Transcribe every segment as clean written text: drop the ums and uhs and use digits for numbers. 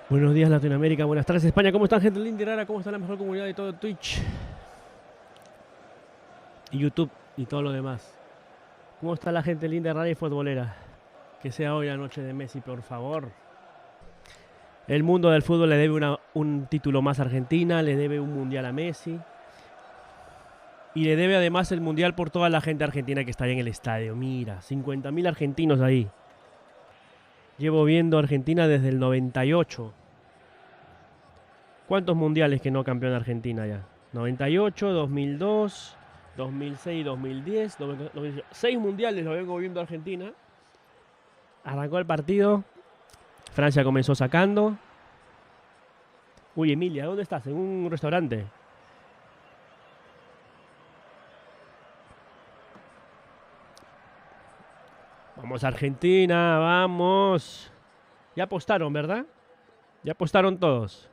Buenos días Latinoamérica, buenas tardes España. ¿Cómo están, gente linda y rara? ¿Cómo está la mejor comunidad de todo Twitch y YouTube y todo lo demás? ¿Cómo está la gente linda, rara y futbolera? Que sea hoy la noche de Messi, por favor. El mundo del fútbol le debe un título más a Argentina, le debe un mundial a Messi. Y le debe además el mundial por toda la gente argentina que está ahí en el estadio. Mira, 50.000 argentinos ahí. Llevo viendo Argentina desde el 98. ¿Cuántos mundiales que no campeón Argentina ya? 98, 2002, 2006, 2010, 2018. 6 mundiales lo vengo viendo Argentina. Arrancó el partido. Francia comenzó sacando. Uy, Emilia, ¿dónde estás? ¿En un restaurante? Vamos Argentina, vamos. Ya apostaron, ¿verdad? Ya apostaron todos.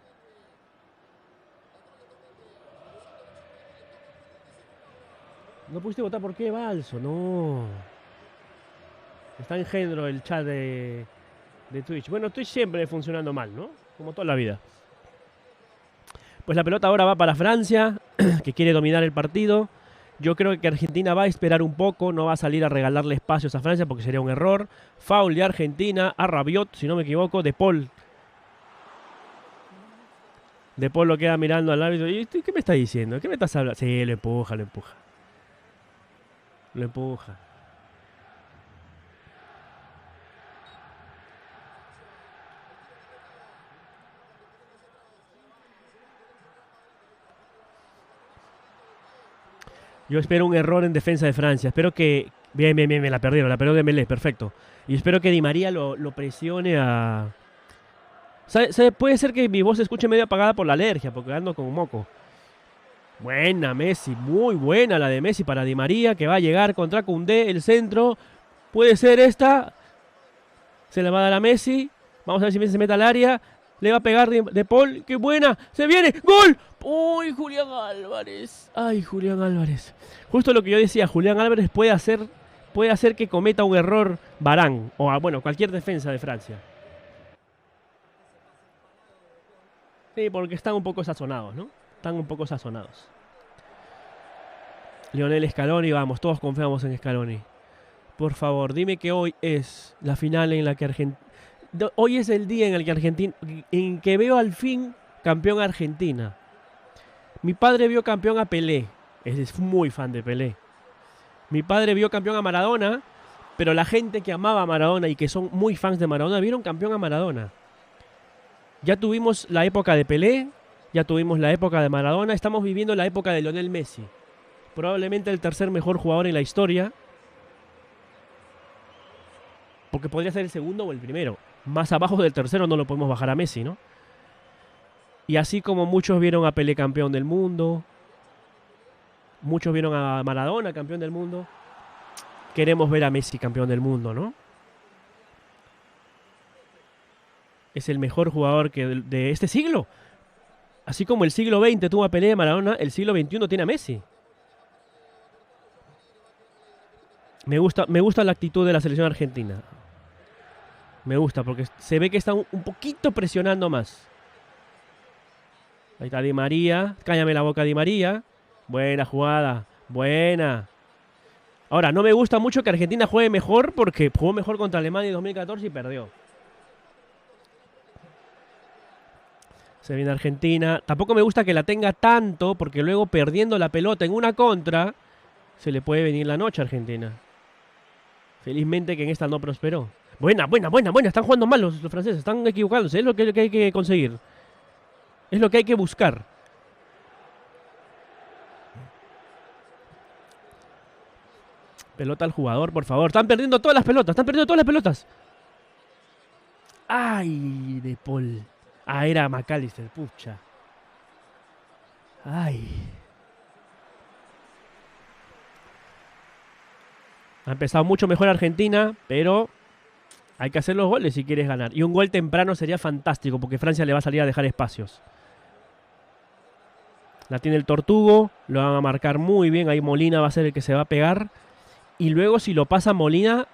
No pudiste votar, ¿por qué, Balso? No. Está engendro el chat de Twitch. Bueno, Twitch siempre funcionando mal, ¿no? Como toda la vida. Pues la pelota ahora va para Francia, que quiere dominar el partido. Yo creo que Argentina va a esperar un poco, no va a salir a regalarle espacios a Francia porque sería un error. Foul de Argentina a Rabiot, si no me equivoco, De Paul. De Paul lo queda mirando al árbitro. ¿Y qué me está diciendo? ¿Qué me estás hablando? Sí, lo empuja, lo empuja. Lo empuja. Yo espero un error en defensa de Francia. Espero que... Bien, la perdieron. La perdió Dembélé, perfecto. Y espero que Di María lo presione a... Puede ser que mi voz se escuche medio apagada por la alergia, porque ando con un moco. Buena Messi, muy buena la de Messi para Di María, que va a llegar contra Koundé, el centro. Puede ser esta. Se la va a dar a Messi. Vamos a ver si Messi se mete al área. Le va a pegar De Paul. ¡Qué buena! ¡Se viene! ¡Gol! ¡Uy, Julián Álvarez! ¡Ay, Julián Álvarez! Justo lo que yo decía, Julián Álvarez puede hacer que cometa un error Varane. O, bueno, cualquier defensa de Francia. Sí, porque están un poco sazonados, ¿no? Están un poco sazonados. Lionel Scaloni, vamos, todos confiamos en Scaloni. Por favor, dime que hoy es la final en la que Argentina... Hoy es el día en el que Argentina... En que veo al fin campeón Argentina. Mi padre vio campeón a Pelé. Es muy fan de Pelé. Mi padre vio campeón a Maradona. Pero la gente que amaba a Maradona y que son muy fans de Maradona vieron campeón a Maradona. Ya tuvimos la época de Pelé. Ya tuvimos la época de Maradona. Estamos viviendo la época de Lionel Messi. Probablemente el tercer mejor jugador en la historia. Porque podría ser el segundo o el primero. Más abajo del tercero no lo podemos bajar a Messi, ¿no? Y así como muchos vieron a Pelé campeón del mundo, muchos vieron a Maradona campeón del mundo, queremos ver a Messi campeón del mundo, ¿no? Es el mejor jugador de este siglo. Así como el siglo XX tuvo a Pelé y Maradona, el siglo XXI tiene a Messi. Me gusta la actitud de la selección argentina. Me gusta porque se ve que están un poquito presionando más. Ahí está Di María. Cállame la boca, Di María. Buena jugada. Buena. Ahora, no me gusta mucho que Argentina juegue mejor porque jugó mejor contra Alemania en 2014 y perdió. Se viene Argentina. Tampoco me gusta que la tenga tanto porque luego perdiendo la pelota en una contra se le puede venir la noche a Argentina. Felizmente que en esta no prosperó. Buena. Están jugando mal los franceses. Están equivocándose. Es lo que hay que conseguir. Es lo que hay que buscar. Pelota al jugador, por favor. Están perdiendo todas las pelotas. Ay, De Paul. Ah, era McAllister, pucha. Ay. Ha empezado mucho mejor Argentina, pero hay que hacer los goles si quieres ganar. Y un gol temprano sería fantástico, porque Francia le va a salir a dejar espacios. La tiene el Tortugo, lo van a marcar muy bien. Ahí Molina va a ser el que se va a pegar. Y luego si lo pasa Molina,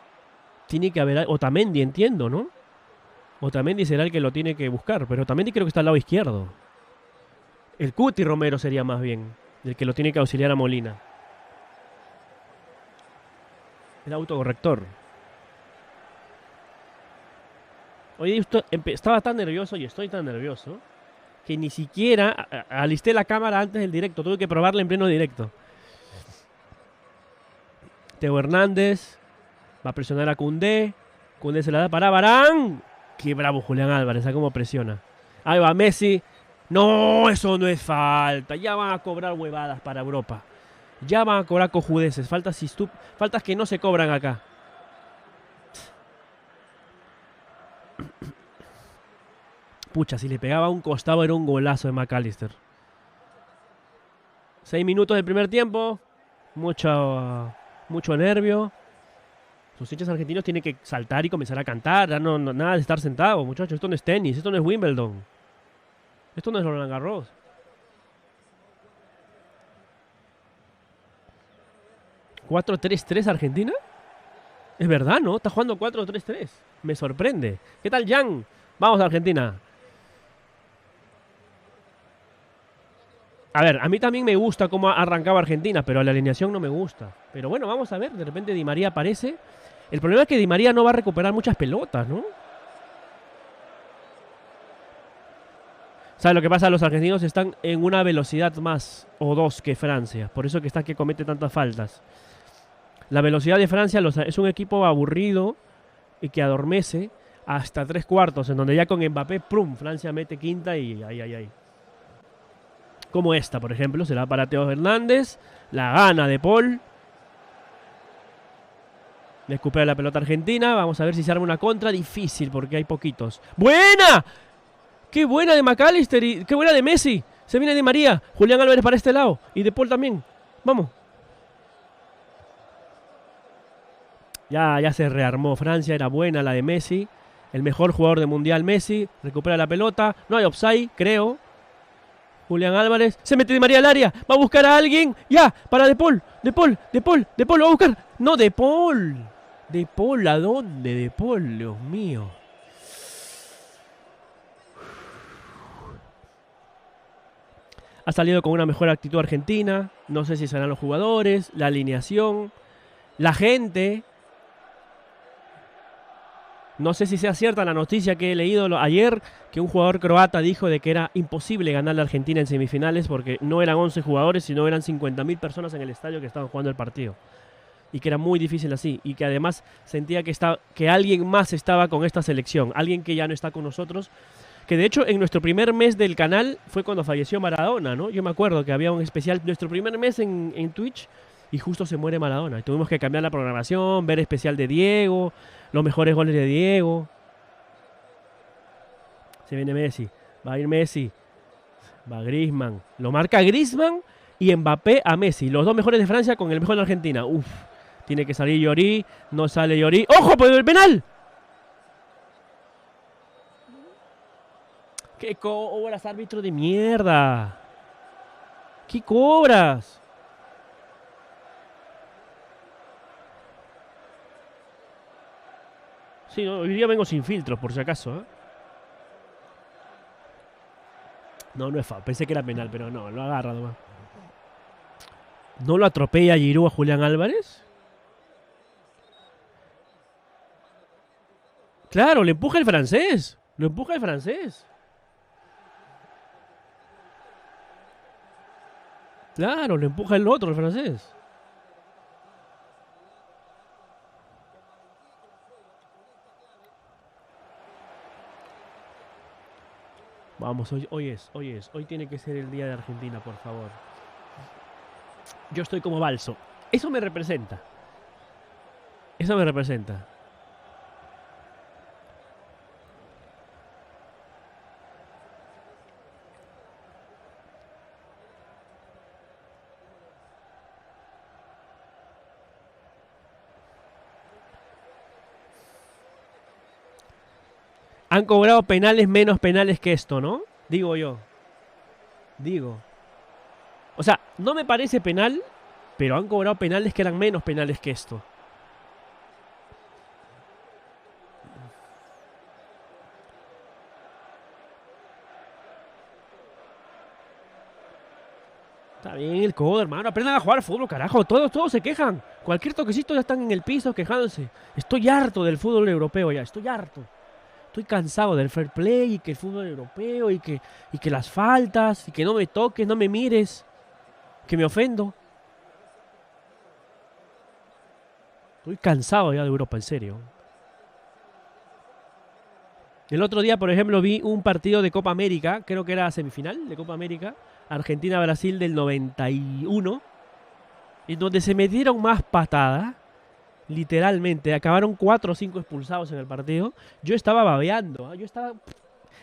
tiene que haber Otamendi, entiendo, ¿no? Otamendi será el que lo tiene que buscar, pero Otamendi creo que está al lado izquierdo. El Cuti Romero sería más bien el que lo tiene que auxiliar a Molina. El autocorrector. Oye, estaba tan nervioso y estoy tan nervioso que ni siquiera alisté la cámara antes del directo. Tuve que probarla en pleno directo. Teo Hernández va a presionar a Koundé. Koundé se la da para Varane. Qué bravo Julián Álvarez, ¿sabes cómo presiona? Ahí va Messi. No, eso no es falta. Ya van a cobrar huevadas para Europa. Ya van a cobrar cojudeces. Faltas que no se cobran acá. Pucha, si le pegaba a un costado era un golazo de McAllister. 6 minutos del primer tiempo. Mucho nervio. Sus hinchas argentinos tienen que saltar y comenzar a cantar. Nada de estar sentado, muchachos. Esto no es tenis, esto no es Wimbledon. Esto no es Roland Garros. ¿4-3-3 Argentina? Es verdad, ¿no? Está jugando 4-3-3. Me sorprende. ¿Qué tal, Jan? Vamos a Argentina. A ver, a mí también me gusta cómo arrancaba Argentina, pero la alineación no me gusta. Pero bueno, vamos a ver. De repente Di María aparece. El problema es que Di María no va a recuperar muchas pelotas, ¿no? ¿Sabes lo que pasa? Los argentinos están en una velocidad más o dos que Francia. Por eso que comete tantas faltas. La velocidad de Francia es un equipo aburrido y que adormece hasta 3/4, en donde ya con Mbappé, ¡prum! Francia mete quinta y ay. Como esta, por ejemplo, se la para Teo Hernández. La gana de Paul. Recupera la pelota argentina. Vamos a ver si se arma una contra. Difícil porque hay poquitos. ¡Buena! ¡Qué buena de McAllister! Y ¡qué buena de Messi! Se viene Di María. Julián Álvarez para este lado. Y de Paul también. Vamos. Ya se rearmó Francia. Era buena la de Messi. El mejor jugador del mundial Messi. Recupera la pelota. No hay offside, creo. Julián Álvarez. Se mete Di María al área. Va a buscar a alguien. Ya. Para De Paul. De Paul. Lo va a buscar. No, De Paul. De Paul. ¿A dónde? De Paul. Dios mío. Ha salido con una mejor actitud Argentina. No sé si serán los jugadores, la alineación, la gente. No sé si sea cierta la noticia que he leído ayer, que un jugador croata dijo de que era imposible ganar a Argentina en semifinales porque no eran 11 jugadores, sino eran 50.000 personas en el estadio que estaban jugando el partido. Y que era muy difícil así. Y que además sentía que alguien más estaba con esta selección. Alguien que ya no está con nosotros. Que de hecho en nuestro primer mes del canal fue cuando falleció Maradona, ¿no? Yo me acuerdo que había un especial, nuestro primer mes en Twitch, y justo se muere Maradona. Y tuvimos que cambiar la programación, ver especial de Diego, los mejores goles de Diego. Se viene Messi, va a ir Messi, va Griezmann, lo marca Griezmann y Mbappé a Messi. Los dos mejores de Francia con el mejor de Argentina. Uf, tiene que salir Lloris, no sale Lloris. ¡Ojo, por el penal! ¿Qué cobras, árbitro de mierda? ¿Qué cobras? Sí, no, hoy día vengo sin filtros, por si acaso, ¿eh? No es foul. Pensé que era penal, pero no, lo agarra nomás. ¿No lo atropella Giroud a Julián Álvarez? Claro, le empuja el francés. Lo empuja el francés. Claro, lo empuja el otro, el francés. Vamos, hoy tiene que ser el día de Argentina, por favor. Yo estoy como Balso. Eso me representa. Eso me representa. Han cobrado penales menos penales que esto, ¿no? Digo yo. O sea, no me parece penal, pero han cobrado penales que eran menos penales que esto. Está bien el codo, hermano. Aprendan a jugar fútbol, carajo. Todos se quejan. Cualquier toquecito ya están en el piso quejándose. Estoy harto del fútbol europeo ya. Estoy harto. Estoy cansado del fair play y que el fútbol europeo y que las faltas y que no me toques, no me mires. Que me ofendo. Estoy cansado ya de Europa, en serio. El otro día, por ejemplo, vi un partido de Copa América. Creo que era semifinal de Copa América. Argentina-Brasil del 91. En donde se metieron más patadas. Literalmente. Acabaron 4 o 5 expulsados en el partido. Yo estaba babeando. Yo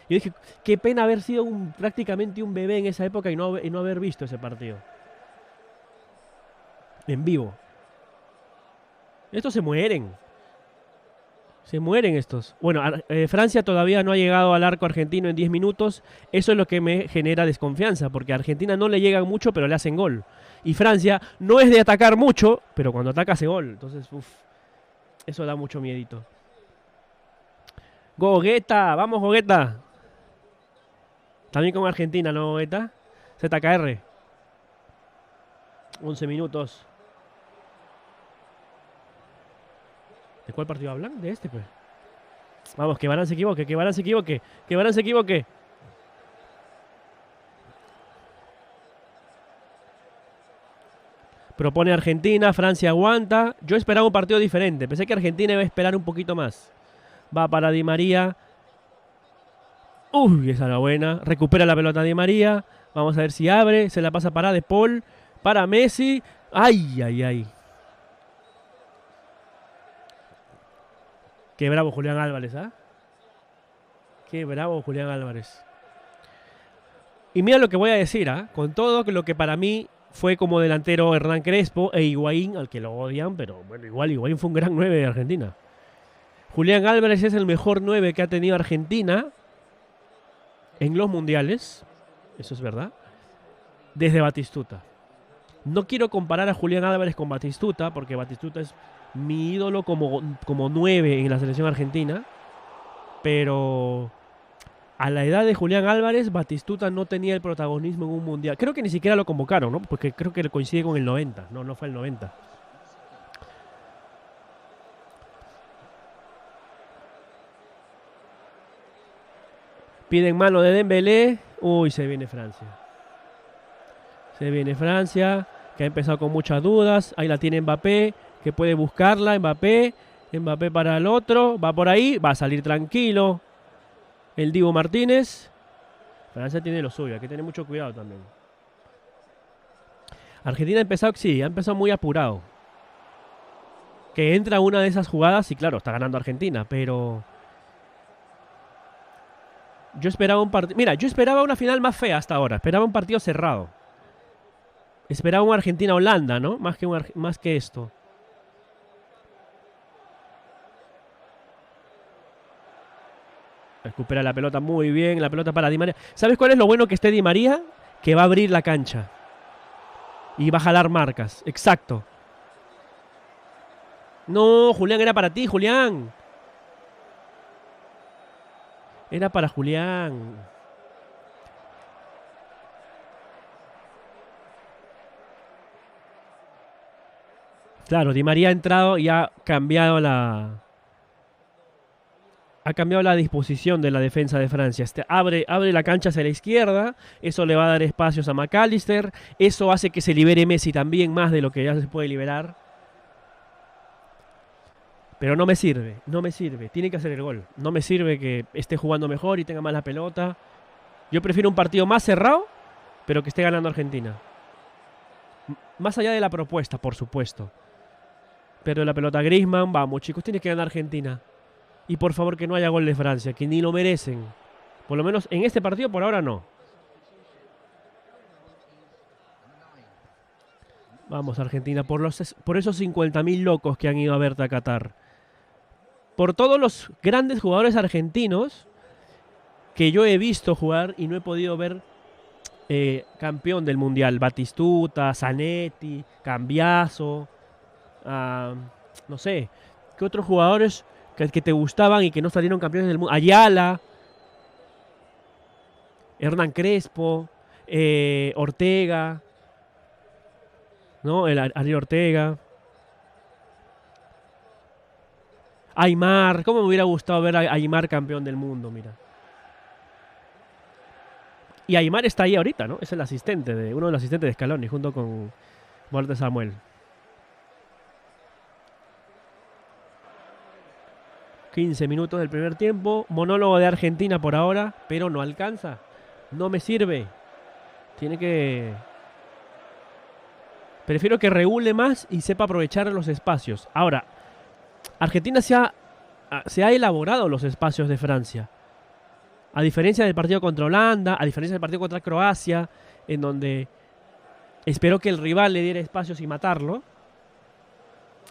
dije, qué pena haber sido prácticamente un bebé en esa época y no haber visto ese partido. En vivo. Estos se mueren. Se mueren estos. Bueno, Francia todavía no ha llegado al arco argentino en 10 minutos. Eso es lo que me genera desconfianza. Porque a Argentina no le llegan mucho, pero le hacen gol. Y Francia no es de atacar mucho, pero cuando ataca hace gol. Entonces, eso da mucho miedito. Gogueta, vamos Gogueta. También con Argentina, ¿no, Gogueta? ZKR. 11 minutos. ¿De cuál partido hablan? De este, pues. Vamos, que Varane se equivoque, que Varane se equivoque, que Varane se equivoque. Propone Argentina, Francia aguanta. Yo esperaba un partido diferente. Pensé que Argentina iba a esperar un poquito más. Va para Di María. Uy, esa era buena. Recupera la pelota Di María. Vamos a ver si abre. Se la pasa para De Paul. Para Messi. Ay, ay, ay. Qué bravo Julián Álvarez, ¿ah? Qué bravo Julián Álvarez. Y mira lo que voy a decir, ¿ah? Con todo lo que para mí fue como delantero Hernán Crespo e Higuaín, al que lo odian, pero bueno, igual Higuaín fue un gran 9 de Argentina. Julián Álvarez es el mejor 9 que ha tenido Argentina en los mundiales, eso es verdad, desde Batistuta. No quiero comparar a Julián Álvarez con Batistuta, porque Batistuta es mi ídolo como 9 en la selección argentina, pero a la edad de Julián Álvarez, Batistuta no tenía el protagonismo en un mundial. Creo que ni siquiera lo convocaron, ¿no? Porque creo que coincide con el 90. No fue el 90. Piden mano de Dembélé. Uy, se viene Francia. Se viene Francia, que ha empezado con muchas dudas. Ahí la tiene Mbappé, que puede buscarla. Mbappé para el otro. Va por ahí, va a salir tranquilo. El Dibu Martínez. Francia tiene lo suyo, hay que tener mucho cuidado también. Argentina ha empezado muy apurado. Que entra una de esas jugadas y claro, está ganando Argentina, pero yo esperaba un partido. Mira, yo esperaba una final más fea hasta ahora. Esperaba un partido cerrado. Esperaba un Argentina-Holanda, ¿no? Más que esto. Recupera la pelota muy bien. La pelota para Di María. ¿Sabes cuál es lo bueno que esté Di María? Que va a abrir la cancha. Y va a jalar marcas. Exacto. No, Julián, era para ti, Julián. Era para Julián. Claro, Di María ha entrado y ha cambiado la disposición de la defensa de Francia. Abre la cancha hacia la izquierda. Eso le va a dar espacios a McAllister. Eso hace que se libere Messi también más de lo que ya se puede liberar. Pero no me sirve. Tiene que hacer el gol. No me sirve que esté jugando mejor y tenga más la pelota. Yo prefiero un partido más cerrado, pero que esté ganando Argentina. Más allá de la propuesta, por supuesto. Pero la pelota Griezmann, vamos chicos, tiene que ganar Argentina. Y por favor que no haya gol de Francia, que ni lo merecen. Por lo menos en este partido por ahora no. Vamos Argentina, por esos 50.000 locos que han ido a verte a Qatar. Por todos los grandes jugadores argentinos que yo he visto jugar y no he podido ver campeón del Mundial. Batistuta, Zanetti, Cambiaso, no sé, ¿qué otros jugadores que te gustaban y que no salieron campeones del mundo? Ayala, Hernán Crespo, Ortega. ¿no? El Ariel Ortega. Aimar. ¿Cómo me hubiera gustado ver a Aimar campeón del mundo? Mira. Y Aimar está ahí ahorita, ¿no? Es el asistente de uno de los asistentes de Scaloni junto con Walter Samuel. 15 minutos del primer tiempo. Monólogo de Argentina por ahora, pero no alcanza. No me sirve. Tiene que... Prefiero que regule más y sepa aprovechar los espacios. Ahora, Argentina se ha elaborado los espacios de Francia. A diferencia del partido contra Holanda, a diferencia del partido contra Croacia, en donde esperó que el rival le diera espacios y matarlo.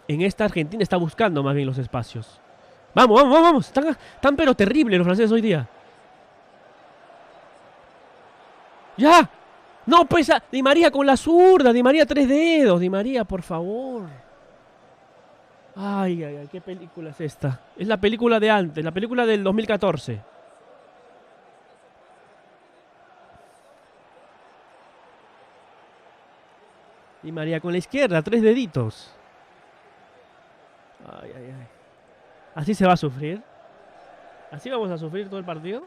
En esta Argentina está buscando más bien los espacios. Vamos, vamos, vamos. Están pero terribles los franceses hoy día. ¡Ya! No, pues Di María con la zurda. Di María 3 dedos. Di María, por favor. Ay, ay, ay. ¿Qué película es esta? Es la película de antes. La película del 2014. Di María con la izquierda. 3 deditos. Ay, ay, ay. ¿Así se va a sufrir? ¿Así vamos a sufrir todo el partido?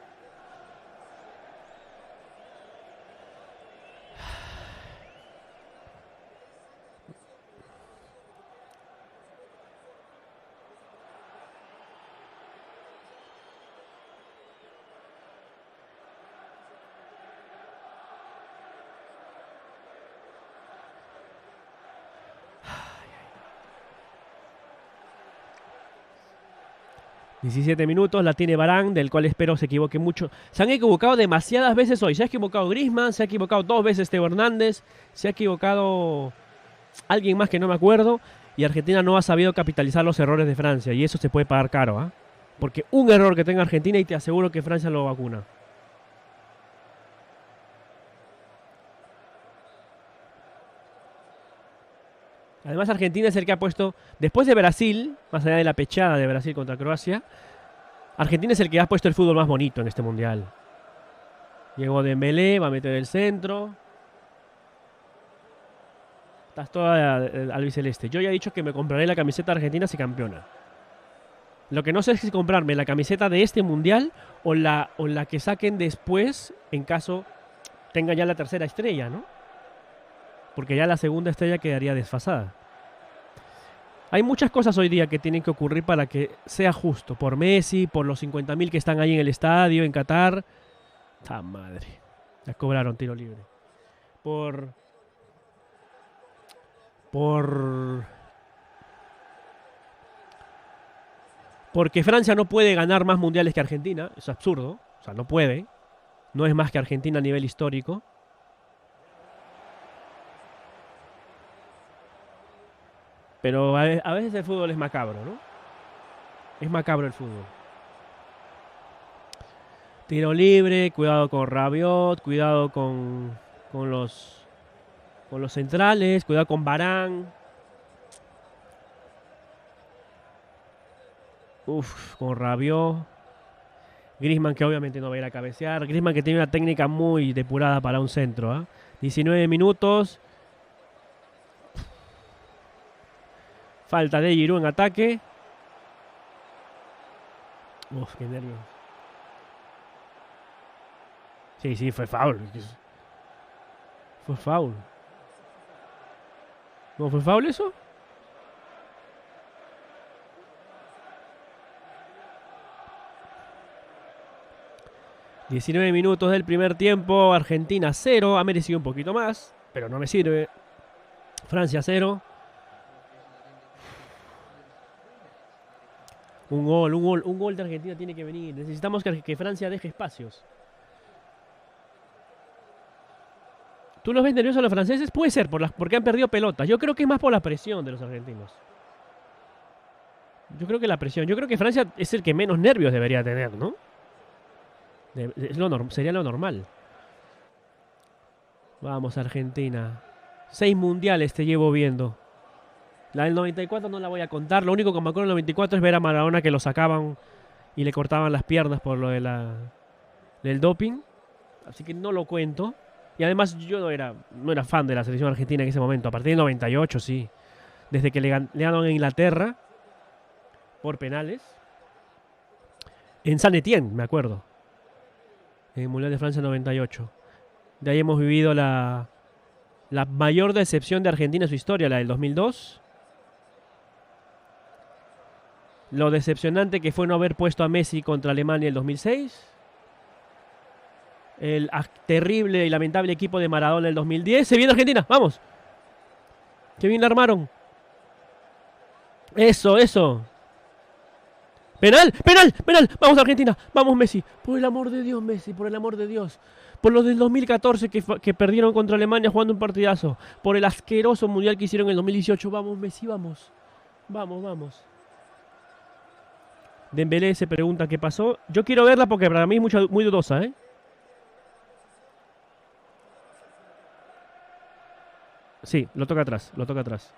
...17 minutos, la tiene Varane, del cual espero se equivoque mucho. Se han equivocado demasiadas veces hoy. Se ha equivocado Griezmann, se ha equivocado 2 veces Teo Hernández, se ha equivocado alguien más que no me acuerdo. Y Argentina no ha sabido capitalizar los errores de Francia. Y eso se puede pagar caro, ¿eh? Porque un error que tenga Argentina y te aseguro que Francia lo vacuna. Además, Argentina es el que ha puesto, después de Brasil, más allá de la pechada de Brasil contra Croacia, Argentina es el que ha puesto el fútbol más bonito en este mundial. Llegó Dembélé, va a meter el centro. Estás toda albiceleste. Yo ya he dicho que me compraré la camiseta argentina si campeona. Lo que no sé es si comprarme la camiseta de este mundial o la que saquen después en caso tenga ya la tercera estrella, ¿no? Porque ya la segunda estrella quedaría desfasada. Hay muchas cosas hoy día que tienen que ocurrir para que sea justo. Por Messi, por los 50.000 que están ahí en el estadio, en Qatar. ¡Ta madre! Ya cobraron tiro libre. Porque Francia no puede ganar más mundiales que Argentina. Es absurdo. O sea, no puede. No es más que Argentina a nivel histórico. Pero a veces el fútbol es macabro, ¿no? Es macabro el fútbol. Tiro libre, cuidado con Rabiot, cuidado con los centrales, cuidado con Varane. Uf, con Rabiot. Griezmann que obviamente no va a ir a cabecear. Griezmann que tiene una técnica muy depurada para un centro, ¿eh? 19 minutos. Falta de Giroud en ataque. Uf, qué nervios. Sí, fue foul. Fue foul. ¿No fue foul eso? ...19 minutos del primer tiempo... ...Argentina 0... ...ha merecido un poquito más... ...pero no me sirve... ...Francia 0... Un gol de Argentina tiene que venir. Necesitamos que Francia deje espacios. ¿Tú los ves nerviosos a los franceses? Puede ser, porque han perdido pelotas. Yo creo que es más por la presión de los argentinos. Yo creo que la presión. Yo creo que Francia es el que menos nervios debería tener, ¿no? Sería lo normal. Vamos, Argentina. 6 mundiales te llevo viendo. La del 94 no la voy a contar. Lo único que me acuerdo del 94 es ver a Maradona que lo sacaban y le cortaban las piernas por lo del doping. Así que no lo cuento. Y además yo no era fan de la selección argentina en ese momento. A partir del 98, sí. Desde que le ganaron a Inglaterra por penales. En Saint-Étienne, me acuerdo. En el Mundial de Francia 98. De ahí hemos vivido la mayor decepción de Argentina en su historia, la del 2002. Lo decepcionante que fue no haber puesto a Messi contra Alemania en el 2006. El terrible y lamentable equipo de Maradona en el 2010. Se viene Argentina, vamos. Qué bien la armaron. Eso, eso. Penal, penal, penal. Vamos Argentina, vamos Messi. Por el amor de Dios, Messi, por el amor de Dios. Por los del 2014 que perdieron contra Alemania jugando un partidazo. Por el asqueroso mundial que hicieron en el 2018. Vamos Messi, vamos. Vamos, vamos. Dembélé se pregunta qué pasó. Yo quiero verla porque para mí es muy dudosa, ¿eh? Sí, lo toca atrás, lo toca atrás.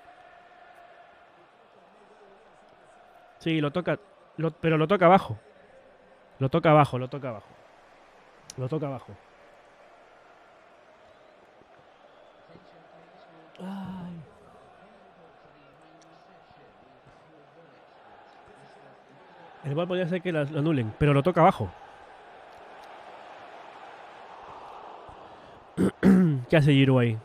Sí, lo toca, pero lo toca abajo. Lo toca abajo, lo toca abajo. Lo toca abajo. Ay. El gol podría ser que lo anulen, pero lo toca abajo. ¿Qué hace Giroud ahí?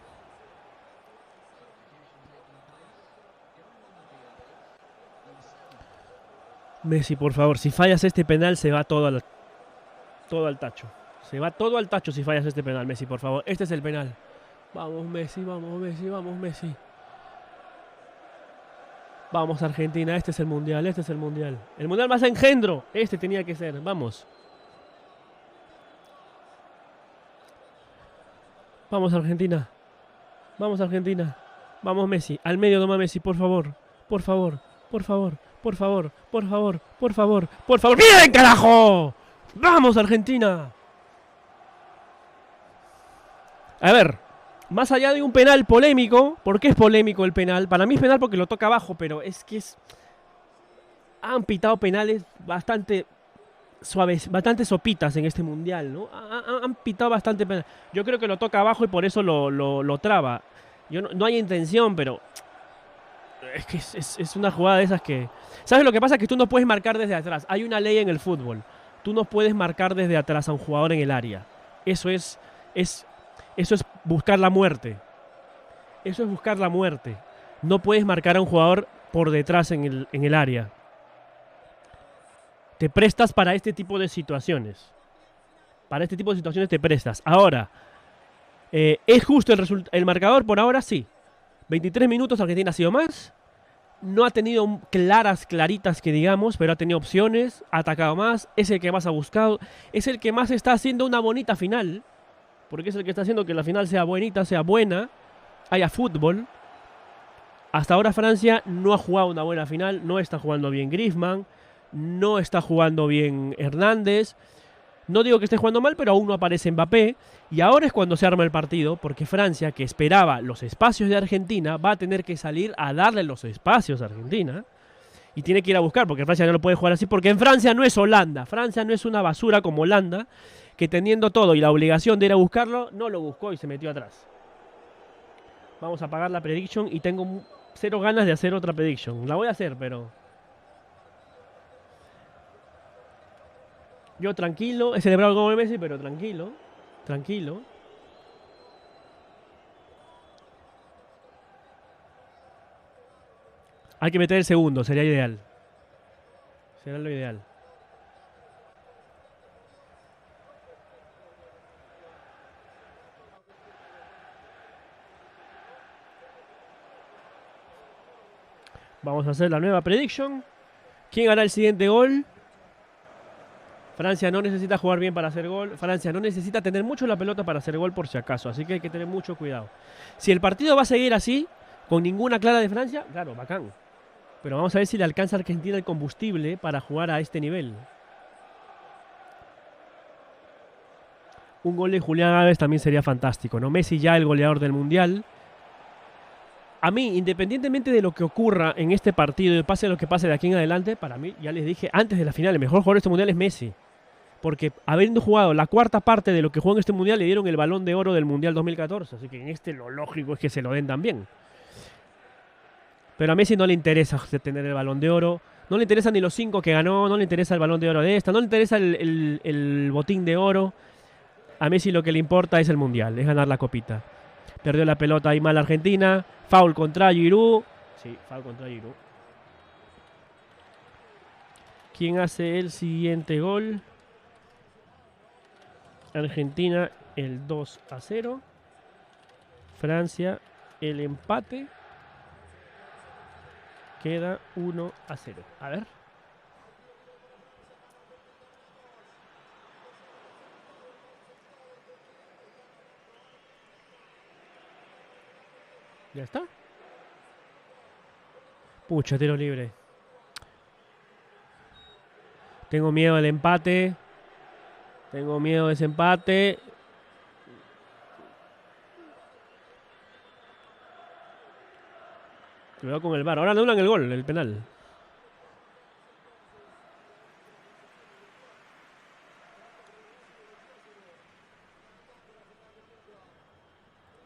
Messi, por favor, si fallas este penal se va todo al tacho. Se va todo al tacho si fallas este penal, Messi, por favor. Este es el penal. Vamos Messi, vamos Messi, vamos Messi. Vamos Argentina, este es el mundial, este es el mundial. El mundial más engendro, este tenía que ser, vamos. Vamos Argentina. Vamos Argentina. Vamos Messi, al medio toma Messi, por favor. Por favor, por favor. Por favor, por favor, por favor, por favor. ¡Bien, carajo! ¡Vamos, Argentina! A ver, más allá de un penal polémico, ¿por qué es polémico el penal? Para mí es penal porque lo toca abajo, pero es que han pitado penales bastante suaves, bastante sopitas en este mundial, ¿no? Han pitado bastante penal. Yo creo que lo toca abajo y por eso lo traba. No hay intención, pero es que es una jugada de esas que... ¿Sabes lo que pasa? Que tú no puedes marcar desde atrás. Hay una ley en el fútbol. Tú no puedes marcar desde atrás a un jugador en el área. Eso es buscar la muerte. Eso es buscar la muerte. No puedes marcar a un jugador por detrás en el área. Te prestas para este tipo de situaciones. Para este tipo de situaciones te prestas. Ahora, ¿es justo el marcador? Por ahora sí. 23 minutos, Argentina ha sido más. No ha tenido claritas que digamos, pero ha tenido opciones, ha atacado más, es el que más ha buscado, es el que más está haciendo una bonita final, porque es el que está haciendo que la final sea bonita, sea buena, haya fútbol. Hasta ahora Francia no ha jugado una buena final, no está jugando bien Griezmann, no está jugando bien Hernández. No digo que esté jugando mal, pero aún no aparece Mbappé. Y ahora es cuando se arma el partido, porque Francia, que esperaba los espacios de Argentina, va a tener que salir a darle los espacios a Argentina. Y tiene que ir a buscar, porque Francia no lo puede jugar así, porque en Francia no es Holanda. Francia no es una basura como Holanda, que teniendo todo y la obligación de ir a buscarlo, no lo buscó y se metió atrás. Vamos a apagar la prediction y tengo cero ganas de hacer otra prediction. La voy a hacer, pero... Yo tranquilo, he celebrado el gol de Messi, pero tranquilo, tranquilo. Hay que meter el segundo, sería ideal. Será lo ideal. Vamos a hacer la nueva prediction. ¿Quién hará el siguiente gol? Francia no necesita jugar bien para hacer gol. Francia no necesita tener mucho la pelota para hacer gol por si acaso. Así que hay que tener mucho cuidado. Si el partido va a seguir así, con ninguna clara de Francia, claro, bacán. Pero vamos a ver si le alcanza a Argentina el combustible para jugar a este nivel. Un gol de Julián Álvarez también sería fantástico, ¿no? Messi ya el goleador del Mundial. A mí, independientemente de lo que ocurra en este partido y pase lo que pase de aquí en adelante, para mí, ya les dije antes de la final, el mejor jugador de este Mundial es Messi. porque habiendo jugado la cuarta parte de lo que jugó en este Mundial, le dieron el Balón de Oro del Mundial 2014. Así que en este lo lógico es que se lo den también. Pero a Messi no le interesa tener el Balón de Oro. No le interesa ni los 5 que ganó. No le interesa el Balón de Oro de esta. No le interesa el botín de oro. A Messi lo que le importa es el Mundial. Es ganar la copita. Perdió la pelota ahí mal Argentina. Foul contra Giroud. Sí, foul contra Giroud. ¿Quién hace el siguiente gol? Argentina el 2-0. Francia el empate. Queda 1-0. A ver. ¿Ya está? Pucha, tiro libre. Tengo miedo del empate. Tengo miedo de ese empate. Cuidado con el VAR. Ahora anulan el gol, el penal.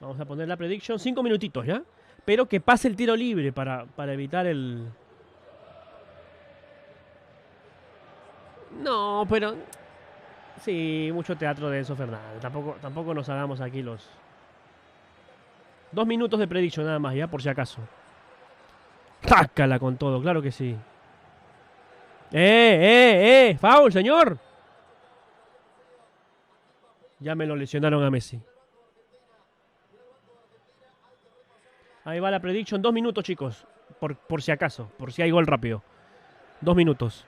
Vamos a poner la prediction. 5 minutitos ya. Pero que pase el tiro libre para evitar el... No, pero... Sí, mucho teatro de Enzo Fernández. Tampoco nos hagamos aquí los... 2 minutos de prediction nada más, ya, por si acaso. ¡Tácala con todo! Claro que sí. ¡Foul, señor! Ya me lo lesionaron a Messi. Ahí va la prediction. 2 minutos, chicos. Por si acaso. Por si hay gol rápido. 2 minutos.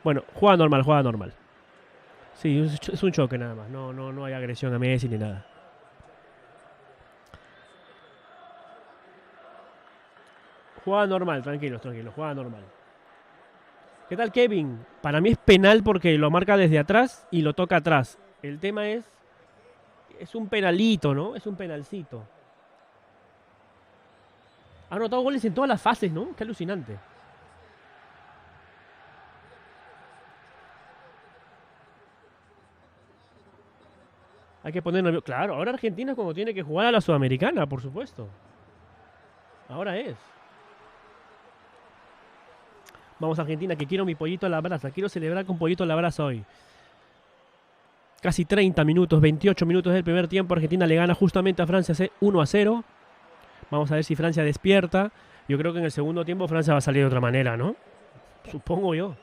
Bueno, juega normal, juega normal. Sí, es un choque nada más. No hay agresión a Messi ni nada. Juega normal, tranquilos, juega normal. ¿Qué tal, Kevin? Para mí es penal porque lo marca desde atrás y lo toca atrás. El tema es un penalito, ¿no? Es un penalcito. Ha anotado goles en todas las fases, ¿no? Qué alucinante. Hay que ponerlo... Claro, ahora Argentina es como tiene que jugar a la Sudamericana, por supuesto. Ahora es. Vamos a Argentina, que quiero mi pollito a la brasa. Quiero celebrar con pollito a la brasa hoy. Casi 30 minutos, 28 minutos del primer tiempo. Argentina le gana justamente a Francia 1-0. Vamos a ver si Francia despierta. Yo creo que en el segundo tiempo Francia va a salir de otra manera, ¿no? Supongo yo.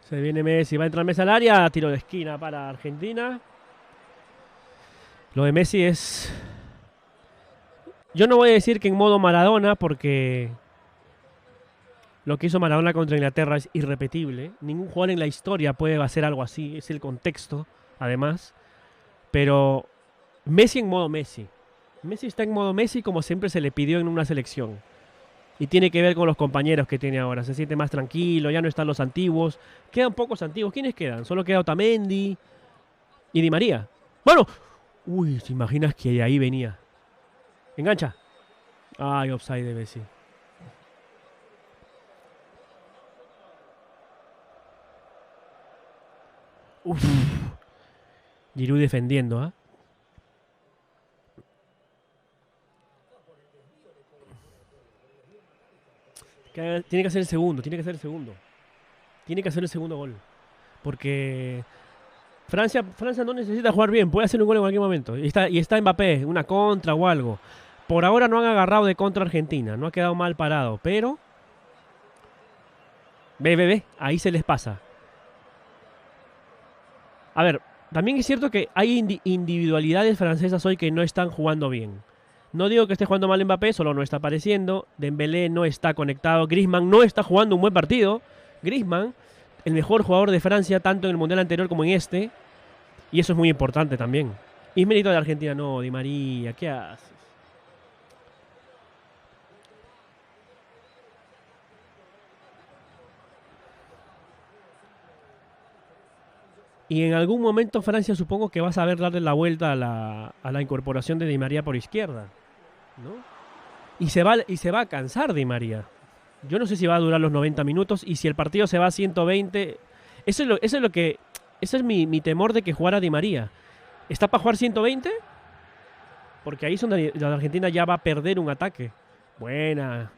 Se viene Messi, va a entrar Messi al área. Tiro de esquina para Argentina. Lo de Messi es... Yo no voy a decir que en modo Maradona, porque lo que hizo Maradona contra Inglaterra es irrepetible. Ningún jugador en la historia puede hacer algo así. Es el contexto, además. Pero Messi en modo Messi. Messi está en modo Messi como siempre se le pidió en una selección. Y tiene que ver con los compañeros que tiene ahora. Se siente más tranquilo, ya no están los antiguos. Quedan pocos antiguos. ¿Quiénes quedan? Solo queda Otamendi y Di María. Bueno. Uy, ¿te imaginas que de ahí venía? Engancha. Ay, offside de Messi. Uf. Giroud defendiendo, ¿ah? Tiene que hacer el segundo, tiene que hacer el segundo. Tiene que hacer el segundo gol. Porque Francia no necesita jugar bien, puede hacer un gol en cualquier momento. Y está Mbappé, una contra o algo. Por ahora no han agarrado de contra Argentina, no ha quedado mal parado, pero... Ve, ahí se les pasa. A ver, también es cierto que hay individualidades francesas hoy que no están jugando bien. No digo que esté jugando mal Mbappé, solo no está apareciendo. Dembélé no está conectado. Griezmann no está jugando un buen partido. Griezmann, el mejor jugador de Francia, tanto en el Mundial anterior como en este. Y eso es muy importante también. Y es mérito de Argentina. No, Di María, ¿qué haces? Y en algún momento Francia supongo que va a saber darle la vuelta a la incorporación de Di María por izquierda, ¿no? Y se va a cansar Di María. Yo no sé si va a durar los 90 minutos y si el partido se va a 120. Eso es mi temor de que jugara Di María. ¿Está para jugar 120? Porque ahí es donde la Argentina ya va a perder un ataque. Buena.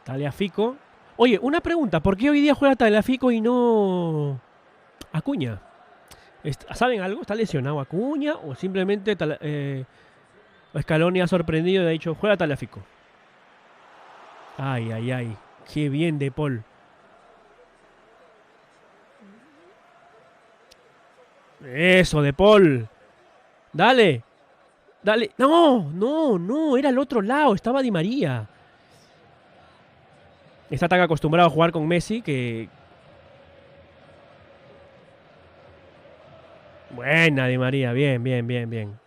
Tagliafico. Oye, una pregunta. ¿Por qué hoy día juega Tagliafico y no Acuña? ¿Saben algo? ¿Está lesionado Acuña? ¿O simplemente Scaloni ha sorprendido y ha dicho, juega Tagliafico? Ay, ay, ay. Qué bien De Paul. Eso, De Paul. Dale. Dale. No, no, no. Era al otro lado. Estaba Di María. Está tan acostumbrado a jugar con Messi que... Buena Di María. Bien, bien, bien, bien.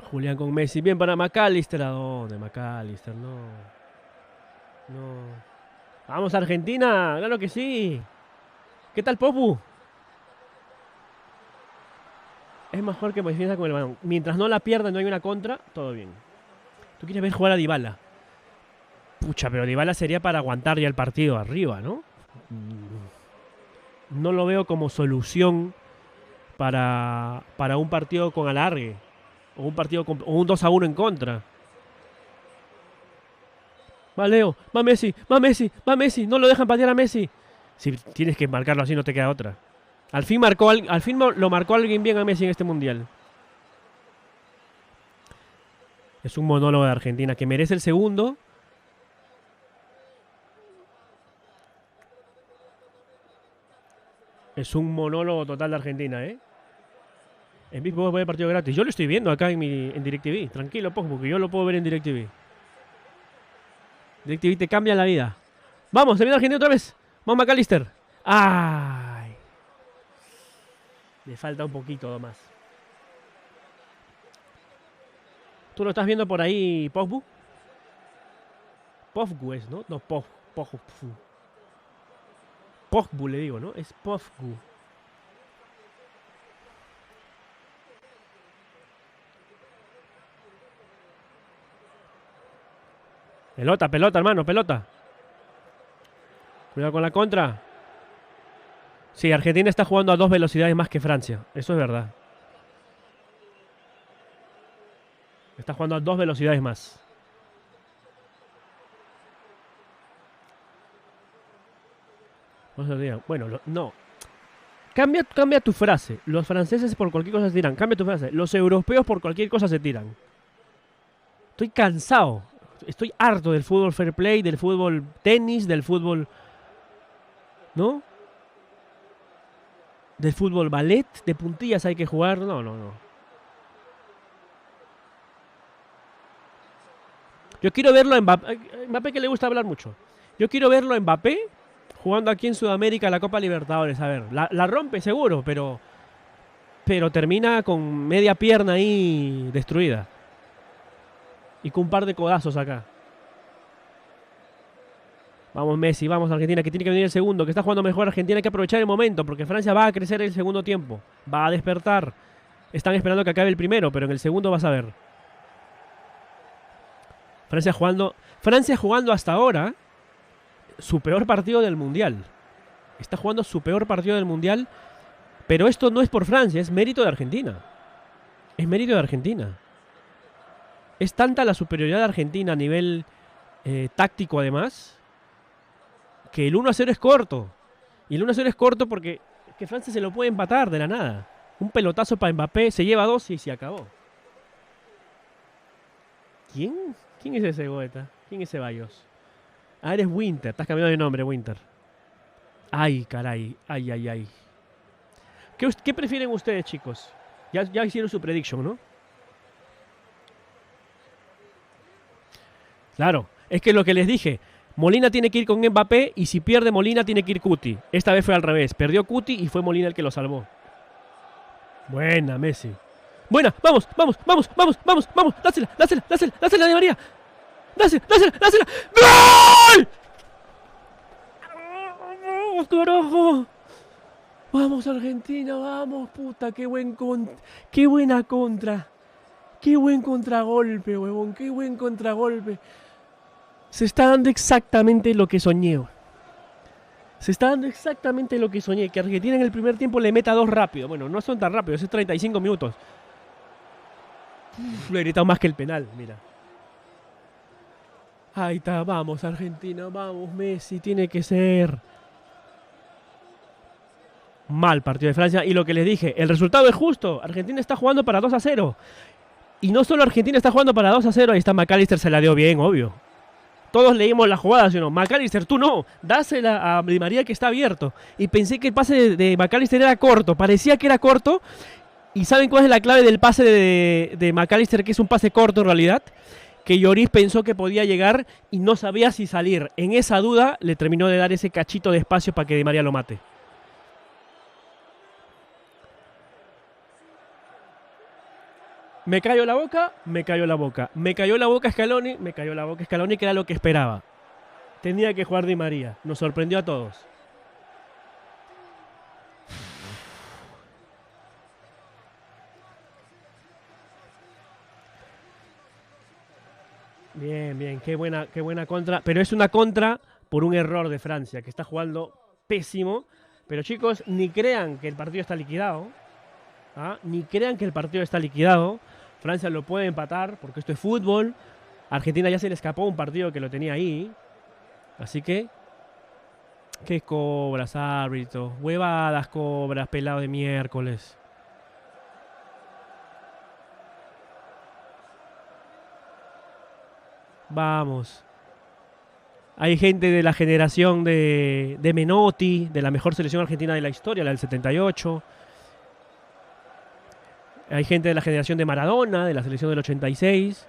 Julián con Messi. Bien para McAllister. ¿A dónde? McAllister, no. No. Vamos, Argentina. Claro que sí. ¿Qué tal, Popu? Es mejor que defienda con el balón. Mientras no la pierda, no hay una contra, todo bien. Tú quieres ver jugar a Dybala. Pucha, pero Dybala sería para aguantar ya el partido arriba, ¿no? No lo veo como solución para un partido con alargue. O un partido con, o un 2-1 en contra. Va Leo, va Messi, va Messi, va Messi. No lo dejan patear a Messi. Si tienes que marcarlo así, no te queda otra. Al fin lo marcó alguien bien a Messi en este mundial. Es un monólogo de Argentina que merece el segundo. Es un monólogo total de Argentina, ¿eh? En VIP puedo ver el partido gratis. Yo lo estoy viendo acá en DirecTV. Tranquilo, porque yo lo puedo ver en DirecTV. DirecTV te cambia la vida. Vamos, se viene Argentina otra vez. Vamos, McAllister. ¡Ay! Le falta un poquito más. ¿Tú lo estás viendo por ahí, Pogbu? Pogbu es, ¿no? No, Pogbu. Pogbu le digo, ¿no? Es Pogbu. Pelota, pelota, hermano, pelota. Cuidado con la contra. Sí, Argentina está jugando a 2 velocidades más que Francia. Eso es verdad. Está jugando a 2 velocidades más. Bueno, no. Cambia tu frase. Los franceses por cualquier cosa se tiran. Cambia tu frase. Los europeos por cualquier cosa se tiran. Estoy cansado. Estoy harto del fútbol fair play, del fútbol tenis, del fútbol... ¿No? Del fútbol ballet, de puntillas hay que jugar. No, no, no. Yo quiero verlo a Mbappé. Mbappé que le gusta hablar mucho. Yo quiero verlo a Mbappé jugando aquí en Sudamérica la Copa Libertadores. A ver, la rompe seguro, pero termina con media pierna ahí destruida. Y con un par de codazos acá. Vamos Messi, vamos Argentina, que tiene que venir el segundo, que está jugando mejor Argentina, hay que aprovechar el momento, porque Francia va a crecer el segundo tiempo, va a despertar. Están esperando que acabe el primero, pero en el segundo vas a ver. Francia jugando hasta ahora su peor partido del Mundial. Está jugando su peor partido del Mundial, pero esto no es por Francia, es mérito de Argentina. Es mérito de Argentina. Es tanta la superioridad de Argentina a nivel táctico además, que el 1-0 es corto. Y el 1-0 es corto porque que Francia se lo puede empatar de la nada. Un pelotazo para Mbappé, se lleva 2 y se acabó. ¿Quién? ¿Quién es ese Goeta? ¿Quién es Ceballos? Ah, eres Winter, estás cambiando de nombre, Winter. Ay, caray, ay, ay, ay. ¿Qué prefieren ustedes, chicos? Ya hicieron su prediction, ¿no? Claro, es que lo que les dije, Molina tiene que ir con Mbappé y si pierde Molina tiene que ir Cuti. Esta vez fue al revés, perdió Cuti y fue Molina el que lo salvó. Buena, Messi. Buena, vamos, vamos, vamos, vamos, vamos, vamos. Dásela, dásela, dásela, dásela de María. Dásela, dásela, dásela. ¡Gol! ¡Vamos, carajo! Vamos, Argentina, vamos, puta, qué buena contra. Qué buen contragolpe, huevón, qué buen contragolpe. Se está dando exactamente lo que soñé. Se está dando exactamente lo que soñé. Que Argentina en el primer tiempo le meta 2 rápido. Bueno, no son tan rápidos, es 35 minutos. Lo he gritado más que el penal, mira. Ahí está, vamos Argentina, vamos Messi, tiene que ser. Mal partido de Francia. Y lo que les dije, el resultado es justo. Argentina está jugando para 2-0. Y no solo Argentina está jugando para 2-0, ahí está McAllister, se la dio bien, obvio. Todos leímos la jugada, ¿sí o no? McAllister, tú no, dásela a Di María que está abierto. Y pensé que el pase de McAllister era corto, parecía que era corto. ¿Y saben cuál es la clave del pase de McAllister, que es un pase corto en realidad? Que Lloris pensó que podía llegar y no sabía si salir. En esa duda le terminó de dar ese cachito de espacio para que Di María lo mate. Me cayó la boca, me cayó la boca. Me cayó la boca Scaloni, me cayó la boca Scaloni, que era lo que esperaba. Tenía que jugar Di María. Nos sorprendió a todos. Bien, bien, qué buena contra. Pero es una contra por un error de Francia, que está jugando pésimo. Pero chicos, ni crean que el partido está liquidado. ¿Ah? Ni crean que el partido está liquidado. Francia lo puede empatar porque esto es fútbol. A Argentina ya se le escapó un partido que lo tenía ahí. Así que... ¿Qué cobras, árbitro? Huevadas cobras, pelado de miércoles. Vamos. Hay gente de la generación de Menotti, de la mejor selección argentina de la historia, la del 78. Hay gente de la generación de Maradona, de la selección del 86.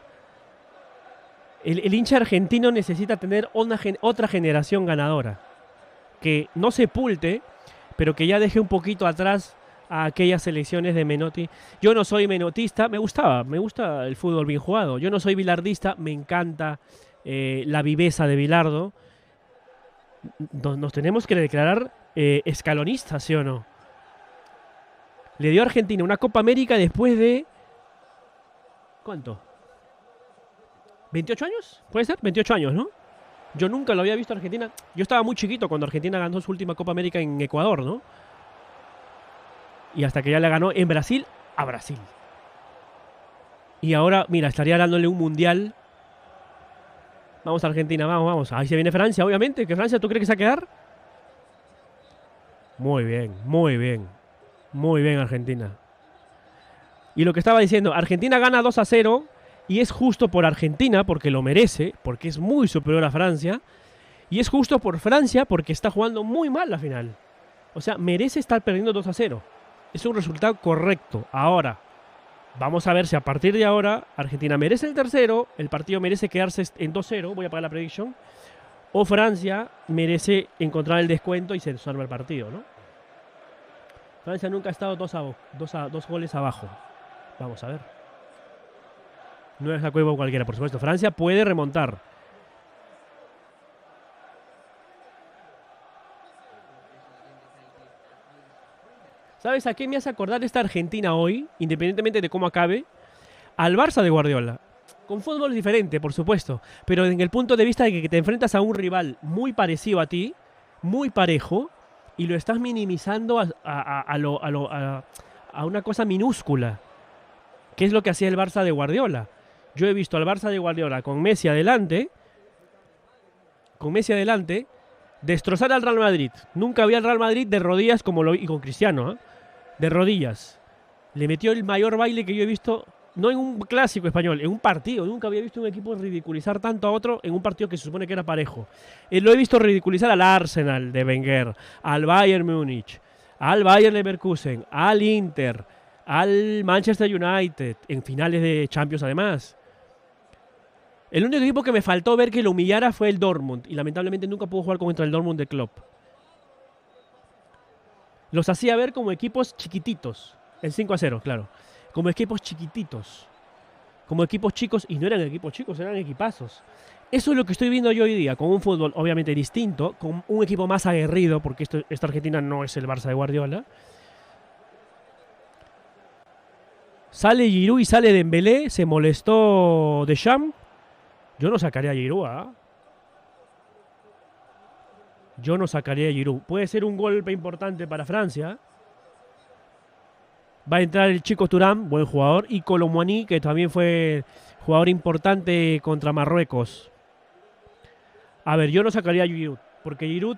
El hincha argentino necesita tener otra generación ganadora. Que no sepulte, pero que ya deje un poquito atrás a aquellas selecciones de Menotti. Yo no soy menotista, me gusta el fútbol bien jugado. Yo no soy bilardista, me encanta la viveza de Bilardo. Nos tenemos que declarar escalonistas, ¿sí o no? Le dio a Argentina una Copa América después de... ¿Cuánto? ¿28 años? ¿Puede ser? 28 años, ¿no? Yo nunca lo había visto a Argentina. Yo estaba muy chiquito cuando Argentina ganó su última Copa América en Ecuador, ¿no? Y hasta que ya le ganó en Brasil a Brasil. Y ahora, mira, estaría dándole un mundial. Vamos a Argentina, vamos, vamos. Ahí se viene Francia, obviamente. ¿Que Francia tú crees que se va a quedar? Muy bien, muy bien. Muy bien, Argentina. Y lo que estaba diciendo, Argentina gana 2-0 y es justo por Argentina porque lo merece, porque es muy superior a Francia. Y es justo por Francia porque está jugando muy mal la final. O sea, merece estar perdiendo 2-0. Es un resultado correcto. Ahora, vamos a ver si a partir de ahora Argentina merece el tercero, el partido merece quedarse en 2-0, voy a pagar la prediction, o Francia merece encontrar el descuento y se desarma el partido, ¿no? Francia nunca ha estado dos goles abajo. Vamos a ver. No es la cueva cualquiera, por supuesto. Francia puede remontar. ¿Sabes a qué me hace acordar esta Argentina hoy? Independientemente de cómo acabe. Al Barça de Guardiola. Con fútbol diferente, por supuesto. Pero en el punto de vista de que te enfrentas a un rival muy parecido a ti. Muy parejo. Y lo estás minimizando a una cosa minúscula. ¿Qué es lo que hacía el Barça de Guardiola? Yo he visto al Barça de Guardiola con Messi adelante. Destrozar al Real Madrid. Nunca vi al Real Madrid de rodillas y con Cristiano, ¿eh? De rodillas. Le metió el mayor baile que yo he visto, no en un clásico español, en un partido. Nunca había visto un equipo ridiculizar tanto a otro en un partido que se supone que era parejo. Lo he visto ridiculizar al Arsenal de Wenger, al Bayern Múnich, al Bayern Leverkusen, al Inter, al Manchester United, en finales de Champions además. El único equipo que me faltó ver que lo humillara fue el Dortmund. Y lamentablemente nunca pudo jugar contra el Dortmund de Klopp. Los hacía ver como equipos chiquititos. El 5-0, claro. Como equipos chiquititos. Como equipos chicos, y no eran equipos chicos, eran equipazos. Eso es lo que estoy viendo yo hoy día, con un fútbol obviamente distinto, con un equipo más aguerrido, porque esta Argentina no es el Barça de Guardiola. Sale Giroud y sale Dembélé, se molestó Deschamps. Yo no sacaría a Giroud, ¿ah? Yo no sacaría a Giroud. Puede ser un golpe importante para Francia. Va a entrar el chico Thuram, buen jugador, y Colomboani, que también fue jugador importante contra Marruecos. A ver, yo no sacaría a Giroud, porque Giroud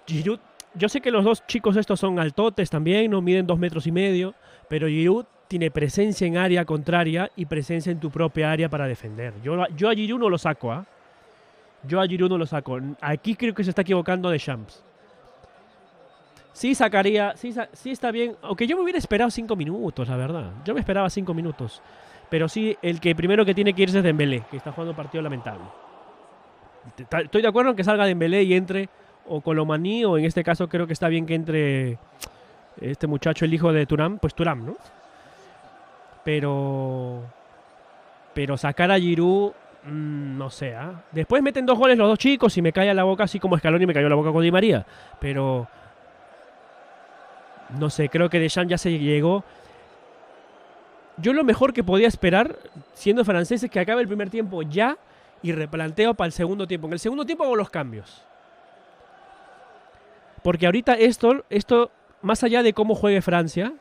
Giroud, yo sé que los dos chicos estos son altotes también, no miden 2,5 metros, pero Giroud tiene presencia en área contraria y presencia en tu propia área para defender. Yo a Giroud no lo saco, ¿ah? Yo a Giroud no lo saco. Aquí creo que se está equivocando Deschamps. Sí sacaría, sí está bien. Aunque yo me hubiera esperado 5 minutos, la verdad. Yo me esperaba 5 minutos. Pero sí, el que primero que tiene que irse es Dembélé, que está jugando un partido lamentable. Estoy de acuerdo en que salga Dembélé y entre o Colomani, o en este caso creo que está bien que entre este muchacho, el hijo de Thuram, pues Thuram, ¿no? Pero sacar a Giroud, no sé, ¿eh? Después meten 2 goles los dos chicos y me calla la boca, así como Scaloni me cayó la boca con Di María. Pero no sé, creo que Deschamps ya se llegó. Yo lo mejor que podía esperar, siendo francés, es que acabe el primer tiempo ya y replanteo para el segundo tiempo. En el segundo tiempo hago los cambios. Porque ahorita esto, más allá de cómo juegue Francia,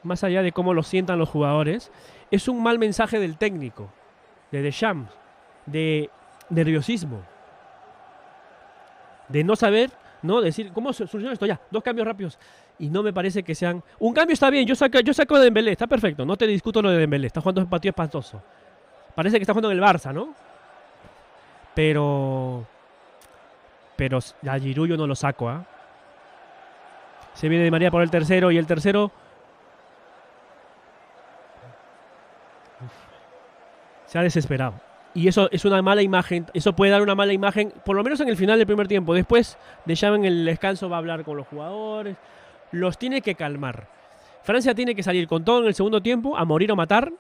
más allá de cómo lo sientan los jugadores, es un mal mensaje del técnico, de Deschamps, de nerviosismo, de no saber, ¿no? Decir, ¿cómo soluciona esto? Ya, 2 cambios rápidos. Y no me parece que sean... Un cambio está bien, yo saco de Dembélé, está perfecto, no te discuto lo de Dembélé, está jugando un partido espantoso. Parece que está jugando en el Barça, ¿no? Pero a Giroud yo no lo saco, ¿ah? Se viene Di María por el tercero, y el tercero... Se ha desesperado. Y eso es una mala imagen. Eso puede dar una mala imagen, por lo menos en el final del primer tiempo. Después, Deschamps en el descanso va a hablar con los jugadores. Los tiene que calmar. Francia tiene que salir con todo en el segundo tiempo, a morir o matar,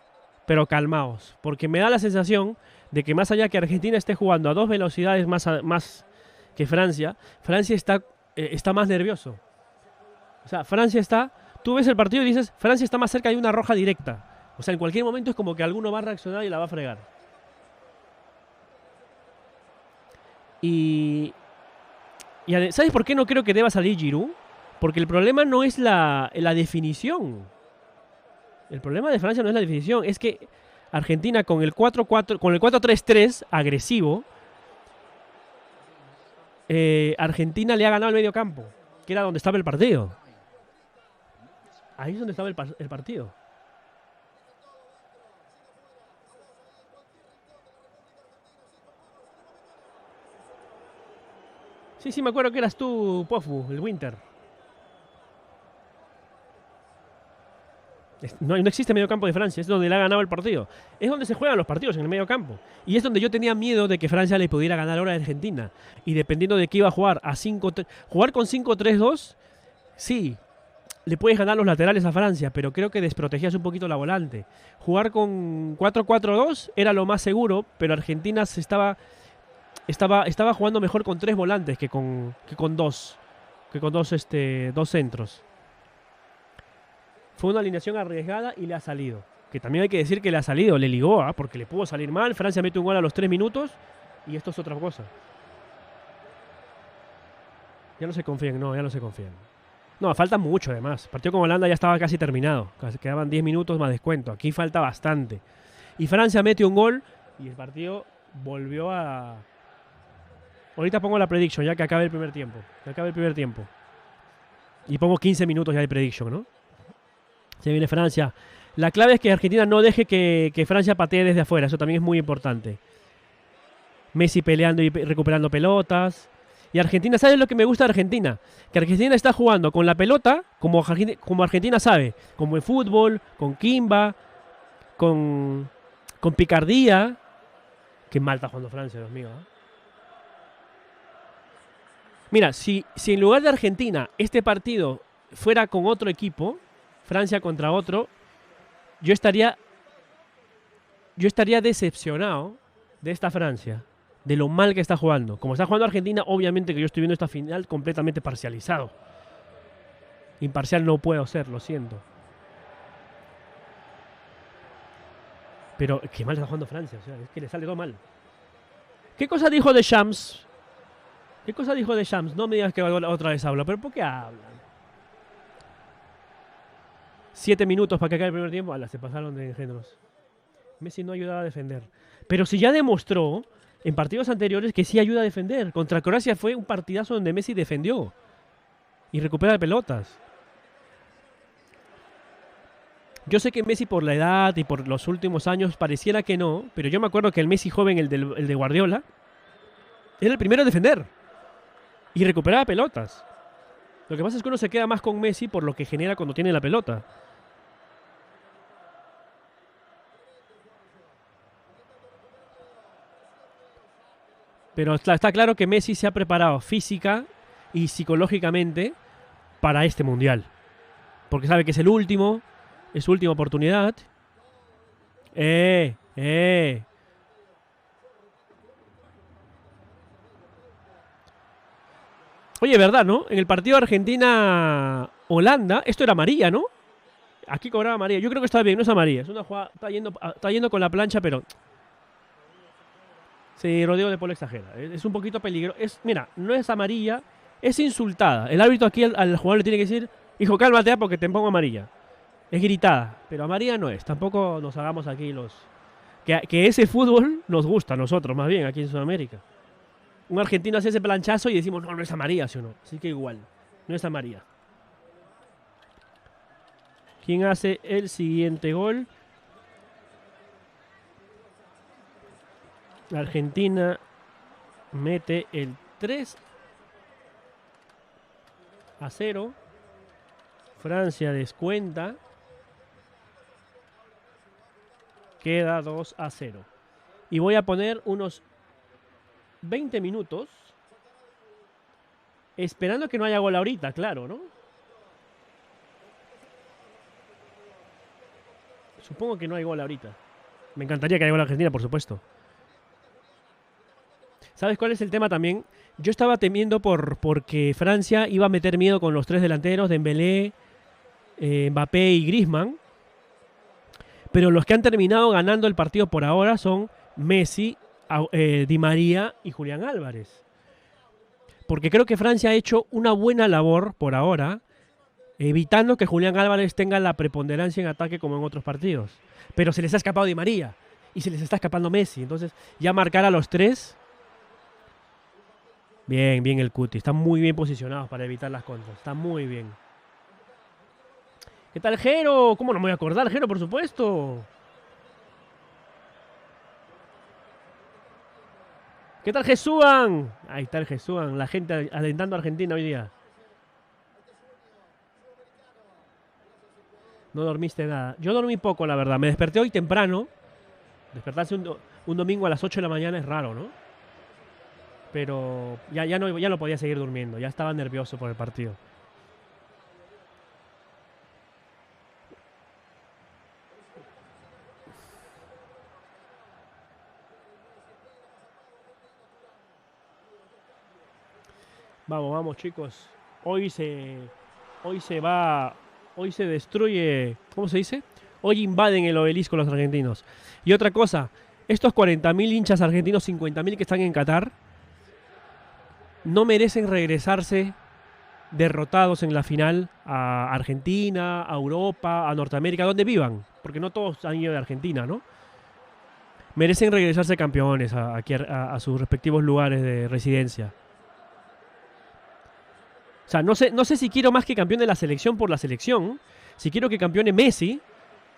pero calmaos. Porque me da la sensación de que más allá que Argentina esté jugando a 2 velocidades más que Francia está más nervioso. O sea, Francia está... Tú ves el partido y dices, Francia está más cerca de una roja directa. O sea, en cualquier momento es como que alguno va a reaccionar y la va a fregar. Y ¿sabes por qué no creo que deba salir Giroud? Porque el problema no es la definición. El problema de Francia no es la definición. Es que Argentina con el 4-4, con el 4-3-3 agresivo, Argentina le ha ganado el medio campo, que era donde estaba el partido. Ahí es donde estaba el partido. Sí, me acuerdo que eras tú, Pofu, el Winter. No existe medio campo de Francia, es donde le ha ganado el partido. Es donde se juegan los partidos, en el medio campo. Y es donde yo tenía miedo de que Francia le pudiera ganar ahora a Argentina. Y dependiendo de qué iba a jugar, jugar con 5-3-2, sí, le puedes ganar los laterales a Francia, pero creo que desprotegías un poquito la volante. Jugar con 4-4-2 era lo más seguro, pero Argentina estaba jugando mejor con 3 volantes que con 2. Que con dos centros. Fue una alineación arriesgada y le ha salido. Que también hay que decir que le ha salido, le ligó, porque le pudo salir mal. Francia mete un gol a los 3 minutos y esto es otra cosa. Ya no se confían. No, falta mucho además. El partido con Holanda ya estaba casi terminado. Quedaban 10 minutos más descuento. Aquí falta bastante. Y Francia mete un gol y el partido volvió a... Ahorita pongo la prediction ya que acabe el primer tiempo. Y pongo 15 minutos ya de prediction, ¿no? Se viene Francia. La clave es que Argentina no deje que Francia patee desde afuera. Eso también es muy importante. Messi peleando y recuperando pelotas. Y Argentina, ¿sabes lo que me gusta de Argentina? Que Argentina está jugando con la pelota como Argentina sabe. Como en fútbol, con Kimba, con picardía. Qué mal está jugando Francia, Dios mío, ¿eh? Mira, si en lugar de Argentina este partido fuera con otro equipo, Francia contra otro, yo estaría decepcionado de esta Francia, de lo mal que está jugando. Como está jugando Argentina, obviamente que yo estoy viendo esta final completamente parcializado. Imparcial no puedo ser, lo siento. Pero qué mal está jugando Francia, o sea, es que le sale todo mal. ¿Qué cosa dijo de Shams? ¿Qué cosa dijo de Shams? No me digas que otra vez habla, pero ¿por qué hablan? 7 minutos para que acabe el primer tiempo. Se pasaron de ingenuos. Messi no ayudaba a defender. Pero si ya demostró en partidos anteriores que sí ayuda a defender. Contra Croacia fue un partidazo donde Messi defendió y recupera pelotas. Yo sé que Messi por la edad y por los últimos años pareciera que no, pero yo me acuerdo que el Messi joven, el de Guardiola, era el primero a defender y recuperaba pelotas. Lo que pasa es que uno se queda más con Messi por lo que genera cuando tiene la pelota. Pero está claro que Messi se ha preparado física y psicológicamente para este Mundial. Porque sabe que es el último, es su última oportunidad. Oye, ¿verdad, no? En el partido Argentina-Holanda, esto era amarilla, ¿no? Aquí cobraba amarilla. Yo creo que está bien, no es amarilla. Es una jugada, está yendo con la plancha, pero... Sí, Rodrigo de Paul exagera. Es un poquito peligroso. Mira, no es amarilla, es insultada. El árbitro aquí al jugador le tiene que decir: hijo, cálmate porque te pongo amarilla. Es gritada, pero amarilla no es. Tampoco nos hagamos aquí los... Que ese fútbol nos gusta a nosotros, más bien, aquí en Sudamérica. Un argentino hace ese planchazo y decimos: no, no es amarilla, ¿sí o no? Así que igual, no es amarilla. ¿Quién hace el siguiente gol? Argentina mete el 3-0. Francia descuenta. Queda 2-0. Y voy a poner unos 20 minutos esperando que no haya gol ahorita, claro, ¿no? Supongo que no hay gol ahorita. Me encantaría que haya gol Argentina, por supuesto. ¿Sabes cuál es el tema también? Yo estaba temiendo porque Francia iba a meter miedo con los tres delanteros, Dembélé, Mbappé y Griezmann. Pero los que han terminado ganando el partido por ahora son Messi, Di María y Julián Álvarez. Porque creo que Francia ha hecho una buena labor por ahora, evitando que Julián Álvarez tenga la preponderancia en ataque como en otros partidos. Pero se les ha escapado Di María y se les está escapando Messi. Entonces ya marcar a los tres... Bien, bien el Cuti. Están muy bien posicionados para evitar las contras. Está muy bien. ¿Qué tal, Jero? ¿Cómo no me voy a acordar, Jero, por supuesto? ¿Qué tal, Jesúan? Ahí está el Jesúan. La gente alentando a Argentina hoy día. No dormiste nada. Yo dormí poco, la verdad. Me desperté hoy temprano. Despertarse un domingo a las 8 de la mañana es raro, ¿no? Pero ya no podía seguir durmiendo. Ya estaba nervioso por el partido. Vamos, chicos. Hoy se destruye, ¿cómo se dice? Hoy invaden el obelisco los argentinos. Y otra cosa, estos 40.000 hinchas argentinos, 50.000 que están en Qatar, no merecen regresarse derrotados en la final a Argentina, a Europa, a Norteamérica, donde vivan, porque no todos han ido de Argentina, ¿no? Merecen regresarse campeones a sus respectivos lugares de residencia. O sea, no sé si quiero más que campeone la selección por la selección, si quiero que campeone Messi,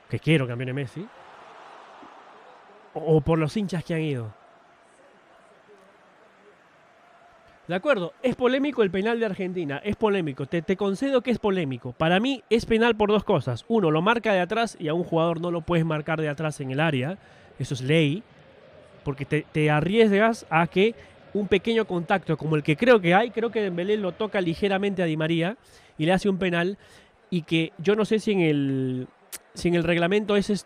que quiero que campeone Messi, o por los hinchas que han ido. De acuerdo, es polémico el penal de Argentina, es polémico, te concedo que es polémico. Para mí es penal por dos cosas. Uno, lo marca de atrás y a un jugador no lo puedes marcar de atrás en el área, eso es ley, porque te arriesgas a que un pequeño contacto como el que creo que hay, creo que Dembélé lo toca ligeramente a Di María y le hace un penal, y que yo no sé si en el reglamento es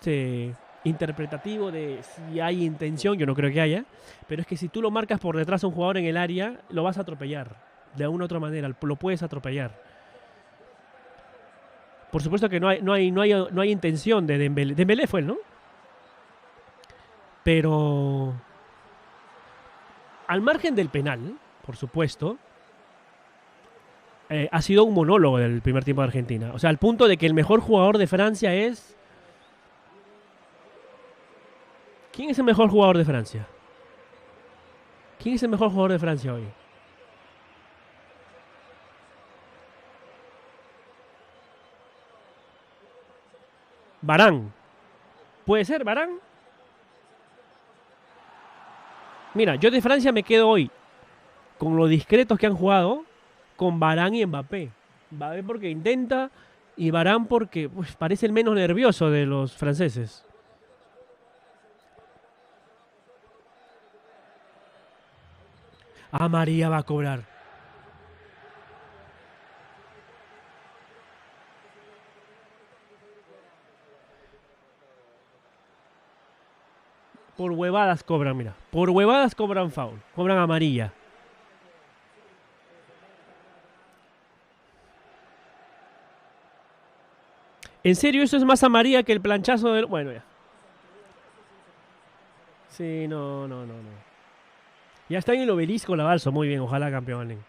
interpretativo de si hay intención, yo no creo que haya, pero es que si tú lo marcas por detrás a un jugador en el área, lo vas a atropellar, de alguna u otra manera, lo puedes atropellar. Por supuesto que no hay intención de Dembélé. Dembélé fue él, ¿no? Pero al margen del penal, por supuesto, ha sido un monólogo del primer tiempo de Argentina. O sea, al punto de que el mejor jugador de Francia es... ¿Quién es el mejor jugador de Francia? ¿Quién es el mejor jugador de Francia hoy? Varane. ¿Puede ser Varane? Mira, yo de Francia me quedo hoy con lo discretos que han jugado, con Varane y Mbappé. Mbappé porque intenta y Varane porque pues, parece el menos nervioso de los franceses. Ah, María va a cobrar. Por huevadas cobran, mira. Por huevadas cobran foul. Cobran amarilla. ¿En serio eso es más amarilla que el planchazo del...? Bueno, ya. Sí, no. Ya está en el obelisco la balsa. Muy bien, ojalá campeonen.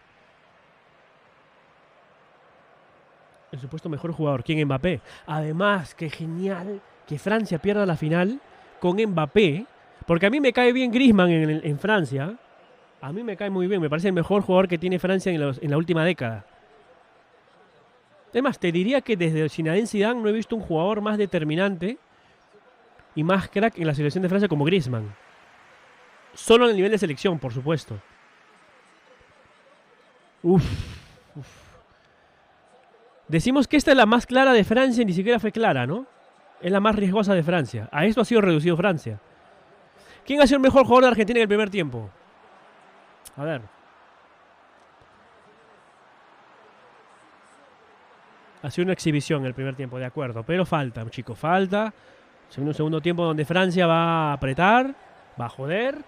El supuesto mejor jugador. ¿Quién? Mbappé. Además, qué genial que Francia pierda la final con Mbappé. Porque a mí me cae bien Griezmann en Francia. A mí me cae muy bien. Me parece el mejor jugador que tiene Francia en la última década. Además, te diría que desde Zinedine Zidane no he visto un jugador más determinante y más crack en la selección de Francia como Griezmann. Solo en el nivel de selección, por supuesto. Uf. Decimos que esta es la más clara de Francia y ni siquiera fue clara, ¿no? Es la más riesgosa de Francia. A esto ha sido reducido Francia. ¿Quién ha sido el mejor jugador de Argentina en el primer tiempo? A ver. Ha sido una exhibición el primer tiempo, de acuerdo. Pero falta, chicos, falta. Un segundo tiempo donde Francia va a apretar, va a joder.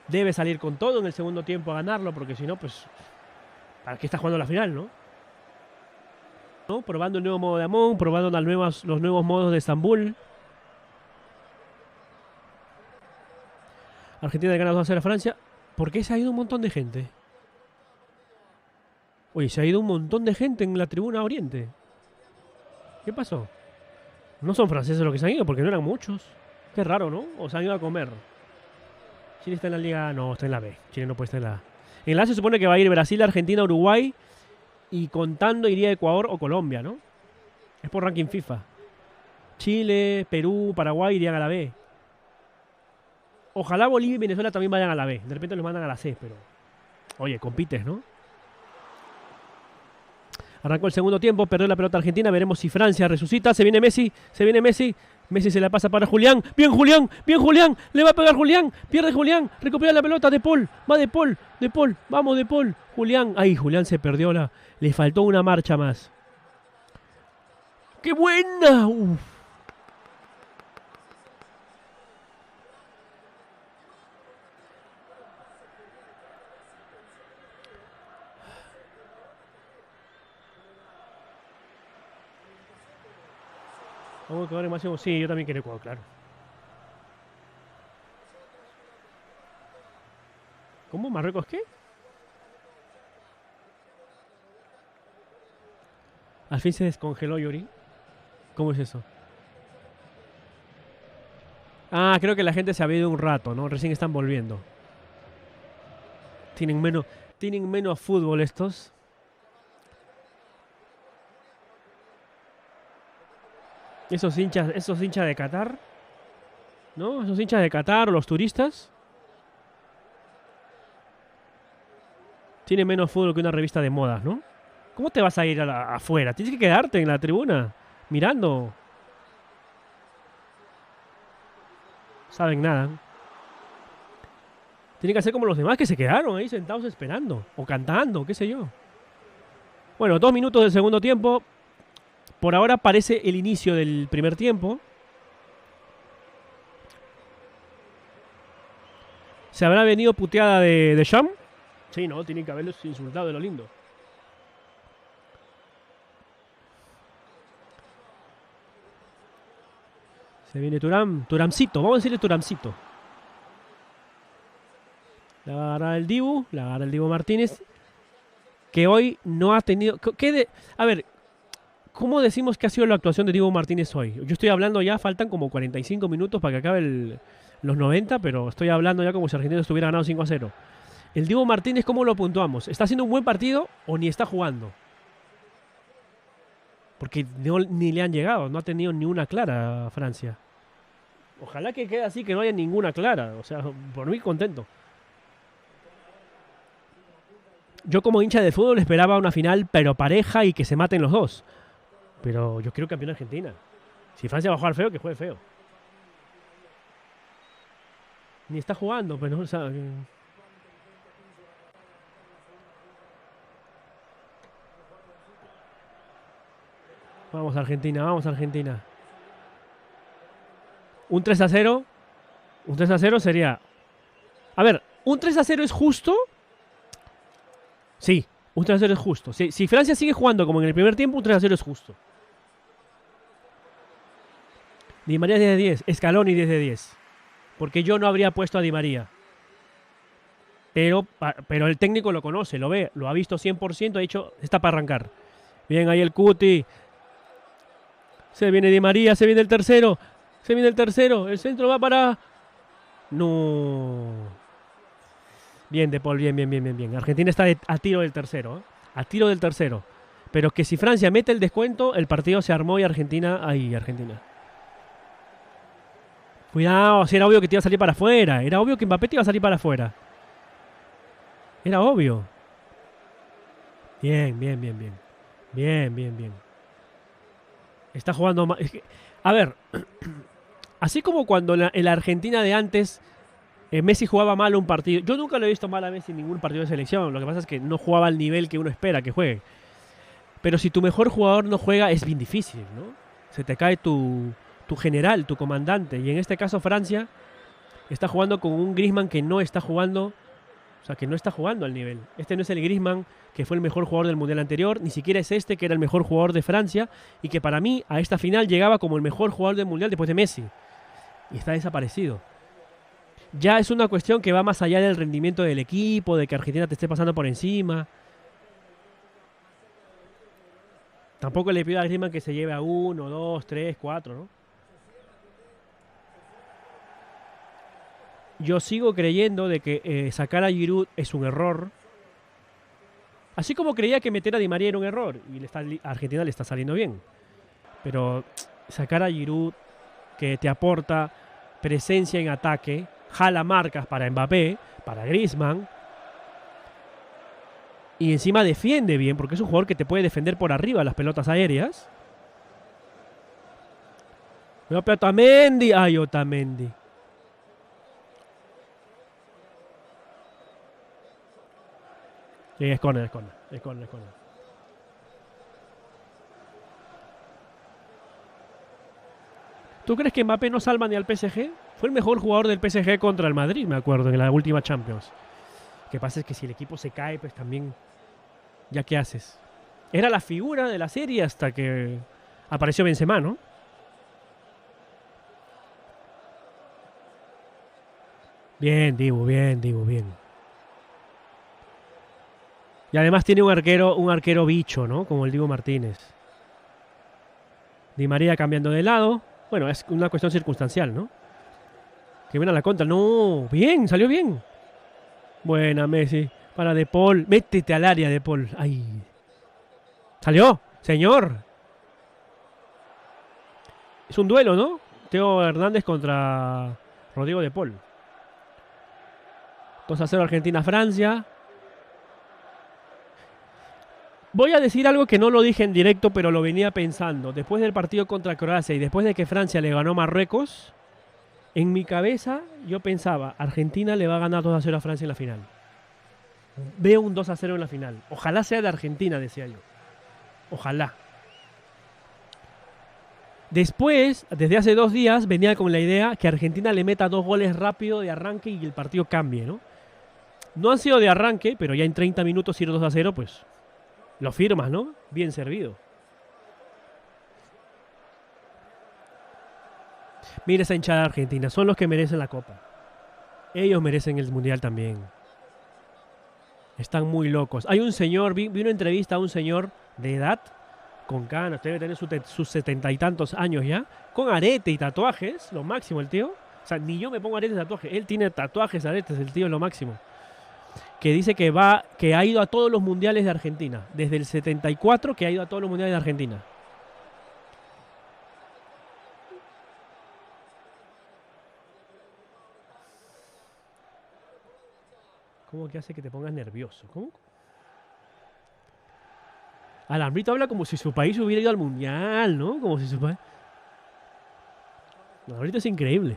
Debe salir con todo en el segundo tiempo a ganarlo, porque si no, pues... ¿Para qué está jugando la final, no? ¿No? Probando el nuevo modo de Amon, probando los nuevos modos de Estambul. Argentina le gana 2-0 a Francia. ¿Por qué se ha ido un montón de gente? Oye, se ha ido un montón de gente en la tribuna oriente. ¿Qué pasó? No son franceses los que se han ido, porque no eran muchos. Qué raro, ¿no? O se han ido a comer. Chile está en la liga... No, está en la B. Chile no puede estar en la A. En la A se supone que va a ir Brasil, Argentina, Uruguay. Y contando iría Ecuador o Colombia, ¿no? Es por ranking FIFA. Chile, Perú, Paraguay irían a la B. Ojalá Bolivia y Venezuela también vayan a la B. De repente los mandan a la C, pero... Oye, compites, ¿no? Arrancó el segundo tiempo, perdió la pelota Argentina. Veremos si Francia resucita. Se viene Messi, Messi se la pasa para Julián. Bien Julián, le va a pegar Julián. Pierde Julián, recupera la pelota. De Paul, va De Paul, vamos De Paul. Julián, ay, Julián se perdió le faltó una marcha más. ¡Qué buena! Uf. Vamos a quedar en máximo. Sí, yo también quiero Ecuador, claro. ¿Cómo? ¿Marruecos qué? Al fin se descongeló Yuri. ¿Cómo es eso? Ah, creo que la gente se ha ido un rato, ¿no? Recién están volviendo. Tienen menos fútbol estos. Esos hinchas de Qatar, ¿no? Esos hinchas de Qatar o los turistas tienen menos fútbol que una revista de modas, ¿no? ¿Cómo te vas a ir afuera? Tienes que quedarte en la tribuna, mirando. Saben nada. Tienen que hacer como los demás que se quedaron ahí sentados esperando. O cantando, qué sé yo. Bueno, 2 minutos del segundo tiempo. Por ahora parece el inicio del primer tiempo. ¿Se habrá venido puteada de Sham? Sí, no, tienen que haberlos insultado de lo lindo. Se viene Thuram. Thuramcito, vamos a decirle Thuramcito. La va a agarrar el Dibu. La agarra el Dibu Martínez. Que hoy no ha tenido... A ver, ¿cómo decimos que ha sido la actuación de Dibu Martínez hoy? Yo estoy hablando ya, faltan como 45 minutos para que acabe los 90, pero estoy hablando ya como si Argentina estuviera ganado 5-0. El Dibu Martínez, ¿cómo lo puntuamos? ¿Está haciendo un buen partido o ni está jugando? Porque ni le han llegado, no ha tenido ni una clara a Francia. Ojalá que quede así, que no haya ninguna clara. O sea, por mí contento. Yo como hincha de fútbol esperaba una final, pero pareja y que se maten los dos. Pero yo quiero campeón Argentina. Si Francia va a jugar feo, que juegue feo. Ni está jugando, pero o sea, vamos Argentina, vamos Argentina. Un 3-0. Un 3-0 sería... A ver, ¿un 3-0 es justo? Sí, un 3-0 es justo. Si Francia sigue jugando como en el primer tiempo, un 3-0 es justo. Di María 10 de 10, Scaloni 10 de 10. Porque yo no habría puesto a Di María. Pero el técnico lo conoce, lo ve, lo ha visto 100%, ha dicho, está para arrancar. Bien, ahí el Cuti. Se viene Di María, se viene el tercero. Se viene el tercero, el centro va para... No. Bien, De Paul, bien. Argentina está a tiro del tercero, ¿eh? A tiro del tercero. Pero que si Francia mete el descuento, el partido se armó y Argentina... Ahí, Argentina. Cuidado, si era obvio que te iba a salir para afuera. Era obvio que Mbappé te iba a salir para afuera. Era obvio. Bien. Bien. Está jugando mal. A ver, así como cuando en la Argentina de antes Messi jugaba mal un partido. Yo nunca lo he visto mal a Messi en ningún partido de selección. Lo que pasa es que no jugaba al nivel que uno espera que juegue. Pero si tu mejor jugador no juega, es bien difícil, ¿no? Se te cae tu general, tu comandante. Y en este caso Francia está jugando con un Griezmann que no está jugando. O sea, que no está jugando al nivel. Este no es el Griezmann que fue el mejor jugador del Mundial anterior. Ni siquiera es este que era el mejor jugador de Francia. Y que para mí a esta final llegaba como el mejor jugador del Mundial después de Messi. Y está desaparecido. Ya es una cuestión que va más allá del rendimiento del equipo, de que Argentina te esté pasando por encima. Tampoco le pido a Griezmann que se lleve a 1, 2, 3, 4, ¿no? Yo sigo creyendo de que sacar a Giroud es un error. Así como creía que meter a Di María era un error. Y a Argentina le está saliendo bien. Pero sacar a Giroud, que te aporta presencia en ataque, jala marcas para Mbappé, para Griezmann. Y encima defiende bien, porque es un jugador que te puede defender por arriba las pelotas aéreas. Otamendi. Ay, Otamendi. Es corner. ¿Tú crees que Mbappé no salva ni al PSG? Fue el mejor jugador del PSG contra el Madrid, me acuerdo, en la última Champions. Lo que pasa es que si el equipo se cae, pues también... ¿Ya qué haces? Era la figura de la serie hasta que apareció Benzema, ¿no? Bien, Dibu. Y además tiene un arquero bicho, ¿no? Como el Dibu Martínez. Di María cambiando de lado. Bueno, es una cuestión circunstancial, ¿no? Que viene a la contra. No, bien, salió bien. Buena, Messi. Para De Paul. Métete al área, De Paul. Ay. Salió, señor. Es un duelo, ¿no? Teo Hernández contra Rodrigo De Paul. 2-0 Argentina-Francia. Voy a decir algo que no lo dije en directo, pero lo venía pensando. Después del partido contra Croacia y después de que Francia le ganó a Marruecos, en mi cabeza yo pensaba, Argentina le va a ganar 2-0 a Francia en la final. Veo un 2-0 en la final. Ojalá sea de Argentina, decía yo. Ojalá. Después, desde hace 2 días, venía con la idea que Argentina le meta 2 goles rápido de arranque y el partido cambie, ¿no? No han sido de arranque, pero ya en 30 minutos ir 2-0, pues lo firmas, ¿no? Bien servido. Mira esa hinchada de Argentina, son los que merecen la copa. Ellos merecen el mundial también. Están muy locos. Hay un señor, vi una entrevista a un señor de edad, con canas, debe tener sus 70 y tantos años ya, con arete y tatuajes, lo máximo el tío. O sea, ni yo me pongo aretes y tatuajes, él tiene tatuajes, aretes, el tío es lo máximo. Que dice que ha ido a todos los mundiales de Argentina, desde el 74 que ha ido a todos los mundiales de Argentina. ¿Cómo que hace que te pongas nervioso? ¿Cómo? Alambrito habla como si su país hubiera ido al mundial, ¿no? Como si su país... Alambrito es increíble.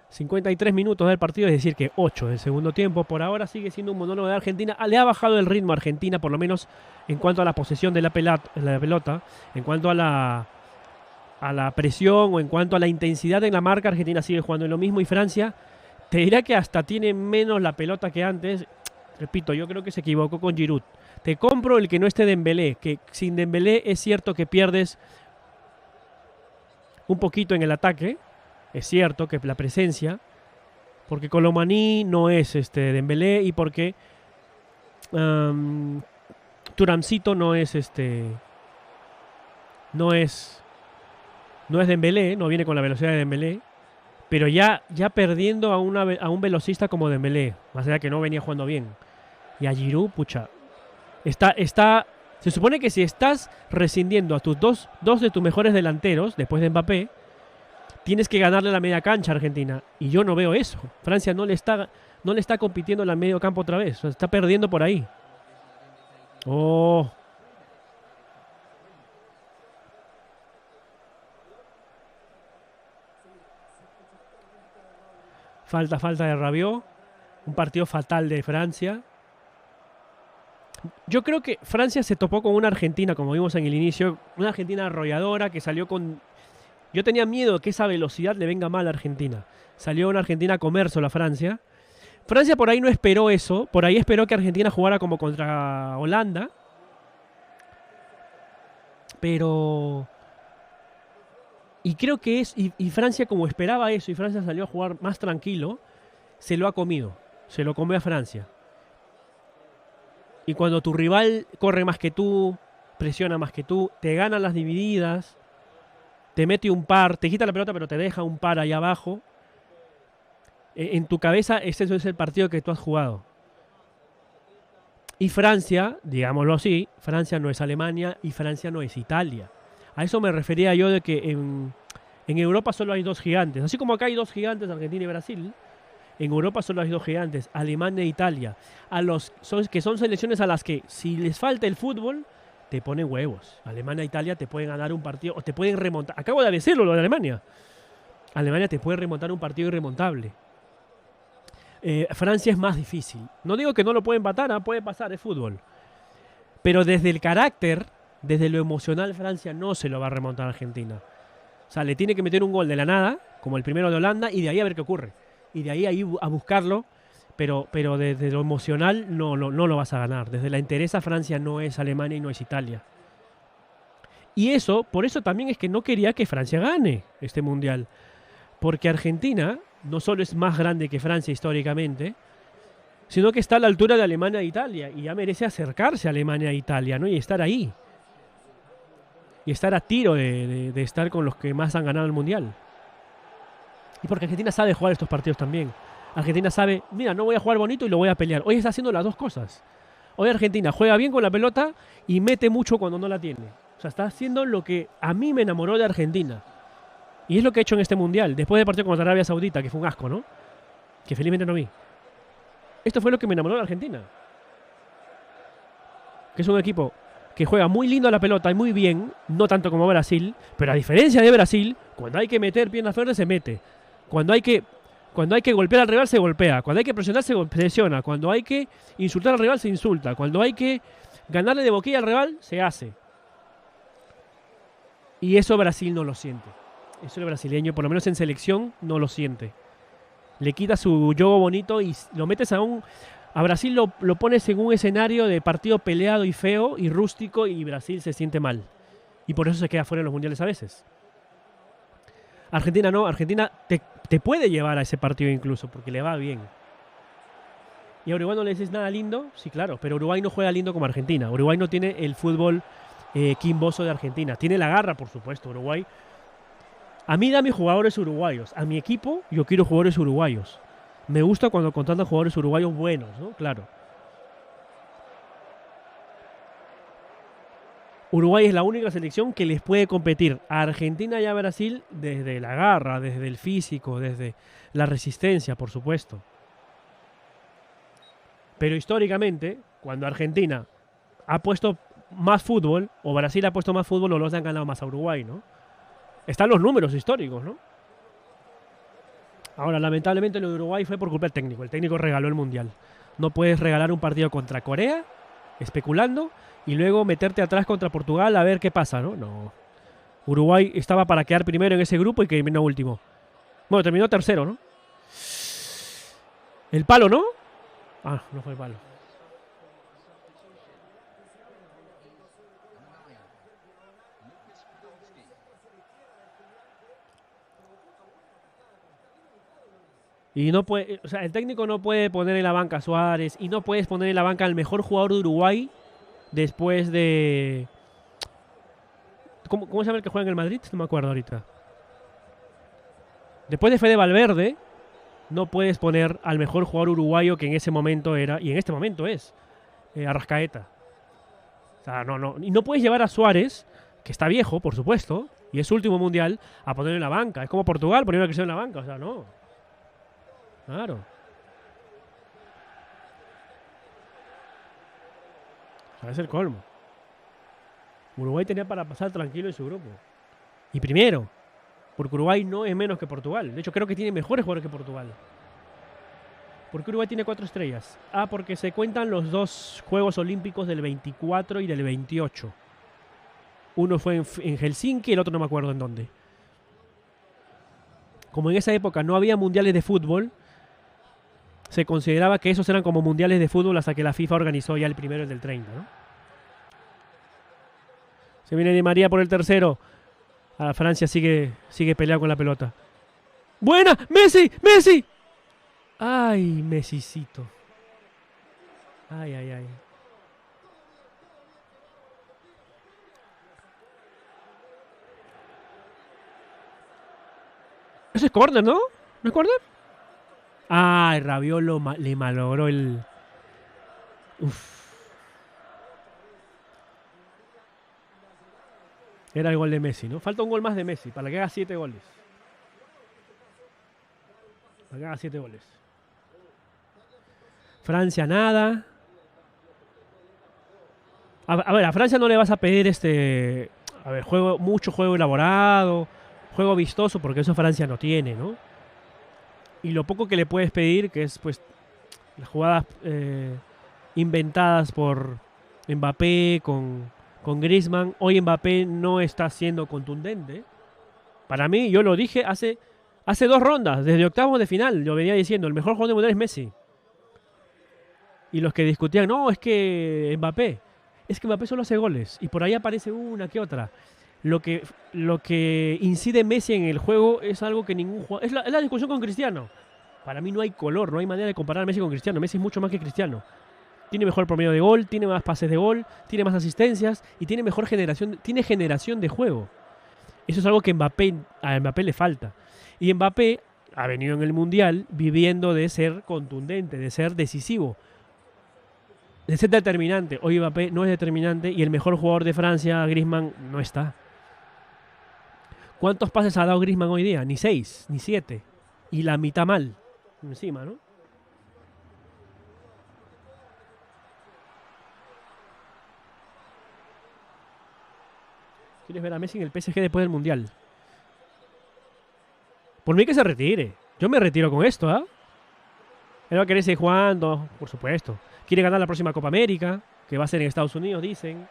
53 minutos del partido, es decir que 8 del segundo tiempo. Por ahora sigue siendo un monólogo de Argentina. Le ha bajado el ritmo a Argentina, por lo menos en cuanto a la posesión de la pelota, en cuanto a la presión o en cuanto a la intensidad en la marca. Argentina sigue jugando en lo mismo y Francia, te dirá que hasta tiene menos la pelota que antes. Repito, yo creo que se equivocó con Giroud. Te compro el que no esté Dembélé, que sin Dembélé es cierto que pierdes un poquito en el ataque. Es cierto que la presencia, porque Colomani no es Dembélé y porque Turamcito no es no es Dembélé, no viene con la velocidad de Dembélé, pero ya perdiendo a un velocista como Dembélé, más allá que no venía jugando bien. Y a Giroud, pucha, se supone que si estás rescindiendo a tus dos de tus mejores delanteros después de Mbappé, tienes que ganarle la media cancha a Argentina. Y yo no veo eso. Francia no le está compitiendo en el medio campo otra vez. O sea, está perdiendo por ahí. Oh. Falta de Rabiot. Un partido fatal de Francia. Yo creo que Francia se topó con una Argentina, como vimos en el inicio. Una Argentina arrolladora que salió con... Yo tenía miedo que esa velocidad le venga mal a Argentina. Salió una Argentina a comérsela a Francia. Francia por ahí no esperó eso. Por ahí esperó que Argentina jugara como contra Holanda. Pero... Y creo que y Francia como esperaba eso, y Francia salió a jugar más tranquilo, se lo ha comido. Se lo comió a Francia. Y cuando tu rival corre más que tú, presiona más que tú, te gana las divididas, te mete un par, te quita la pelota pero te deja un par ahí abajo, en tu cabeza ese es el partido que tú has jugado. Y Francia, digámoslo así, Francia no es Alemania y Francia no es Italia. A eso me refería yo de que en Europa solo hay 2 gigantes. Así como acá hay 2 gigantes, Argentina y Brasil, en Europa solo hay 2 gigantes, Alemania e Italia. Que son selecciones a las que si les falta el fútbol, te ponen huevos. Alemania e Italia te pueden ganar un partido o te pueden remontar. Acabo de decirlo lo de Alemania. Alemania te puede remontar un partido irremontable. Francia es más difícil. No digo que no lo puede empatar, puede pasar, es fútbol. Pero desde el carácter, desde lo emocional, Francia no se lo va a remontar a Argentina. O sea, le tiene que meter un gol de la nada, como el primero de Holanda, y de ahí a ver qué ocurre. Y de ahí a buscarlo, pero desde lo emocional no lo vas a ganar. Desde la entereza, Francia no es Alemania y no es Italia. Y eso, por eso también es que no quería que Francia gane este mundial. Porque Argentina no solo es más grande que Francia históricamente, sino que está a la altura de Alemania e Italia. Y ya merece acercarse a Alemania e Italia, ¿no? Y estar ahí. Y estar a tiro de estar con los que más han ganado el mundial. Y porque Argentina sabe jugar estos partidos también. Argentina sabe, mira, no voy a jugar bonito y lo voy a pelear. Hoy está haciendo las dos cosas. Hoy Argentina juega bien con la pelota y mete mucho cuando no la tiene. O sea, está haciendo lo que a mí me enamoró de Argentina. Y es lo que ha hecho en este mundial. Después del partido contra Arabia Saudita, que fue un asco, ¿no? Que felizmente no vi. Esto fue lo que me enamoró de Argentina. Que es un equipo que juega muy lindo a la pelota y muy bien, no tanto como Brasil, pero a diferencia de Brasil, cuando hay que meter piernas verdes se mete. Cuando hay que Cuando hay que golpear al rival se golpea. Cuando hay que presionar se presiona. Cuando hay que insultar al rival se insulta. Cuando hay que ganarle de boquilla al rival se hace. Y eso Brasil no lo siente. Eso el brasileño, por lo menos en selección, no lo siente. Le quita su juego bonito y lo metes a Brasil lo pones en un escenario de partido peleado y feo y rústico y Brasil se siente mal. Y por eso se queda fuera en los mundiales a veces. Argentina no, Argentina te puede llevar a ese partido incluso, porque le va bien. ¿Y a Uruguay no le dices nada lindo? Sí, claro, pero Uruguay no juega lindo como Argentina. Uruguay no tiene el fútbol quimboso de Argentina. Tiene la garra, por supuesto, Uruguay. A mí dame jugadores uruguayos. A mi equipo yo quiero jugadores uruguayos. Me gusta cuando contratan jugadores uruguayos buenos, ¿no? Claro. Uruguay es la única selección que les puede competir a Argentina y a Brasil desde la garra, desde el físico, desde la resistencia, por supuesto. Pero históricamente, cuando Argentina ha puesto más fútbol, o Brasil ha puesto más fútbol, o los han ganado más a Uruguay, ¿no? Están los números históricos, ¿no? Ahora, lamentablemente lo de Uruguay fue por culpa del técnico. El técnico regaló el Mundial. No puedes regalar un partido contra Corea, especulando, y luego meterte atrás contra Portugal a ver qué pasa, ¿no? No. Uruguay estaba para quedar primero en ese grupo y que terminó último. Bueno, terminó tercero, ¿no? El palo, ¿no? Ah, no fue el palo. Y no puede, o sea, el técnico no puede poner en la banca a Suárez y no puedes poner en la banca al mejor jugador de Uruguay después de... ¿Cómo se llama el que juega en el Madrid? No me acuerdo ahorita. Después de Fede Valverde, no puedes poner al mejor jugador uruguayo que en ese momento era, y en este momento es, Arrascaeta. O sea, no. Y no puedes llevar a Suárez, que está viejo, por supuesto, y es su último mundial, a ponerlo en la banca. Es como Portugal, poner a Cristiano en la banca. O sea, no. Claro. O sea, es el colmo. Uruguay tenía para pasar tranquilo en su grupo. Y primero, porque Uruguay no es menos que Portugal. De hecho, creo que tiene mejores jugadores que Portugal. ¿Por qué Uruguay tiene 4 estrellas? Ah, porque se cuentan los 2 Juegos Olímpicos del 24 y del 28. Uno fue en Helsinki y el otro no me acuerdo en dónde. Como en esa época no había mundiales de fútbol, se consideraba que esos eran como mundiales de fútbol hasta que la FIFA organizó ya el primero, el del 30, ¿no? Se viene Di María por el tercero. A Francia sigue peleando con la pelota. ¡Buena! ¡Messi! ¡Messi! ¡Ay, Messicito! ¡Ay! Eso es córner, ¿no? ¿No es córner? ¡Ay, Rabiot le malogró el... Uf. Era el gol de Messi, ¿no? Falta un gol más de Messi para que haga 7 goles. Para que haga 7 goles. Francia nada. A ver, a Francia no le vas a pedir a ver, mucho juego elaborado, juego vistoso, porque eso Francia no tiene, ¿no? Y lo poco que le puedes pedir, que es pues las jugadas inventadas por Mbappé con Griezmann. Hoy Mbappé no está siendo contundente. Para mí, yo lo dije hace 2 rondas, desde octavos de final, yo venía diciendo, el mejor jugador del mundial es Messi. Y los que discutían, no, es que Mbappé. Es que Mbappé solo hace goles. Y por ahí aparece una que otra. Lo que incide Messi en el juego es algo que ningún jugador... Es la discusión con Cristiano. Para mí no hay color, no hay manera de comparar a Messi con Cristiano. Messi es mucho más que Cristiano. Tiene mejor promedio de gol, tiene más pases de gol, tiene más asistencias y tiene mejor generación de juego. Eso es algo que a Mbappé le falta. Y Mbappé ha venido en el Mundial viviendo de ser contundente, de ser decisivo, de ser determinante. Hoy Mbappé no es determinante y el mejor jugador de Francia, Griezmann, no está. ¿Cuántos pases ha dado Griezmann hoy día? Ni 6, ni 7. Y la mitad mal. Encima, ¿no? ¿Quieres ver a Messi en el PSG después del Mundial? Por mí que se retire. Yo me retiro con esto, ¿ah? Él va a querer seguir jugando, por supuesto. Quiere ganar la próxima Copa América, que va a ser en Estados Unidos, dicen.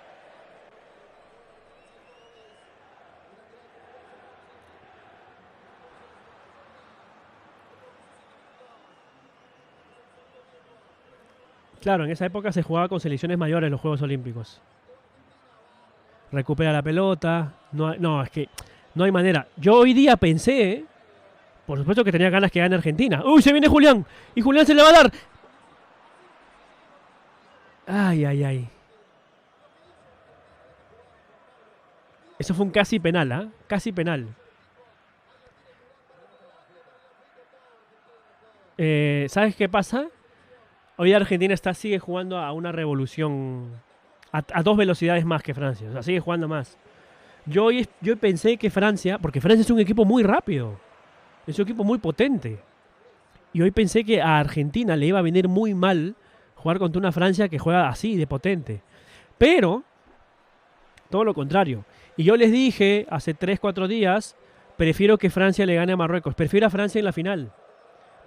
Claro, en esa época se jugaba con selecciones mayores los Juegos Olímpicos. Recupera la pelota. No, es que no hay manera. Yo hoy día pensé, por supuesto que tenía ganas que gane Argentina. ¡Uy, se viene Julián! ¡Y Julián se le va a dar! ¡Ay, ay, ay! Eso fue un casi penal, ¿ah? Casi penal. ¿Sabes qué pasa? Hoy Argentina sigue jugando a una revolución a dos velocidades más que Francia. O sea, sigue jugando más. Yo pensé que Francia, porque Francia es un equipo muy rápido, es un equipo muy potente. Y hoy pensé que a Argentina le iba a venir muy mal jugar contra una Francia que juega así, de potente. Pero, todo lo contrario. Y yo les dije hace 3-4 días, prefiero que Francia le gane a Marruecos. Prefiero a Francia en la final.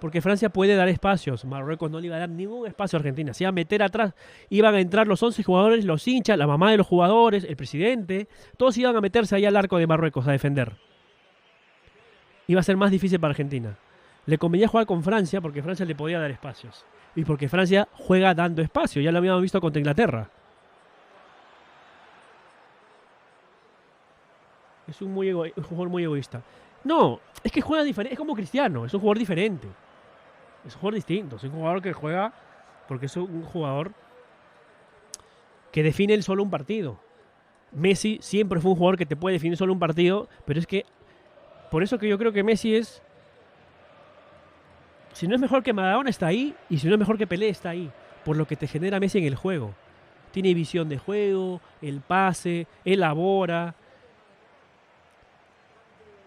Porque Francia puede dar espacios. Marruecos no le iba a dar ningún espacio a Argentina. Se iba a meter atrás. Iban a entrar los 11 jugadores, los hinchas, la mamá de los jugadores, el presidente. Todos iban a meterse ahí al arco de Marruecos a defender. Iba a ser más difícil para Argentina. Le convenía jugar con Francia porque Francia le podía dar espacios. Y porque Francia juega dando espacio. Ya lo habíamos visto contra Inglaterra. Es un jugador muy egoísta. No, es que juega diferente. Es como Cristiano. Es un jugador diferente. Es un jugador distinto. Es un jugador que juega porque es un jugador que define él solo un partido. Messi siempre fue un jugador que te puede definir solo un partido, pero es que por eso que yo creo que Messi es, si no es mejor que Maradona está ahí, y si no es mejor que Pelé está ahí, por lo que te genera Messi en el juego. Tiene visión de juego, el pase, elabora.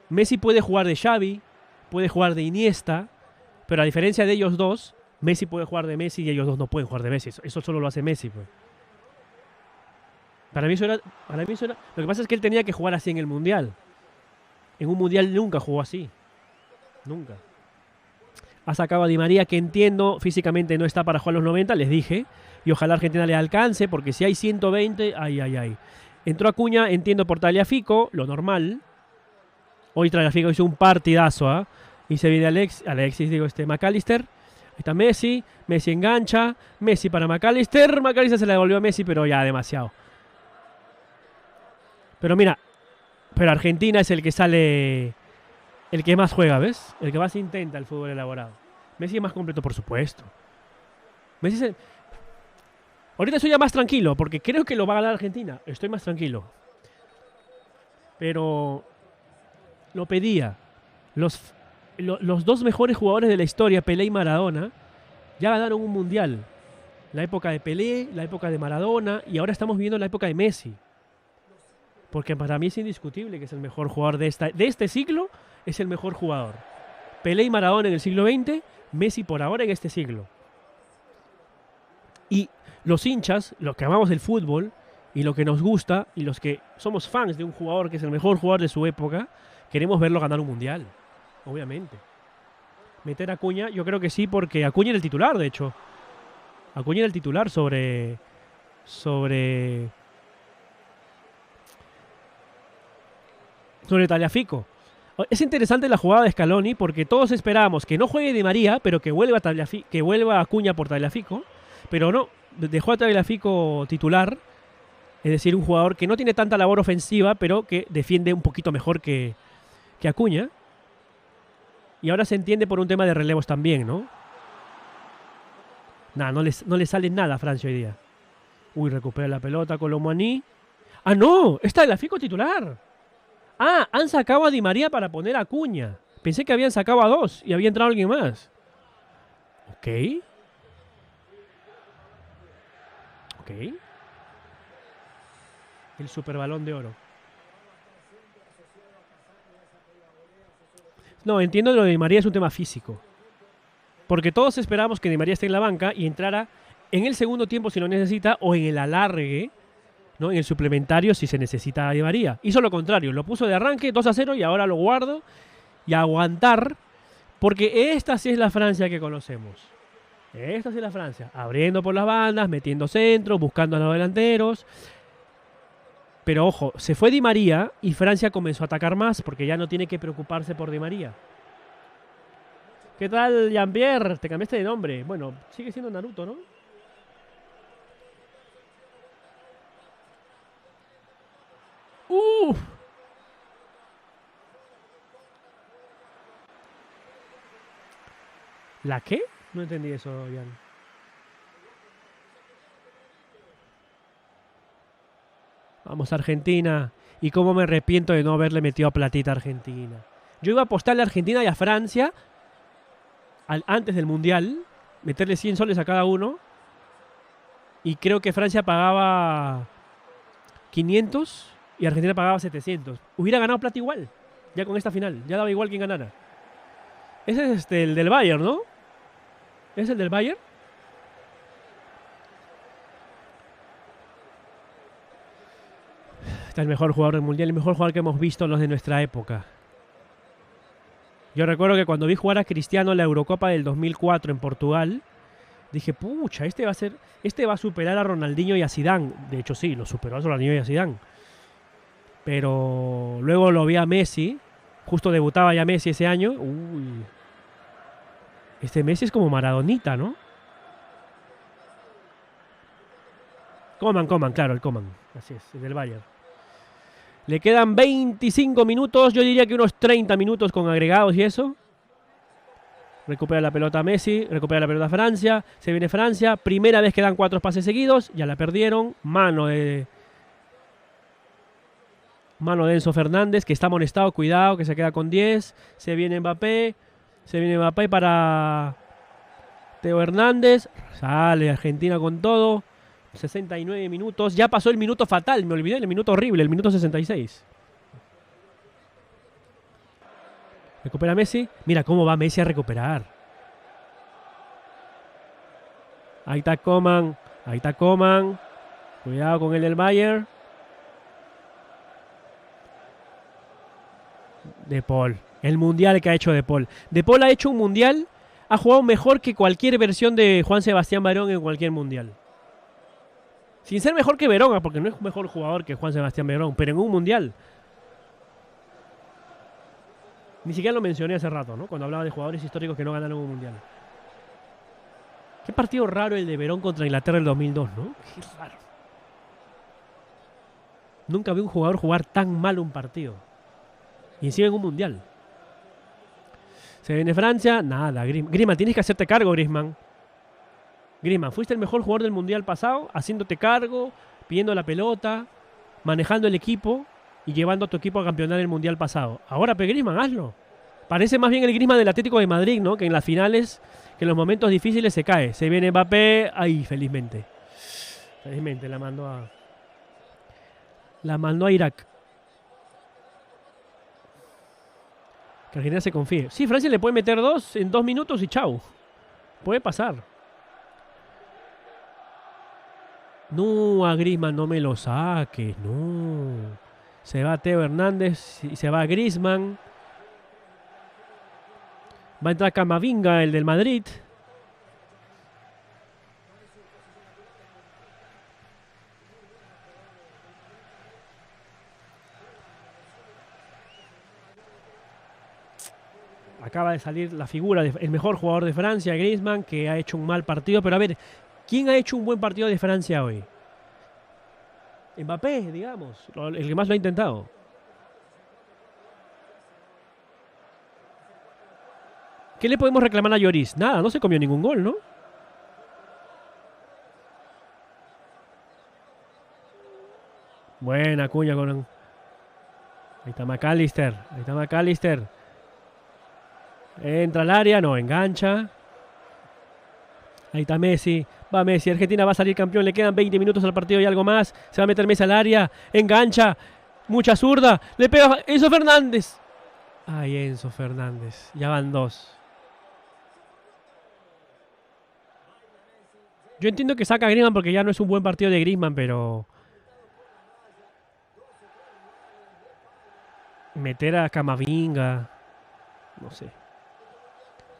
Messi puede jugar de Xavi, puede jugar de Iniesta, pero a diferencia de ellos dos, Messi puede jugar de Messi y ellos dos no pueden jugar de Messi. Eso solo lo hace Messi, pues. Para mí eso era. Lo que pasa es que él tenía que jugar así en el Mundial. En un Mundial nunca jugó así. Nunca. Ha sacado a Di María, que entiendo físicamente no está para jugar los 90, les dije. Y ojalá Argentina le alcance, porque si hay 120, ay. Entró Acuña, entiendo por Tagliafico, lo normal. Hoy Tagliafico hizo un partidazo, ¿ah? Y se viene McAllister. Ahí está Messi engancha, Messi para McAllister se la devolvió a Messi, pero ya demasiado. Pero mira, Argentina es el que sale, el que más juega, ¿ves? El que más intenta el fútbol elaborado. Messi es más completo, por supuesto. Ahorita estoy ya más tranquilo, porque creo que lo va a ganar Argentina. Estoy más tranquilo. Pero lo pedía. Los dos mejores jugadores de la historia, Pelé y Maradona, ya ganaron un mundial. La época de Pelé, la época de Maradona, y ahora estamos viviendo la época de Messi. Porque para mí es indiscutible que es el mejor jugador de este siglo, es el mejor jugador. Pelé y Maradona en el siglo XX, Messi por ahora en este siglo. Y los hinchas, los que amamos el fútbol, y lo que nos gusta, y los que somos fans de un jugador que es el mejor jugador de su época, queremos verlo ganar un mundial. Obviamente. Meter a Acuña, yo creo que sí, porque Acuña era el titular, de hecho. Acuña era el titular sobre Tagliafico. Es interesante la jugada de Scaloni porque todos esperábamos que no juegue Di María, pero que vuelva Acuña por Tagliafico. Pero no, dejó a Tagliafico titular. Es decir, un jugador que no tiene tanta labor ofensiva, pero que defiende un poquito mejor que Acuña. Y ahora se entiende por un tema de relevos también, ¿no? Nada, no le sale nada a Francia hoy día. Uy, recupera la pelota Colomani. ¡Ah, no! ¡Está Tagliafico titular! Ah, han sacado a Di María para poner a Acuña. Pensé que habían sacado a dos y había entrado alguien más. Ok. El superbalón de oro. No, entiendo lo de Di María es un tema físico. Porque todos esperamos que Di María esté en la banca y entrara en el segundo tiempo si lo necesita o en el alargue, ¿no? En el suplementario si se necesita a Di María. Hizo lo contrario, lo puso de arranque 2-0 y ahora lo guardo y a aguantar Porque esta sí es la Francia que conocemos. Esta sí es la Francia. Abriendo por las bandas, metiendo centros, buscando a los delanteros. Pero ojo, se fue Di María y Francia comenzó a atacar más porque ya no tiene que preocuparse por Di María. ¿Qué tal, Jean-Pierre? Te cambiaste de nombre. Bueno, sigue siendo Naruto, ¿no? ¡Uf! ¿La qué? No entendí eso, Jan. Vamos, Argentina. Y cómo me arrepiento de no haberle metido a platita a Argentina. Yo iba a apostarle a Argentina y a Francia antes del Mundial. Meterle 100 soles a cada uno. Y creo que Francia pagaba 500 y Argentina pagaba 700. Hubiera ganado plata igual. Ya con esta final. Ya daba igual quien ganara. Ese es el del Bayern, ¿no? ¿Es el del Bayern? Está el mejor jugador del Mundial, el mejor jugador que hemos visto los de nuestra época. Yo recuerdo que cuando vi jugar a Cristiano en la Eurocopa del 2004 en Portugal, dije, pucha, este va a superar a Ronaldinho y a Zidane. De hecho, sí, lo superó a Ronaldinho y a Zidane. Pero luego lo vi a Messi, justo debutaba ya Messi ese año. Uy, este Messi es como Maradonita, ¿no? Coman, claro, el Coman. Así es, el del Bayern. Le quedan 25 minutos, yo diría que unos 30 minutos con agregados y eso. Recupera la pelota Messi, recupera la pelota Francia, se viene Francia, primera vez que dan 4 pases seguidos, ya la perdieron, mano de Enzo Fernández, que está amonestado, cuidado, que se queda con 10, se viene Mbappé para Teo Hernández, sale Argentina con todo, 69 minutos, ya pasó el minuto fatal, me olvidé, el minuto horrible, el minuto 66. Recupera Messi. Mira cómo va Messi a recuperar. Ahí está Coman. Cuidado con el del Bayern. De Paul. El mundial que ha hecho De Paul. De Paul ha hecho un mundial. Ha jugado mejor que cualquier versión de Juan Sebastián Verón en cualquier mundial. Sin ser mejor que Verón, porque no es mejor jugador que Juan Sebastián Verón, pero en un mundial. Ni siquiera lo mencioné hace rato, ¿no? Cuando hablaba de jugadores históricos que no ganaron un mundial. Qué partido raro el de Verón contra Inglaterra el 2002, ¿no? Qué raro. Nunca vi un jugador jugar tan mal un partido. Y encima en un mundial. Se viene Francia. Nada, Griezmann, tienes que hacerte cargo, Griezmann. Griezmann, fuiste el mejor jugador del mundial pasado, haciéndote cargo, pidiendo la pelota, manejando el equipo y llevando a tu equipo a campeonar el mundial pasado. Ahora, Griezmann, hazlo. Parece más bien el Griezmann del Atlético de Madrid, ¿no? Que en las finales, que en los momentos difíciles se cae. Se viene Mbappé, ahí, felizmente. Felizmente la mandó a Irak. Que Argentina se confíe. Sí, Francia le puede meter 2 en 2 minutos y chau. Puede pasar. No, a Griezmann no me lo saques, no. Se va Teo Hernández y se va Griezmann. Va a entrar Camavinga, el del Madrid. Acaba de salir la figura del mejor jugador de Francia, Griezmann, que ha hecho un mal partido. Pero a ver, ¿quién ha hecho un buen partido de Francia hoy? Mbappé, digamos, el que más lo ha intentado. ¿Qué le podemos reclamar a Lloris? Nada, no se comió ningún gol, ¿no? Buena cuña con... Ahí está McAllister. Entra al área, no, engancha. Ahí está Messi. Va Messi, Argentina va a salir campeón. Le quedan 20 minutos al partido y algo más. Se va a meter Messi al área. Engancha. Mucha zurda. Le pega Enzo Fernández. Ay, Enzo Fernández. Ya van 2. Yo entiendo que saca a Griezmann porque ya no es un buen partido de Griezmann, pero... meter a Camavinga... no sé.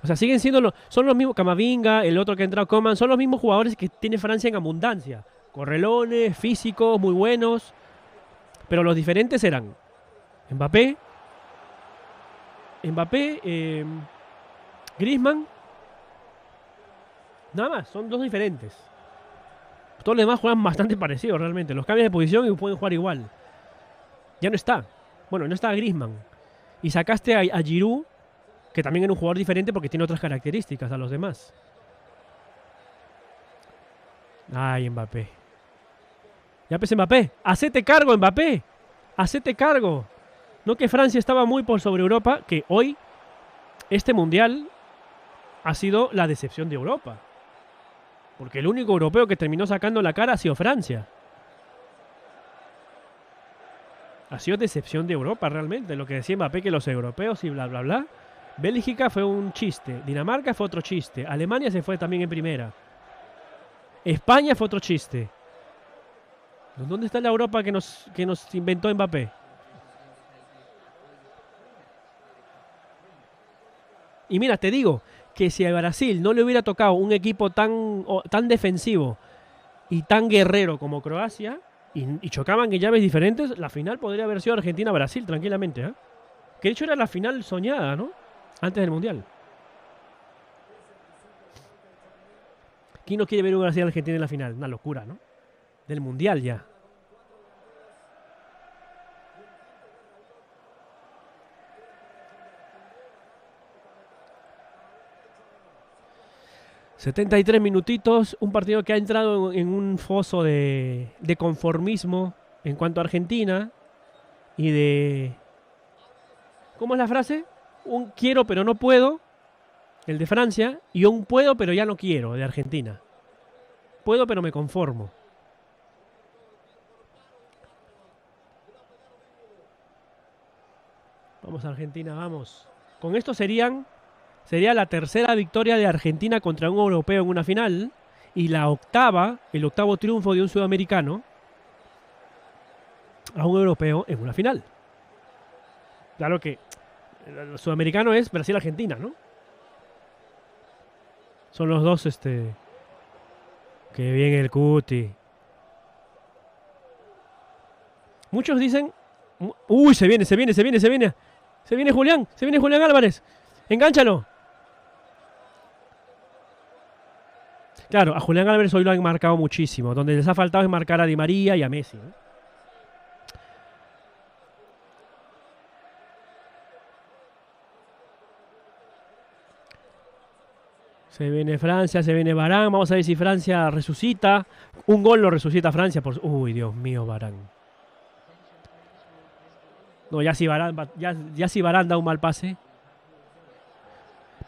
O sea, siguen siendo son los mismos. Camavinga, el otro que ha entrado, Coman, son los mismos jugadores que tiene Francia en abundancia. Correlones, físicos, muy buenos. Pero los diferentes eran Mbappé, Griezmann. Nada más, son dos diferentes. Todos los demás juegan bastante parecidos realmente. Los cambian de posición y pueden jugar igual. Ya no está. Bueno, no está Griezmann. Y sacaste a Giroud, que también era un jugador diferente porque tiene otras características a los demás. Ay, Mbappé. Ya pues, Mbappé. Hacete cargo, Mbappé. Hacete cargo. No que Francia estaba muy por sobre Europa, que hoy este mundial ha sido la decepción de Europa. Porque el único europeo que terminó sacando la cara ha sido Francia. Ha sido decepción de Europa realmente. Lo que decía Mbappé, que los europeos y bla, bla, bla. Bélgica fue un chiste. Dinamarca fue otro chiste. Alemania se fue también en primera. España fue otro chiste. ¿Dónde está la Europa que nos inventó Mbappé? Y mira, te digo que si a Brasil no le hubiera tocado un equipo tan defensivo y tan guerrero como Croacia, y chocaban en llaves diferentes, la final podría haber sido Argentina-Brasil tranquilamente, ¿eh? Que de hecho era la final soñada, ¿no? Antes del Mundial. ¿Quién no quiere ver un Brasil-Argentina en la final? Una locura, ¿no? Del Mundial ya. ...73 minutitos... un partido que ha entrado en un foso de conformismo... en cuanto a Argentina... y de... ¿cómo es la frase? Un quiero pero no puedo... el de Francia... y un puedo pero ya no quiero... de Argentina. Puedo pero me conformo. Vamos Argentina, vamos. Con esto sería la tercera victoria de Argentina contra un europeo en una final. Y la octava, el octavo triunfo de un sudamericano a un europeo en una final. Claro que el sudamericano es Brasil-Argentina, ¿no? Son los dos, que bien el Cuti. Muchos dicen... Uy, se viene. Se viene Julián. Se viene Julián Álvarez. Engánchalo. Claro, a Julián Álvarez hoy lo han marcado muchísimo. Donde les ha faltado es marcar a Di María y a Messi, ¿no? Se viene Francia, se viene Varane. Vamos a ver si Francia resucita. Un gol lo resucita Francia. Uy, Dios mío, Varane. No, ya si Varane da un mal pase.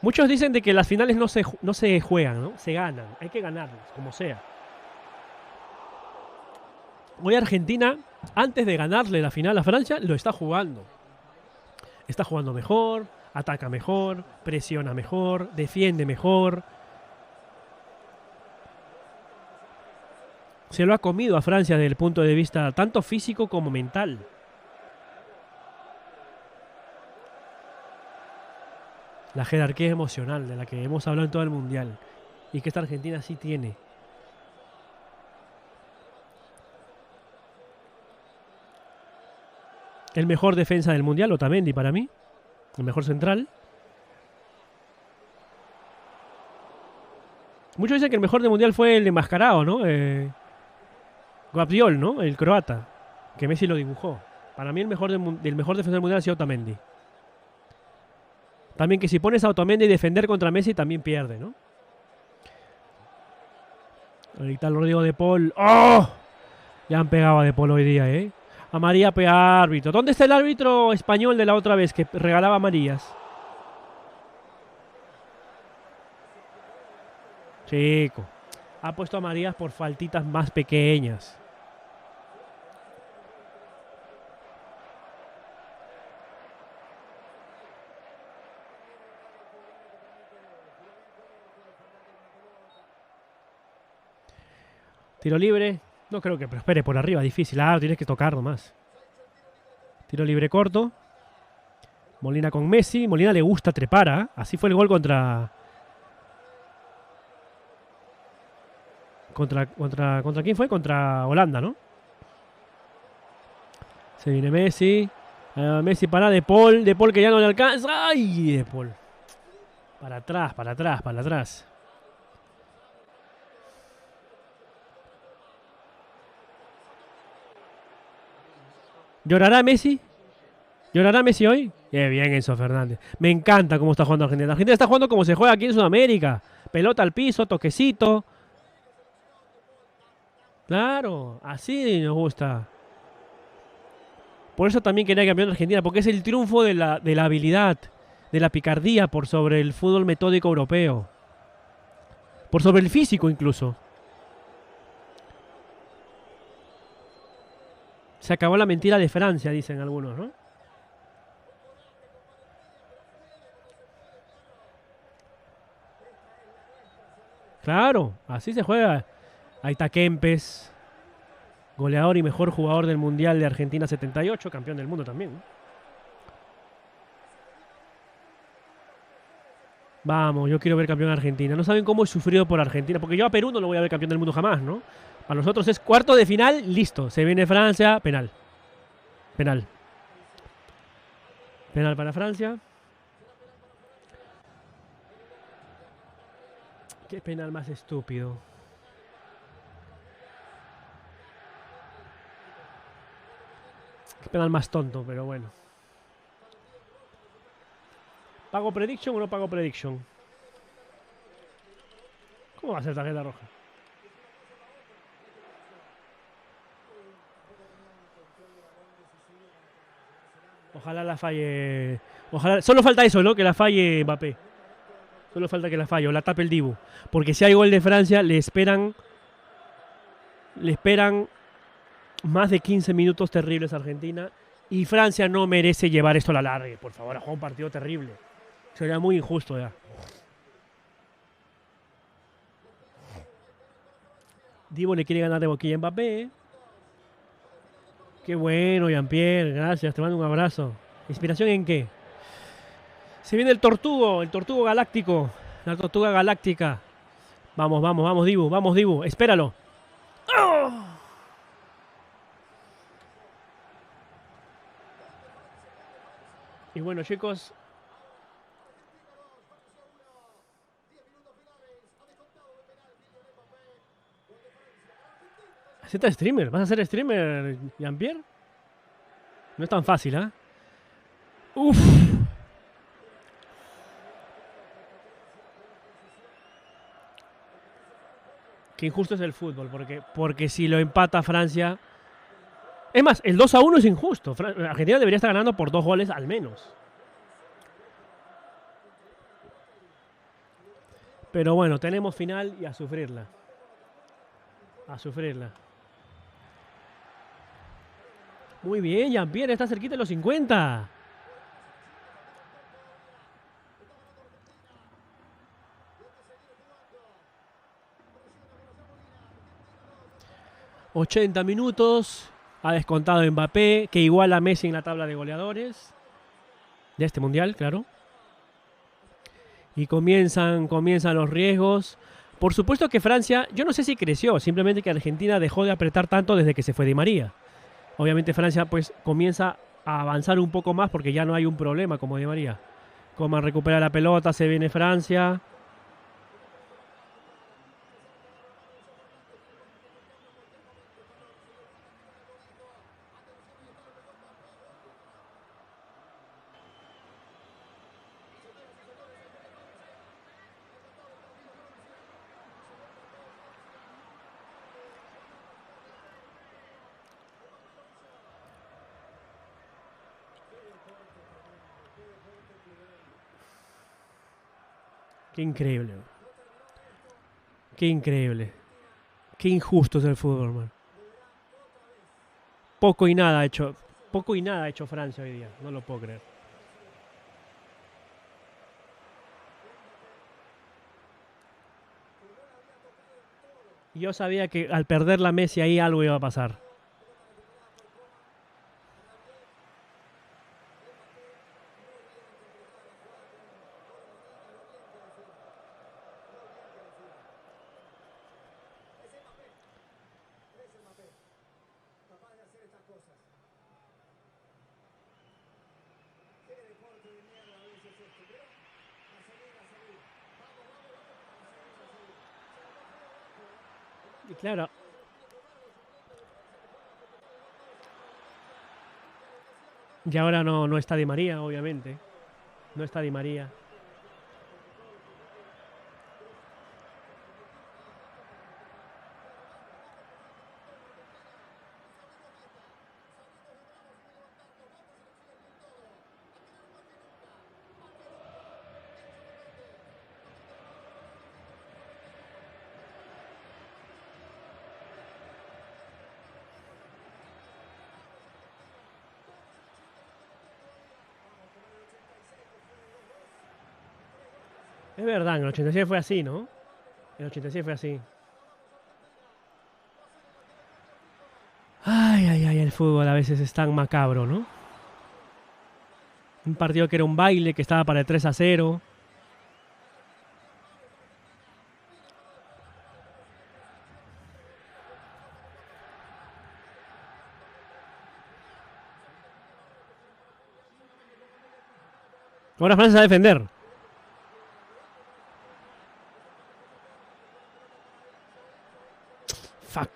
Muchos dicen de que las finales no se juegan, ¿no? Se ganan. Hay que ganarlas, como sea. Hoy Argentina, antes de ganarle la final a Francia, lo está jugando. Está jugando mejor, ataca mejor, presiona mejor, defiende mejor. Se lo ha comido a Francia desde el punto de vista tanto físico como mental. La jerarquía emocional de la que hemos hablado en todo el Mundial. Y que esta Argentina sí tiene. El mejor defensa del Mundial, Otamendi para mí. El mejor central. Muchos dicen que el mejor del Mundial fue el enmascarado, ¿no? Guardiol, ¿no? El croata. Que Messi lo dibujó. Para mí el mejor defensor del Mundial ha sido Otamendi. También que si pones a Otamendi y defender contra Messi también pierde, ¿no? Ahorita el Rodrigo de Paul. ¡Oh! Ya han pegado a de Paul hoy día, ¿eh? A María pega árbitro. ¿Dónde está el árbitro español de la otra vez que regalaba amarillas? Chico. Ha puesto amarillas por faltitas más pequeñas. Tiro libre. No creo que prospere por arriba. Difícil. Ah, tienes que tocar nomás. Tiro libre corto. Molina con Messi. Molina le gusta trepar, ¿eh? Así fue el gol contra ¿quién fue? Contra Holanda, ¿no? Se viene Messi. Messi para De Paul. De Paul que ya no le alcanza. ¡Ay! De Paul. Para atrás, para atrás, para atrás. ¿Llorará Messi? ¿Llorará Messi hoy? Qué bien Enzo Fernández. Me encanta cómo está jugando Argentina. Argentina está jugando como se juega aquí en Sudamérica. Pelota al piso, toquecito. Claro, así nos gusta. Por eso también quería campeón de Argentina, porque es el triunfo de la habilidad, de la picardía por sobre el fútbol metódico europeo. Por sobre el físico incluso. Se acabó la mentira de Francia, dicen algunos, ¿no? Claro, así se juega. Ahí está Kempes, goleador y mejor jugador del Mundial de Argentina 78, campeón del mundo también, ¿no? Vamos, yo quiero ver campeón a Argentina. No saben cómo he sufrido por Argentina, porque yo a Perú no lo voy a ver campeón del mundo jamás, ¿no? Para nosotros es cuarto de final, listo. Se viene Francia, penal. Penal. Penal para Francia. Qué penal más estúpido. Qué penal más tonto, pero bueno. ¿Pago prediction o no pago prediction? ¿Cómo va a ser tarjeta roja? Ojalá la falle. Ojalá. Solo falta eso, ¿no? Que la falle Mbappé. Solo falta que la falle o la tape el Dibu. Porque si hay gol de Francia, le esperan. Le esperan más de 15 minutos terribles a Argentina. Y Francia no merece llevar esto a la larga. Por favor, ha jugado un partido terrible. Sería muy injusto ya. Dibu le quiere ganar de boquilla a Mbappé. Qué bueno, Jean-Pierre. Gracias, te mando un abrazo. ¿Inspiración en qué? Se viene el tortugo galáctico. La tortuga galáctica. Vamos, vamos, vamos, Dibu. Espéralo. ¡Oh! Y bueno, chicos. Acepta streamer. ¿Vas a ser streamer, Jean-Pierre? No es tan fácil, ¿ah? Uf. Qué injusto es el fútbol, porque si lo empata Francia... Es más, el 2-1 es injusto. Argentina debería estar ganando por 2 goles al menos. Pero bueno, tenemos final y a sufrirla. A sufrirla. Muy bien, Jean-Pierre, está cerquita de los 50. ...80 minutos... Ha descontado Mbappé, que iguala a Messi en la tabla de goleadores de este mundial, claro. Y comienzan los riesgos. Por supuesto que Francia, yo no sé si creció, simplemente que Argentina dejó de apretar tanto desde que se fue Di María. Obviamente Francia pues comienza a avanzar un poco más porque ya no hay un problema como Di María. Coman recupera la pelota, se viene Francia. Qué increíble. Qué increíble. Qué injusto es el fútbol, man. Poco y nada ha hecho. Poco y nada ha hecho Francia hoy día. No lo puedo creer. Yo sabía que al perder la Messi ahí algo iba a pasar. Y claro. Y ahora no está Di María, obviamente. No está Di María. Es verdad, en el 86 fue así, ¿no? En el 86 fue así. Ay, ay, ay, el fútbol a veces es tan macabro, ¿no? Un partido que era un baile, que estaba para el 3-0. Ahora Francia va a defender. Fuck.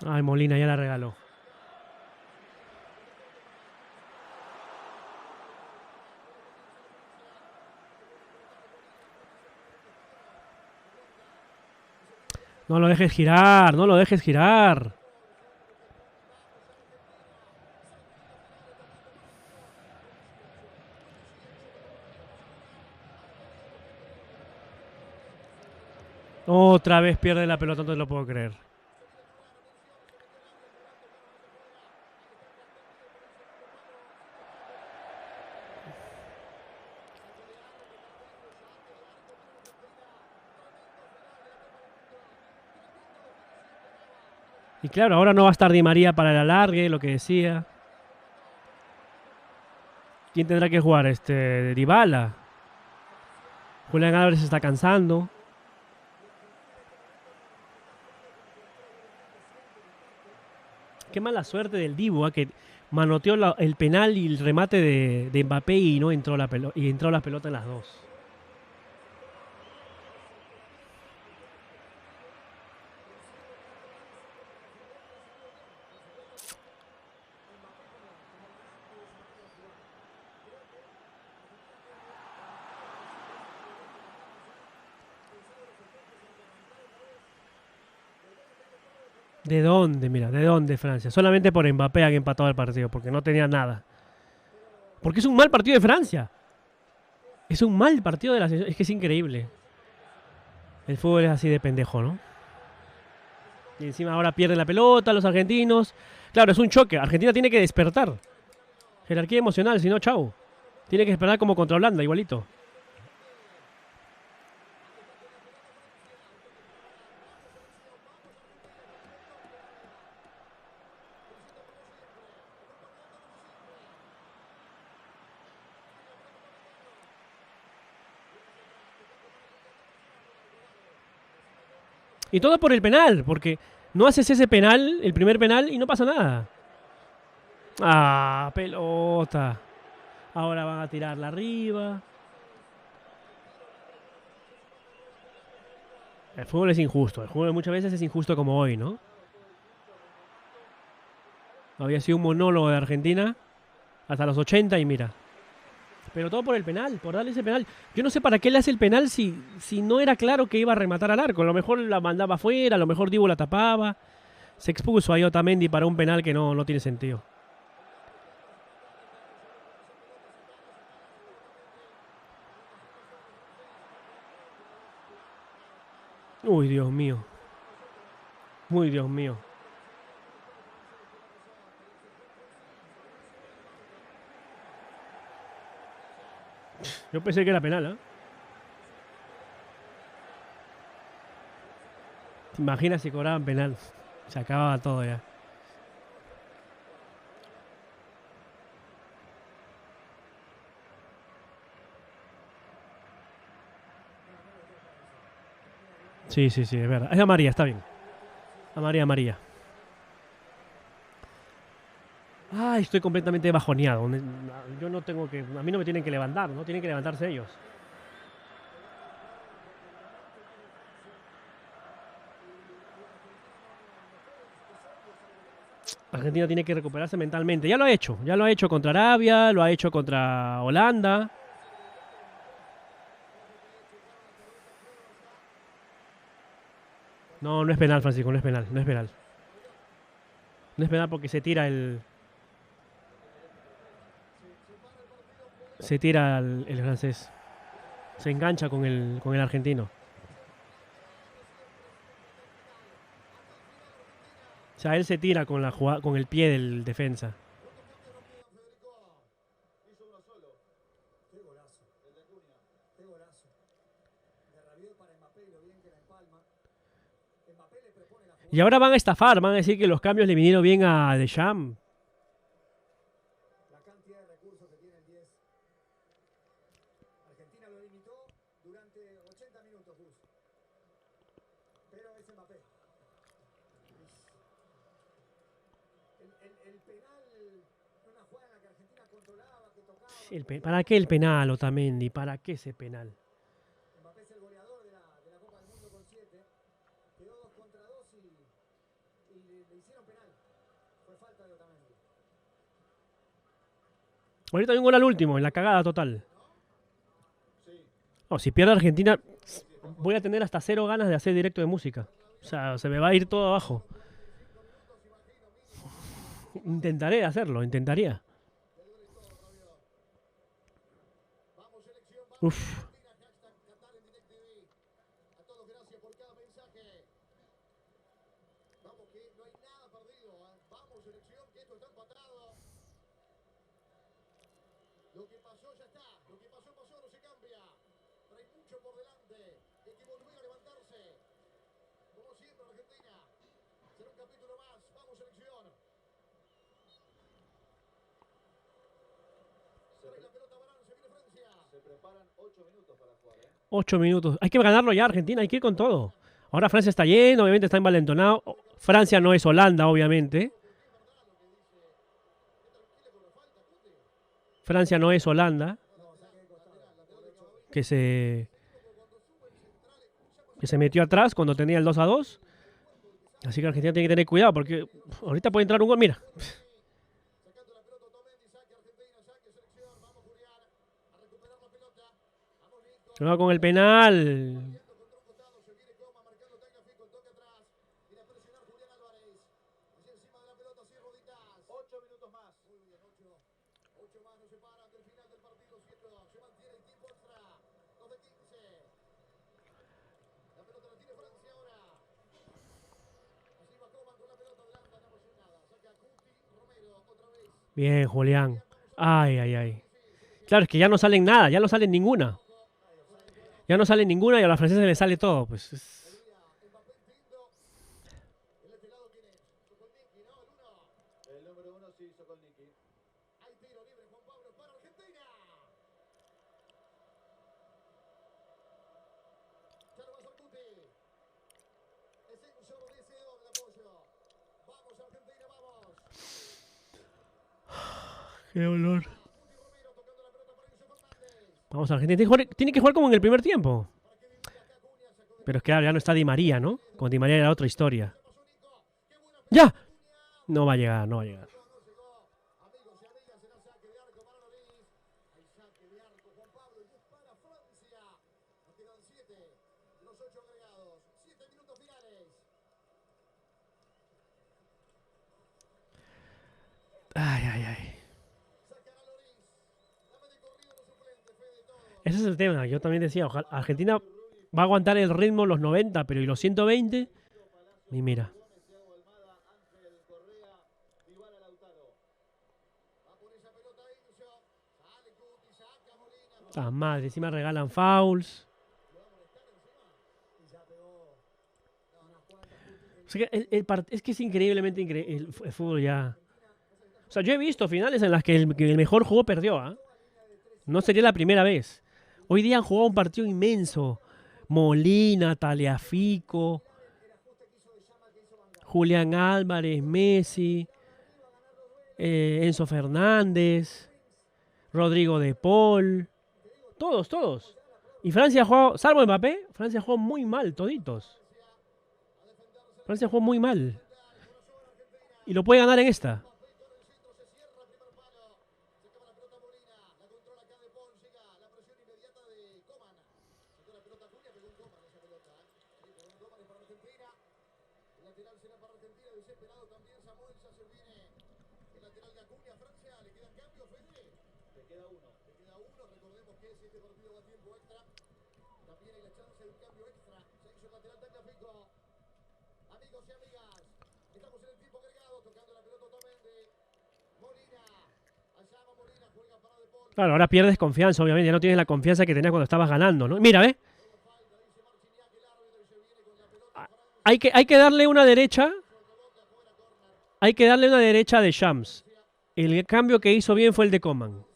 Ay, Molina ya la regaló. No lo dejes girar, no lo dejes girar. Otra vez pierde la pelota, no te lo puedo creer. Y claro, ahora no va a estar Di María para el alargue, lo que decía. ¿Quién tendrá que jugar? Dybala. Julián Álvarez se está cansando. Qué mala suerte del Dibu, que manoteó el penal y el remate de Mbappé y no entró la pelota, y entró la pelota en las dos. ¿De dónde? Mira, ¿de dónde Francia? Solamente por Mbappé han empatado el partido, porque no tenía nada. Porque es un mal partido de Francia. Es un mal partido de la selección. Es que es increíble. El fútbol es así de pendejo, ¿no? Y encima ahora pierden la pelota los argentinos. Claro, es un choque. Argentina tiene que despertar. Jerarquía emocional, si no, chau. Tiene que despertar como contra Holanda, igualito. Y todo por el penal, porque no haces ese penal, el primer penal, y no pasa nada. Ah, pelota. Ahora van a tirarla arriba. El fútbol es injusto. El fútbol muchas veces es injusto como hoy, ¿no? Había sido un monólogo de Argentina hasta los 80 y mira. Pero todo por el penal, por darle ese penal. Yo no sé para qué le hace el penal si no era claro que iba a rematar al arco. A lo mejor la mandaba afuera, a lo mejor Dibu la tapaba. Se expuso a Otamendi para un penal que no tiene sentido. Uy, Dios mío. Muy Dios mío. Yo pensé que era penal, ¿eh? ¿Te imaginas si cobraban penal? Se acababa todo ya. Sí, sí, sí, es verdad. Es amarilla, está bien. A María, María. Ay, estoy completamente bajoneado. Yo no tengo que... A mí no me tienen que levantar, ¿no? Tienen que levantarse ellos. Argentina tiene que recuperarse mentalmente. Ya lo ha hecho contra Arabia, lo ha hecho contra Holanda. No, no es penal, Francisco, no es penal, no es penal. No es penal porque se tira el... Se tira el francés. Se engancha con el argentino. O sea, él se tira con con el pie del defensa. Y ahora van a estafar, van a decir que los cambios le vinieron bien a Deschamps. ¿Para qué el penal, Otamendi? ¿Para qué ese penal? Ahorita hay un gol al último, en la cagada total. Oh, si pierde Argentina, voy a tener hasta 0 ganas de hacer directo de música. O sea, se me va a ir todo abajo. Intentaré hacerlo, intentaría. Uf. Se preparan 8 minutos para jugar, 8 minutos. Hay que ganarlo ya, Argentina, hay que ir con todo. Ahora Francia está lleno, obviamente está envalentonado. Francia no es Holanda, obviamente. Francia no es Holanda. Que se metió atrás cuando tenía el 2-2. Así que Argentina tiene que tener cuidado porque ahorita puede entrar un gol. Mira. Cuidado con el penal. Bien, Julián. Ay, ay, ay. Claro, es que ya no salen nada, ya no salen ninguna. Ya no sale ninguna y a la francesa le sale todo. Pues el número 1 sí, Sokolniki. Hay tiro libre, Juan Pablo, para Argentina. Ya lo va a hacer Guti. Es un solo decidor de apoyo. Vamos, Argentina, vamos. qué dolor. Vamos, Argentina. Tiene que jugar como en el primer tiempo. Pero es que ya no está Di María, ¿no? Con Di María era otra historia. ¡Ya! No va a llegar, no va a llegar. Ay, ay, ay. Ese es el tema. Yo también decía, ojalá Argentina va a aguantar el ritmo los 90, pero ¿y los 120? Y mira. Ah, madre, encima regalan fouls. O sea que es que es increíblemente increíble el fútbol ya. O sea, yo he visto finales en las que el mejor jugó perdió, ¿ah? No sería la primera vez. Hoy día han jugado un partido inmenso. Molina, Taliafico, Julián Álvarez, Messi, Enzo Fernández, Rodrigo de Paul, todos, todos. Y Francia ha jugado, salvo Mbappé, Francia jugó muy mal, toditos. Francia jugó muy mal. Y lo puede ganar en esta. Claro, ahora pierdes confianza, obviamente. Ya no tienes la confianza que tenías cuando estabas ganando, ¿no? Mira, ¿ves? Hay que darle una derecha. Hay que darle una derecha de Shams. El cambio que hizo bien fue el de Coman.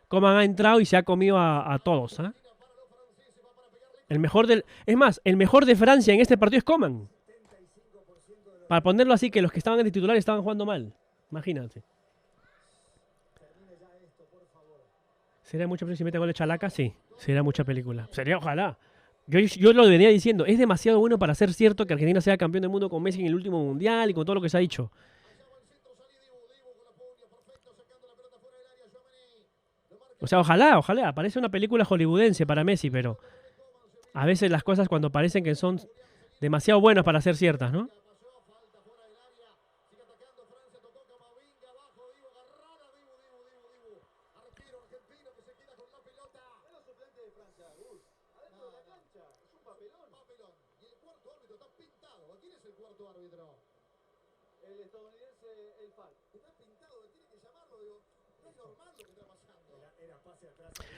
Coman ha entrado y se ha comido a todos, ¿eh? El mejor del. Es más, el mejor de Francia en este partido es Coman. Para ponerlo así, que los que estaban en el titular estaban jugando mal. Imagínate. ¿Sería mucha película si mete gol de Chalaca? Sí, sería mucha película. Sería, ojalá. Yo lo venía diciendo, es demasiado bueno para ser cierto que Argentina sea campeón del mundo con Messi en el último mundial y con todo lo que se ha dicho. O sea, ojalá, parece una película hollywoodense para Messi, pero a veces las cosas cuando parecen que son demasiado buenas para ser ciertas, ¿no?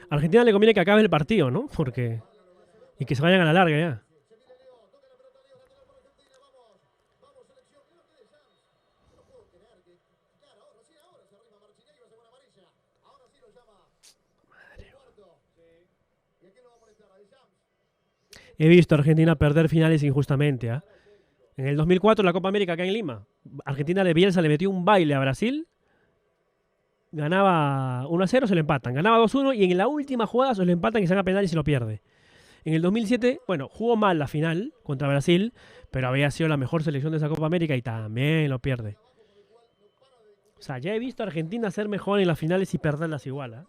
A Argentina le conviene que acabe el partido, ¿no? Porque. Y que se vayan a la larga ya. He visto a Argentina perder finales injustamente, ¿eh? En el 2004, la Copa América acá en Lima, Argentina de Bielsa le metió un baile a Brasil. Ganaba 1-0, se lo empatan. Ganaba 2-1 y en la última jugada se lo empatan y se haga penal y se lo pierde. En el 2007, bueno, jugó mal la final contra Brasil, pero había sido la mejor selección de esa Copa América y también lo pierde. O sea, ya he visto a Argentina ser mejor en las finales y perderlas igual, ¿eh?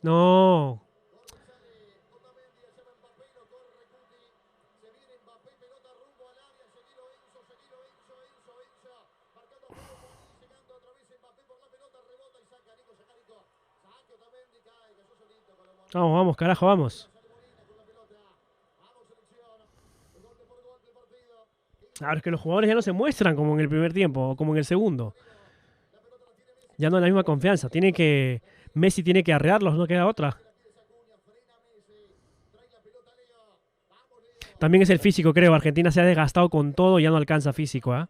No. Vamos, vamos, carajo, vamos. Ahora es que los jugadores ya no se muestran como en el primer tiempo o como en el segundo. Ya no hay la misma confianza. Messi tiene que arrearlos, no queda otra. También es el físico, creo. Argentina se ha desgastado con todo y ya no alcanza físico, ¿eh?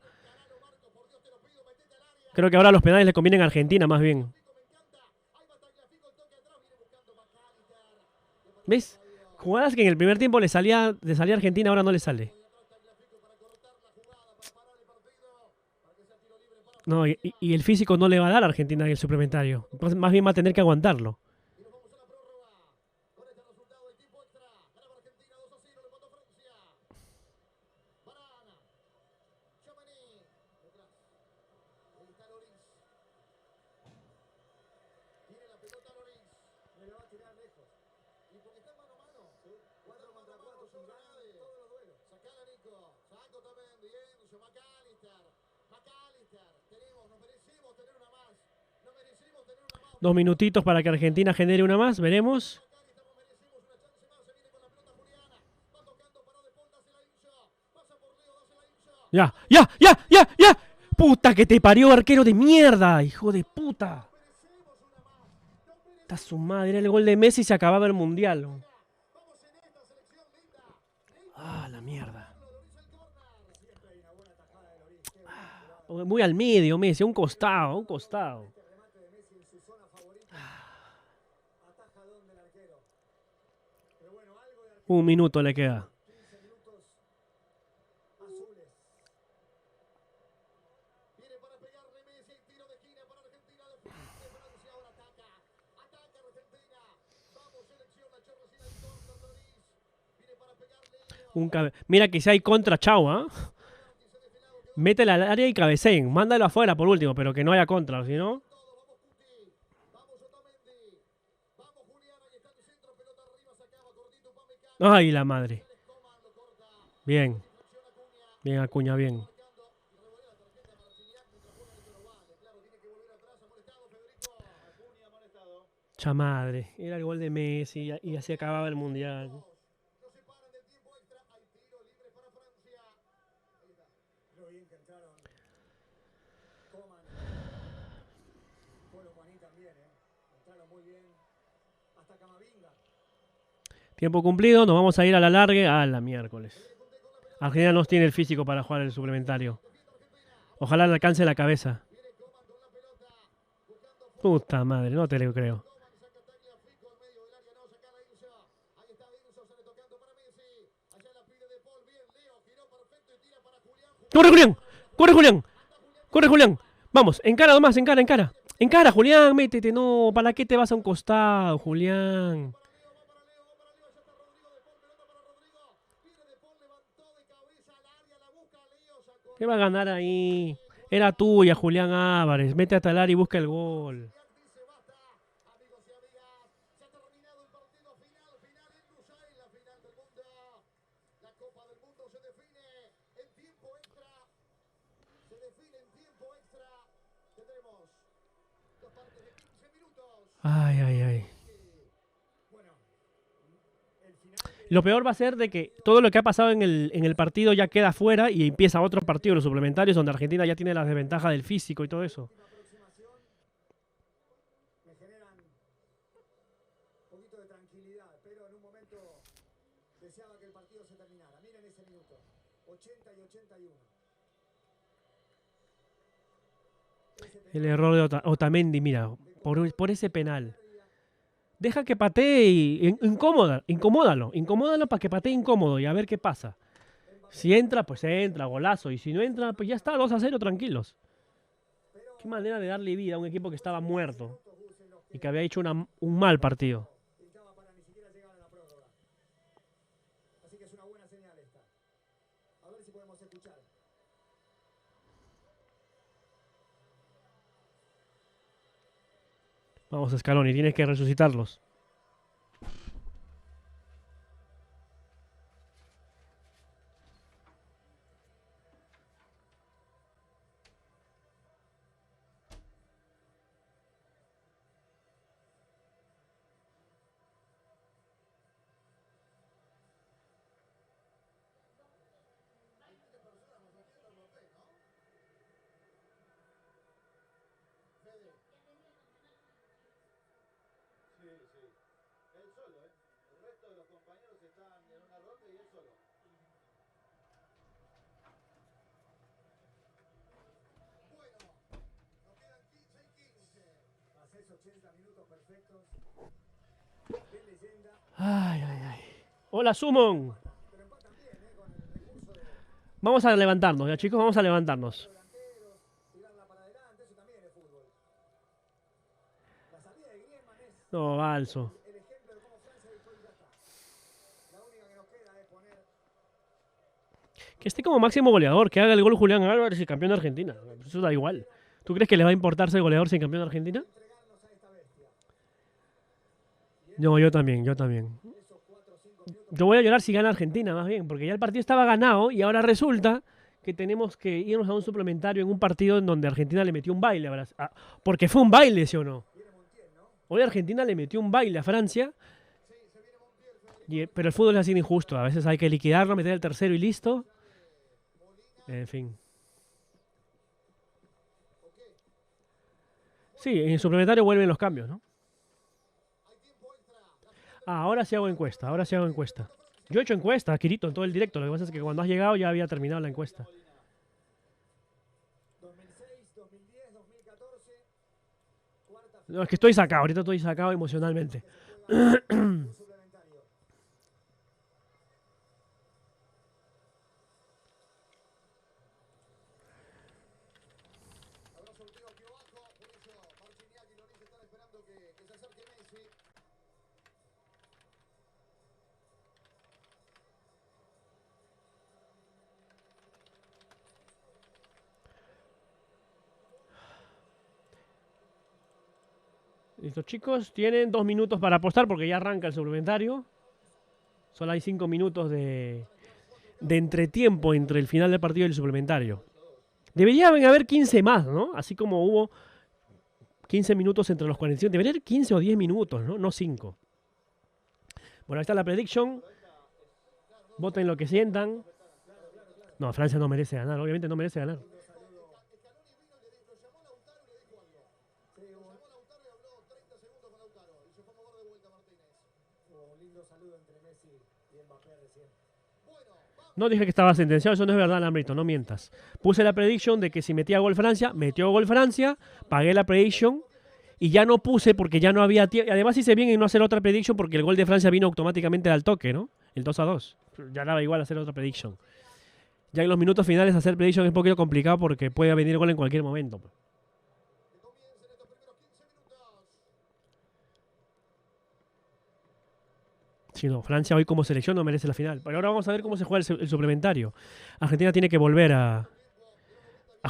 Creo que ahora los penales le convienen a Argentina más bien. ¿Ves? Jugadas que en el primer tiempo le salía a Argentina, ahora no le sale. No, y el físico no le va a dar a Argentina el suplementario. Entonces, más bien va a tener que aguantarlo. Dos minutitos para que Argentina genere una más, veremos. Ya, ya, ya, ya, ya. Puta que te parió, arquero de mierda, hijo de puta. Está su madre, era el gol de Messi y se acababa el mundial. Ah, la mierda. Muy al medio, Messi, a un costado, a un costado. Un minuto le queda. 15 minutos azules. Viene para pegarle Messi, el tiro de esquina para Argentina, de Francia ahora ataca. Ataca Argentina. Vamos, selección, la chorrocina del Torto Solís. Viene para pegarle Leo. Mira que si hay contra, chau, ¿ah? Métela al área y cabeceen. Mándalo afuera por último, pero que no haya contra, si no. Vamos Otamendi. Vamos Julián, ahí está el centro, pelota arriba, sacaba cortito Upamecano. Ay, la madre. Coman lo corta. Bien. Infracción Acuña. Bien, Acuña, bien. Marcando. Revolvió la tarjeta para Gignac mientras pone el pero vale. Claro, tiene que volver atrás, amonestado Federico. Acuña amonestado. Cha madre. Era el gol de Messi y así acababa el mundial. No se paran del tiempo extra. Hay tiro libre para Francia. Ahí está. Lo bien que entraron. Coman. Bueno, Juanín también, entraron muy bien. Hasta Camavinga. Tiempo cumplido, nos vamos a ir a la larga a la miércoles. Argentina no tiene el físico para jugar el suplementario. Ojalá le alcance la cabeza. Puta madre, no te lo creo. ¡Corre, Julián! ¡Corre, Julián! ¡Corre, Julián! Vamos, encara nomás, encara, encara. Encara, Julián, métete. No, ¿para qué te vas a un costado, Julián? ¿Qué va a ganar ahí? Era tuya, Julián Álvarez. Mete hasta el área y busca el gol. Ay, ay, ay. Lo peor va a ser de que todo lo que ha pasado en el partido ya queda fuera y empieza otro partido, los suplementarios, donde Argentina ya tiene la desventaja del físico y todo eso. Me generan un poquito de tranquilidad, pero en un momento deseaba que el partido se terminara. Miren ese minuto, 80 y 81. El error de Otamendi, mira, por ese penal. Deja que patee y incomódalo para que patee incómodo y a ver qué pasa. Si entra, pues entra, golazo. Y si no entra, pues ya está, 2-0, tranquilos. Qué manera de darle vida a un equipo que estaba muerto y que había hecho un mal partido. Para ni siquiera llegar a la prórroga. Así que es una buena señal esta. A ver si podemos escuchar. Vamos, Scaloni, tienes que resucitarlos. Esos 80 minutos perfectos. De leyenda. Ay, ay, ay. Hola, Sumon. Vamos a levantarnos, ya chicos, vamos a levantarnos. Tirarla para adelante, eso también es fútbol. La salida de Griezmann es No, Balso. el ejemplo de cómo Francia después ya está. La única que nos queda es poner. Que esté como máximo goleador, que haga el gol Julián Álvarez y campeón de Argentina. Eso da igual. ¿Tú crees que le va a importar ser goleador sin campeón de Argentina? No, yo también. Yo voy a llorar si gana Argentina, más bien, porque ya el partido estaba ganado y ahora resulta que tenemos que irnos a un suplementario en un partido en donde Argentina le metió un baile a Brasil. Porque fue un baile, ¿sí o no? Hoy Argentina le metió un baile a Francia, pero el fútbol es así de injusto. A veces hay que liquidarlo, meter el tercero y listo. En fin. Sí, en el suplementario vuelven los cambios, ¿no? Ahora sí hago encuesta, Yo he hecho encuesta, Quirito, en todo el directo. Lo que pasa es que cuando has llegado ya había terminado la encuesta. 2006, 2010, 2014. No, es que estoy sacado, ahorita estoy sacado emocionalmente. Suplementario. Listo, chicos, tienen 2 minutos para apostar porque ya arranca el suplementario. Solo hay 5 minutos de entretiempo entre el final del partido y el suplementario. Deberían haber 15 más, ¿no? Así como hubo 15 minutos entre los 45. Debería haber 15 o 10 minutos, ¿no? No 5. Bueno, ahí está la prediction. Voten lo que sientan. No, Francia no merece ganar. Obviamente no merece ganar. No dije que estaba sentenciado, eso no es verdad, Lambrito, no mientas. Puse la prediction de que si metía gol Francia, metió gol Francia, pagué la prediction y ya no puse porque ya no había tiempo. Además hice bien en no hacer otra prediction porque el gol de Francia vino automáticamente al toque, ¿no? El 2-2. Ya daba igual hacer otra prediction. Ya en los minutos finales hacer prediction es un poquito complicado porque puede venir gol en cualquier momento. Si no, Francia hoy como selección no merece la final. Pero ahora vamos a ver cómo se juega el suplementario. Argentina tiene que volver a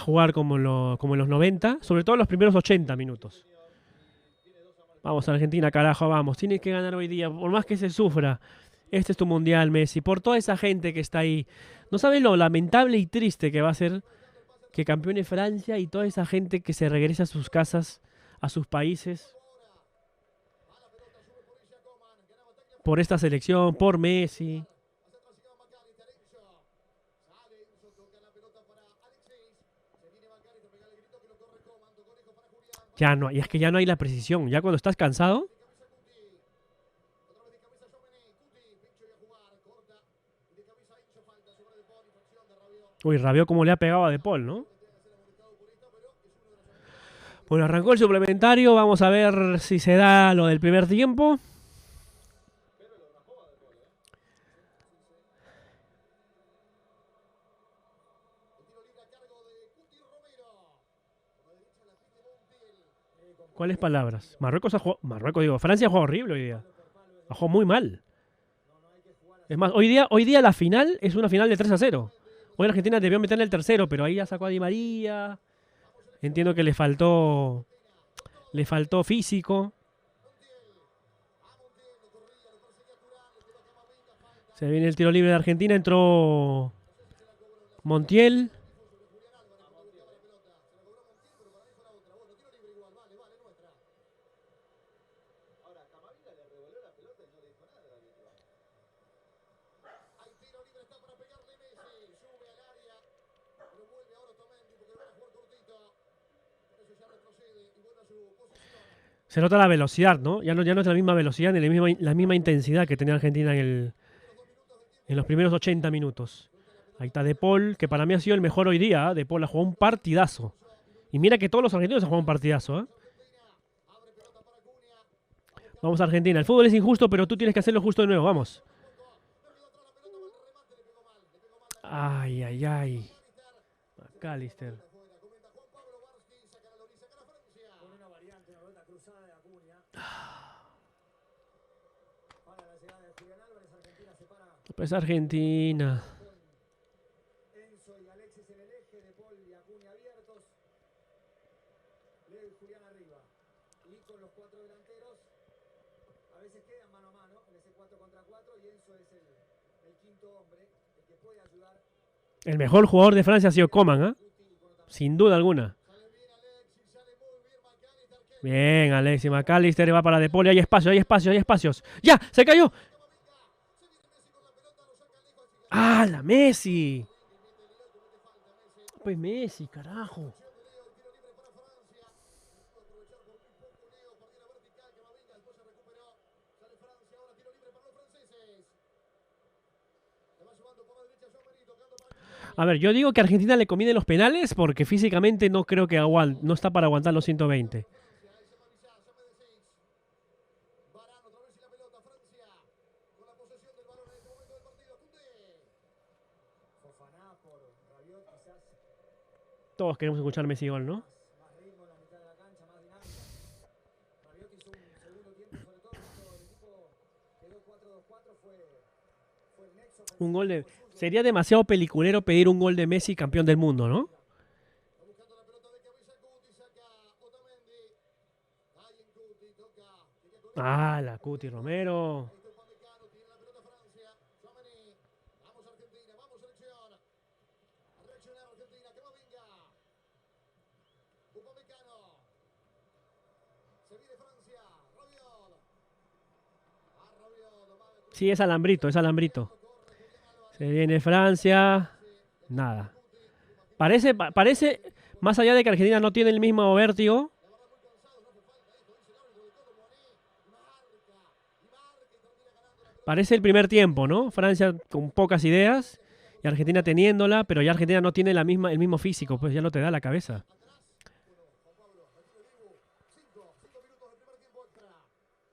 jugar como en los 90, sobre todo en los primeros 80 minutos. Vamos, Argentina, carajo, vamos. Tienes que ganar hoy día, por más que se sufra. Este es tu mundial, Messi. Por toda esa gente que está ahí. No sabes lo lamentable y triste que va a ser que campeone Francia y toda esa gente que se regrese a sus casas, a sus países. Por esta selección, por Messi. Ya no, y es que ya no hay la precisión. Ya cuando estás cansado. Uy, Rabiot como le ha pegado a De Paul, ¿no? Bueno, arrancó el suplementario. Vamos a ver si se da lo del primer tiempo. ¿Cuáles palabras? Francia ha jugado horrible hoy día. Ha jugado muy mal. Es más, hoy día la final es una final de 3-0. Hoy Argentina debió meterle el tercero, pero ahí ya sacó a Di María. Entiendo que le faltó físico. Se viene el tiro libre de Argentina. Entró Montiel. Se nota la velocidad, ¿no? Ya no es la misma velocidad ni la misma intensidad que tenía Argentina en los primeros 80 minutos. Ahí está De Paul, que para mí ha sido el mejor hoy día. ¿Eh? De Paul ha jugado un partidazo. Y mira que todos los argentinos han jugado un partidazo. ¿Eh? Vamos a Argentina. El fútbol es injusto, pero tú tienes que hacerlo justo de nuevo. Vamos. Ay, ay, ay. McAllister. Pues Argentina. Enzo y Alexis en el eje, De Paul y Acuña abiertos. Leo y Julián arriba. Y con los 4 delanteros, a veces quedan mano a mano en ese 4 contra 4 y Enzo es el quinto hombre, el que puede ayudar. El mejor jugador de Francia ha sido Coman, ¿eh? Sin duda alguna. Bien, Alexis. McAllister va para De Paul. Hay espacio, hay espacio, hay espacios. ¡Ya! ¡Se cayó! ¡Ah, la Messi! Pues Messi, carajo. A ver, yo digo que a Argentina le conviene los penales porque físicamente no creo que no está para aguantar los 120. Todos queremos escuchar Messi gol, ¿no? Un gol de... Sería demasiado peliculero pedir un gol de Messi campeón del mundo, ¿no? Ah, la Cuti Romero. Upamecano tiene la pelota Francia. Tchouaméni. Vamos Argentina, vamos selección. A reaccionar Argentina, Camavinga. Upamecano. Se viene Francia. Rabiot. A Rabiot. Sí, es alambrito, es alambrito. Se viene Francia. Nada. Parece, más allá de que Argentina no tiene el mismo vértigo, parece el primer tiempo, ¿no? Francia con pocas ideas y Argentina teniéndola, pero ya Argentina no tiene el mismo físico, pues ya no te da la cabeza.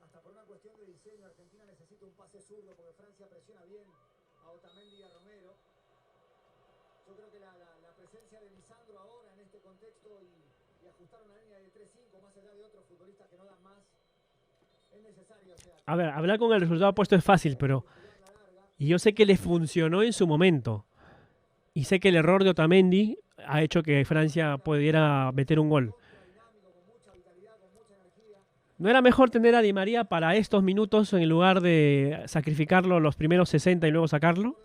Hasta por una cuestión de diseño, Argentina necesita un pase zurdo porque Francia presiona bien a Otamendi y a Romero. Yo creo que la presencia de Lisandro ahora en este contexto y ajustar una línea de 3-5 más allá de otros futbolistas que no dan más es necesario. O sea, A ver, hablar con el resultado puesto es fácil, pero y yo sé que le funcionó en su momento. Y sé que el error de Otamendi ha hecho que Francia pudiera meter un gol. ¿No era mejor tener a Di María para estos minutos en lugar de sacrificarlo los primeros 60 y luego sacarlo?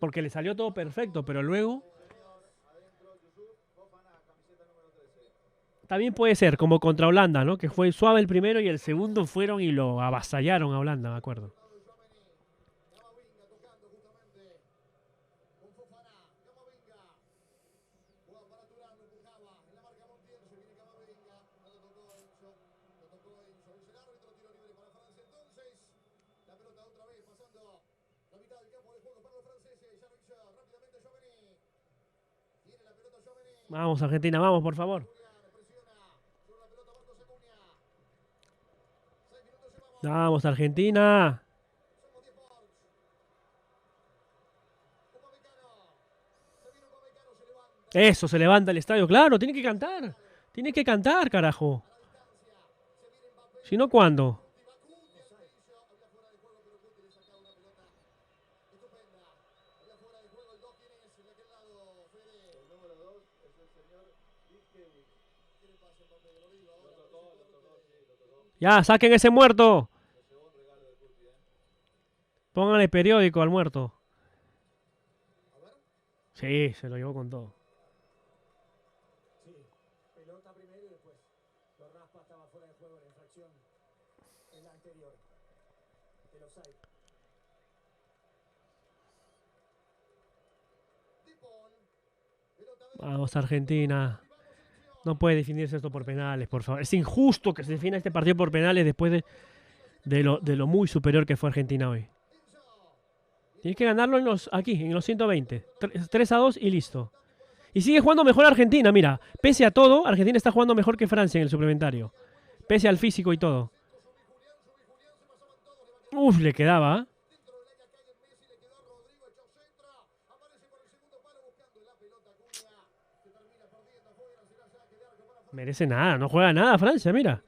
Porque le salió todo perfecto, pero luego... También puede ser, como contra Holanda, ¿no? Que fue suave el primero y el segundo fueron y lo avasallaron a Holanda, me acuerdo. Vamos, Argentina, vamos, por favor. Vamos, Argentina. Eso, se levanta el estadio. Claro, tiene que cantar. Tiene que cantar, carajo. Si no, ¿cuándo? Ya, saquen ese muerto. Pónganle periódico al muerto. Sí, se lo llevó con todo. sí, pelota primero y después lo raspa, estaba fuera de juego la infracción en la anterior. El offside. Vamos, Argentina. No puede definirse esto por penales, por favor. Es injusto que se defina este partido por penales después de lo muy superior que fue Argentina hoy. Tienes que ganarlo aquí, en los 120. 3-2 y listo. Y sigue jugando mejor Argentina, mira. Pese a todo, Argentina está jugando mejor que Francia en el suplementario. Pese al físico y todo. Uf, le quedaba. Merece nada, no juega nada Francia, mira.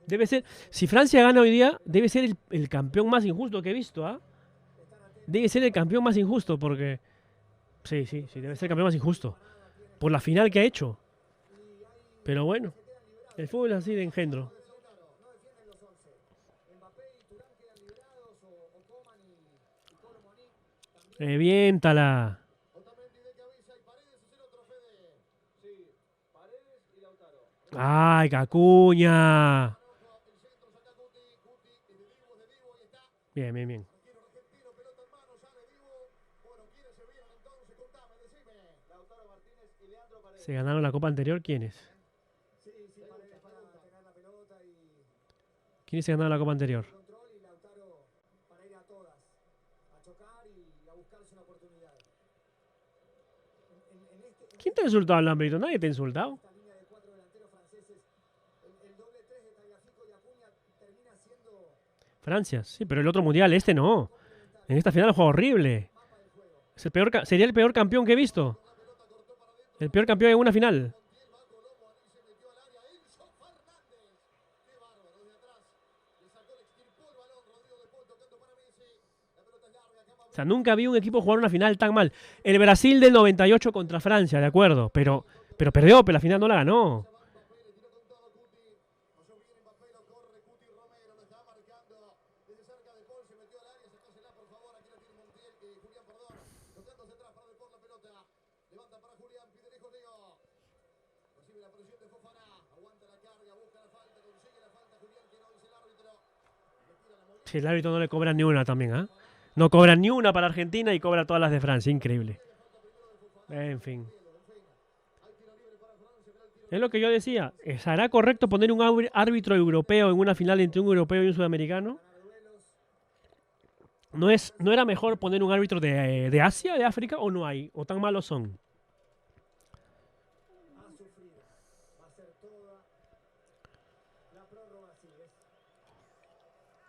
Debe ser, si Francia gana hoy día, debe ser el campeón más injusto que he visto, ¿ah? Debe ser el campeón más injusto porque... Sí, debe ser el campeón más injusto. Por la final que ha hecho. Pero bueno, el fútbol es así de engendro. Reviéntala. Ay, Cacuña. Bien, bien, bien. ¿Se ganaron la copa anterior? ¿Quiénes? ¿Quiénes se ganaron la copa anterior? ¿Quién te ha insultado al Lambrito? Nadie te ha insultado. Francia, sí, pero el otro mundial, este no. En esta final juega horrible. Es sería el peor campeón que he visto. El peor campeón en una final. O sea, nunca vi un equipo jugar una final tan mal. El Brasil del 98 contra Francia, de acuerdo, pero perdió, pero la final no la ganó. Si el árbitro no le cobra ni una también, ¿ah? No cobra ni una para Argentina y cobra todas las de Francia. Increíble. En fin. Es lo que yo decía. ¿Será correcto poner un árbitro europeo en una final entre un europeo y un sudamericano? ¿No era mejor poner un árbitro de Asia, de África, o no hay? ¿O tan malos son? Ha sufrido. Va a ser toda la prórroga así, ¿ves?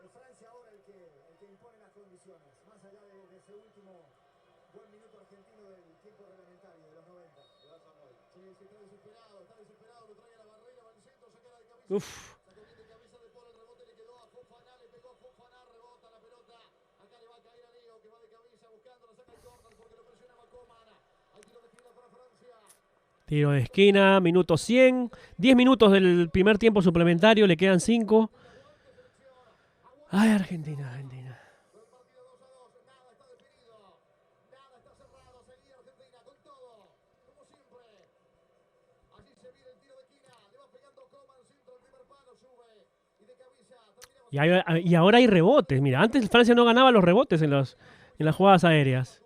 Es Francia ahora el que impone las condiciones, más allá de ese último buen minuto argentino del tiempo reglamentario de los 90. Sí, está desesperado, lo trae a la barrera, va al centro, saca la de cabeza. Uf. Sacó bien de cabeza de Paul, el rebote le quedó a Fofana, le pegó a Fofana, rebota la pelota. Acá le va a caer a Leo, que va de cabeza buscando, la saca el córner porque lo presionaba Coman. Hay tiro de esquina para Francia. Tiro de esquina, minuto 100. 10 minutos del primer tiempo suplementario, le quedan 5. Ay, Argentina, Argentina. Y ahora hay rebotes. Mira, antes Francia no ganaba los rebotes en las jugadas aéreas.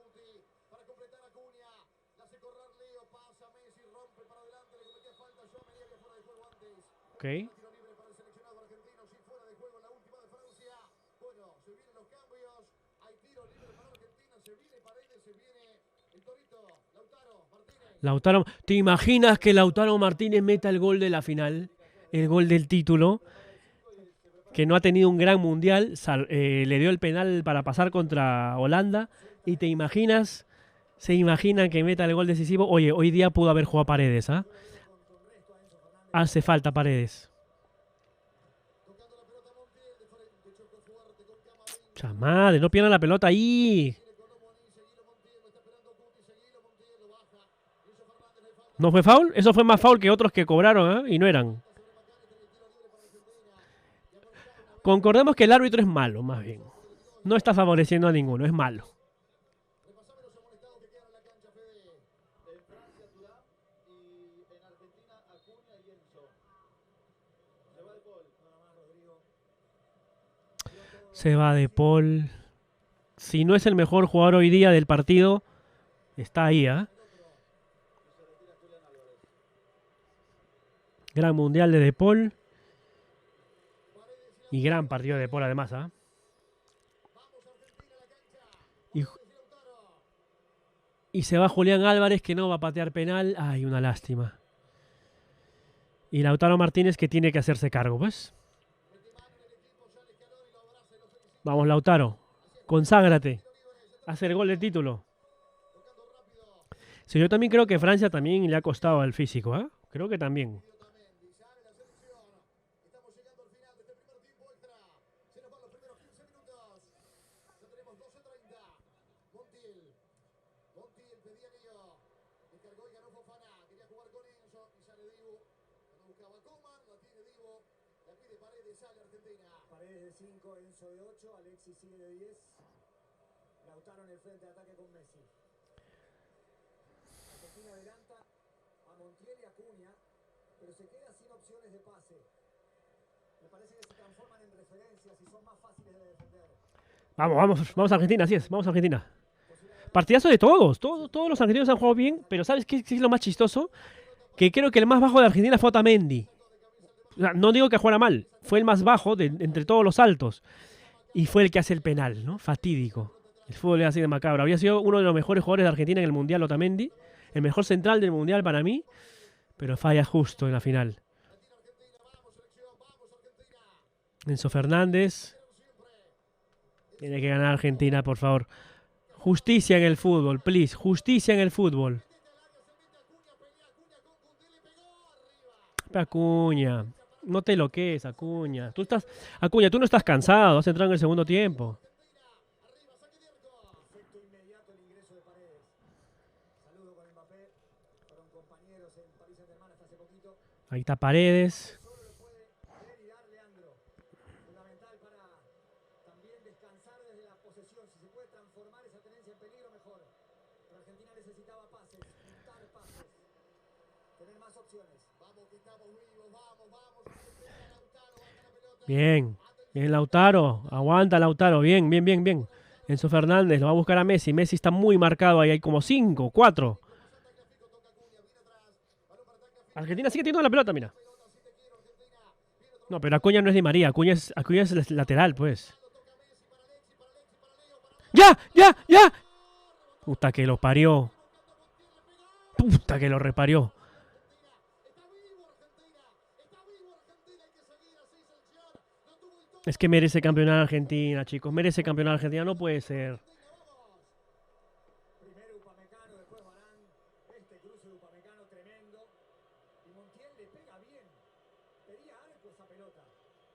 Ok. Lautaro, ¿te imaginas que Lautaro Martínez meta el gol de la final? El gol del título. Que no ha tenido un gran mundial. Le dio el penal para pasar contra Holanda. Y te imaginas, se imaginan que meta el gol decisivo. Oye, hoy día pudo haber jugado Paredes, ¿ah? Hace falta Paredes. Cha madre, no pierdan la pelota ahí. ¿No fue foul? Eso fue más foul que otros que cobraron, ¿eh? Y no eran. Concordemos que el árbitro es malo, más bien. No está favoreciendo a ninguno, es malo. Se va de Paul. Si no es el mejor jugador hoy día del partido, está ahí, ¿ah? Gran mundial de Paul. Y gran partido de Paul además, ¿ah? Y se va Julián Álvarez, que no va a patear penal. Ay, una lástima. Y Lautaro Martínez, que tiene que hacerse cargo, pues. Vamos, Lautaro. Conságrate. Haz el gol de título. Sí, yo también creo que Francia también le ha costado al físico, ¿eh? Creo que también. Paredes de 5, Enzo de 8, Alexis sigue de 10. Lautaro en el frente de ataque con Messi. Argentina adelanta a Montiel y Acuña, pero se queda sin opciones de pase. Me parece que se transforman en referencias y son más fáciles de defender. Vamos a Argentina, así es, vamos a Argentina. Partidazo de todos los argentinos han jugado bien, pero ¿sabes qué es lo más chistoso? Que creo que el más bajo de Argentina fue Otamendi. O sea, no digo que jugara mal, fue el más bajo entre todos los altos. Y fue el que hace el penal, ¿no? Fatídico. El fútbol es así de macabro. Había sido uno de los mejores jugadores de Argentina en el Mundial, Otamendi. El mejor central del Mundial para mí. Pero falla justo en la final. Enzo Fernández. Tiene que ganar Argentina, por favor. Justicia en el fútbol, please. Justicia en el fútbol. Acuña. No te loques, Acuña. Acuña, tú no estás cansado. Has entrado en el segundo tiempo. Beso de Paredes. Saludo con Mbappé. Fueron compañeros en París Saint-Germain hasta hace poquito. Ahí está Paredes. Solo le puede ver y dar Leandro. Fundamental para también descansar desde la posesión. Si se puede transformar esa tenencia en peligro, mejor. Pero Argentina necesitaba pases, juntar pases, tener más opciones. Vamos, que estamos vivos, vamos, vamos. Lautaro, baja la pelota. Bien. Bien, Lautaro. Aguanta, Lautaro. Bien, bien, bien, bien. Enzo Fernández lo va a buscar a Messi. Messi está muy marcado ahí. Hay como 5, 4. Argentina sigue teniendo la pelota, mira. No, pero Acuña no es Di María. Acuña es lateral, pues. ¡Ya! ¡Ya! ¡Ya! Puta que lo parió. Puta que lo reparió. Es que merece campeonar Argentina, chicos. Merece campeonar Argentina. No puede ser. Primero Upamecano, después Varane. Este cruce de Upamecano tremendo. Y Montiel le pega bien. Pedía arco esa pelota.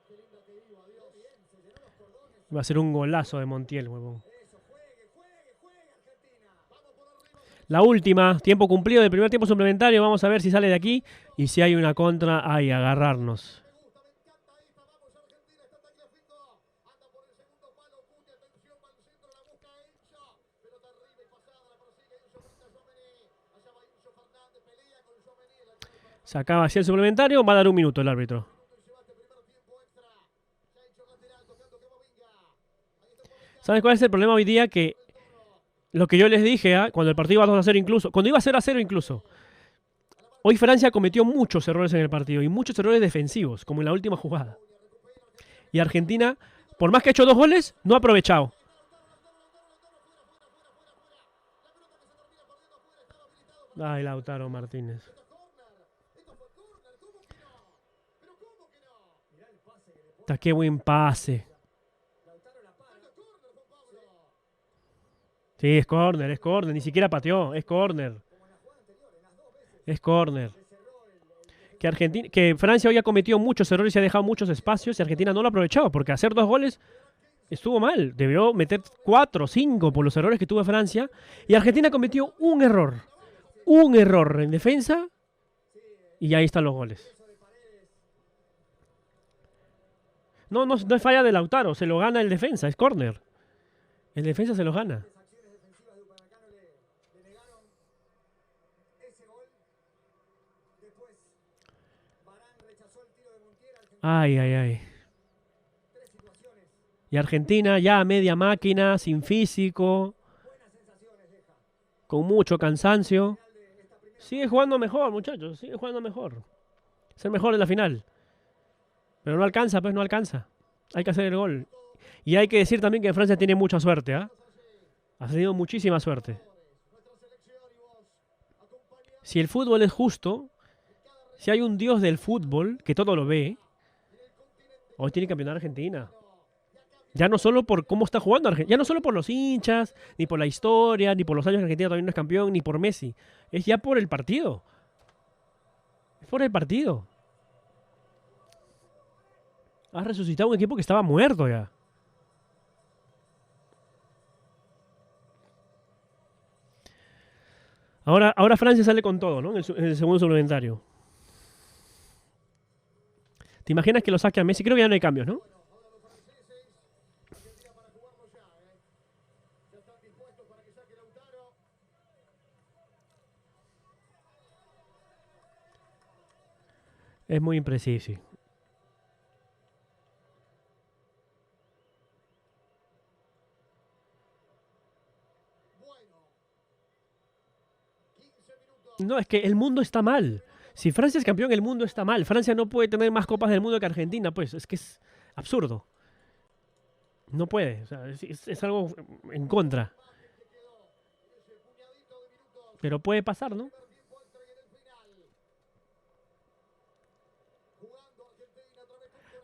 Qué lindo que iba, Dios. Bien, se llenó los cordones. Va a ser un golazo de Montiel, huevón. Eso, juegue, juegue, juegue Argentina. Vamos por arriba. La última, tiempo cumplido del primer tiempo suplementario. Vamos a ver si sale de aquí. Y si hay una contra, ahí, agarrarnos. Me gusta, me encanta esta. Vamos Argentina, está Tagliafico. Anda por el segundo palo. Cuña, atención, va al centro, la busca Enzo. Pelota arriba y pasada, la persigue Enzo frente a Tchouaméni. Allá va Enzo Fernández, pelea con Tchouaméni. La tiene para Se acaba así el suplementario. Va a dar un minuto el árbitro. y se va este primer tiempo extra. Se ha hecho lateral, tocando que Movinga. Ahí está Upamecano. ¿Sabes cuál es el problema hoy día? Que lo que yo les dije, cuando el partido iba 2-0 incluso, cuando iba 0-0 incluso, hoy Francia cometió muchos errores en el partido y muchos errores defensivos, como en la última jugada. Y Argentina, por más que ha hecho 2 goles, no ha aprovechado. Ay, Lautaro Martínez. Ta, qué buen pase. Sí, es córner, ni siquiera pateó, es córner. Es córner. Que Francia hoy ha cometido muchos errores y ha dejado muchos espacios y Argentina no lo ha aprovechado, porque hacer 2 goles estuvo mal. Debió meter 4 o 5 por los errores que tuvo Francia. Y Argentina cometió un error. Un error en defensa y ahí están los goles. No, no, no es falla de Lautaro, se lo gana el defensa, es córner. El defensa se lo gana. Acciones defensivas de Upamecano le negaron ese gol. Después, Varane rechazó el tiro de Montiel. Argentina, Ay, ay, ay. 3 situaciones. Y Argentina ya a media máquina, sin físico, Buenas sensaciones deja. con mucho cansancio. Sigue jugando mejor, muchachos, sigue jugando mejor. Ser mejor en la final. Pero no alcanza, pues no alcanza. Hay que hacer el gol. Y hay que decir también que Francia tiene mucha suerte, ¿ah? Ha tenido muchísima suerte. Si el fútbol es justo, si hay un dios del fútbol que todo lo ve, hoy tiene que campeonar Argentina. Ya no solo por cómo está jugando Argentina, ya no solo por los hinchas, ni por la historia, ni por los años que Argentina todavía no es campeón, ni por Messi. Es ya por el partido. Es por el partido. Has resucitado un equipo que estaba muerto ya. Ahora Francia sale con todo, ¿no? En el segundo suplementario. ¿Te imaginas que lo saque a Messi? Creo que ya no hay cambios, ¿no? Ya están dispuestos para que saque Lautaro. Es muy impreciso. Bueno. 15 minutos. No, es que el mundo está mal. Si Francia es campeón, el mundo está mal. Francia no puede tener más copas del mundo que Argentina, pues. Es que es absurdo. No puede. O sea, es algo en contra. Pero puede pasar, ¿no?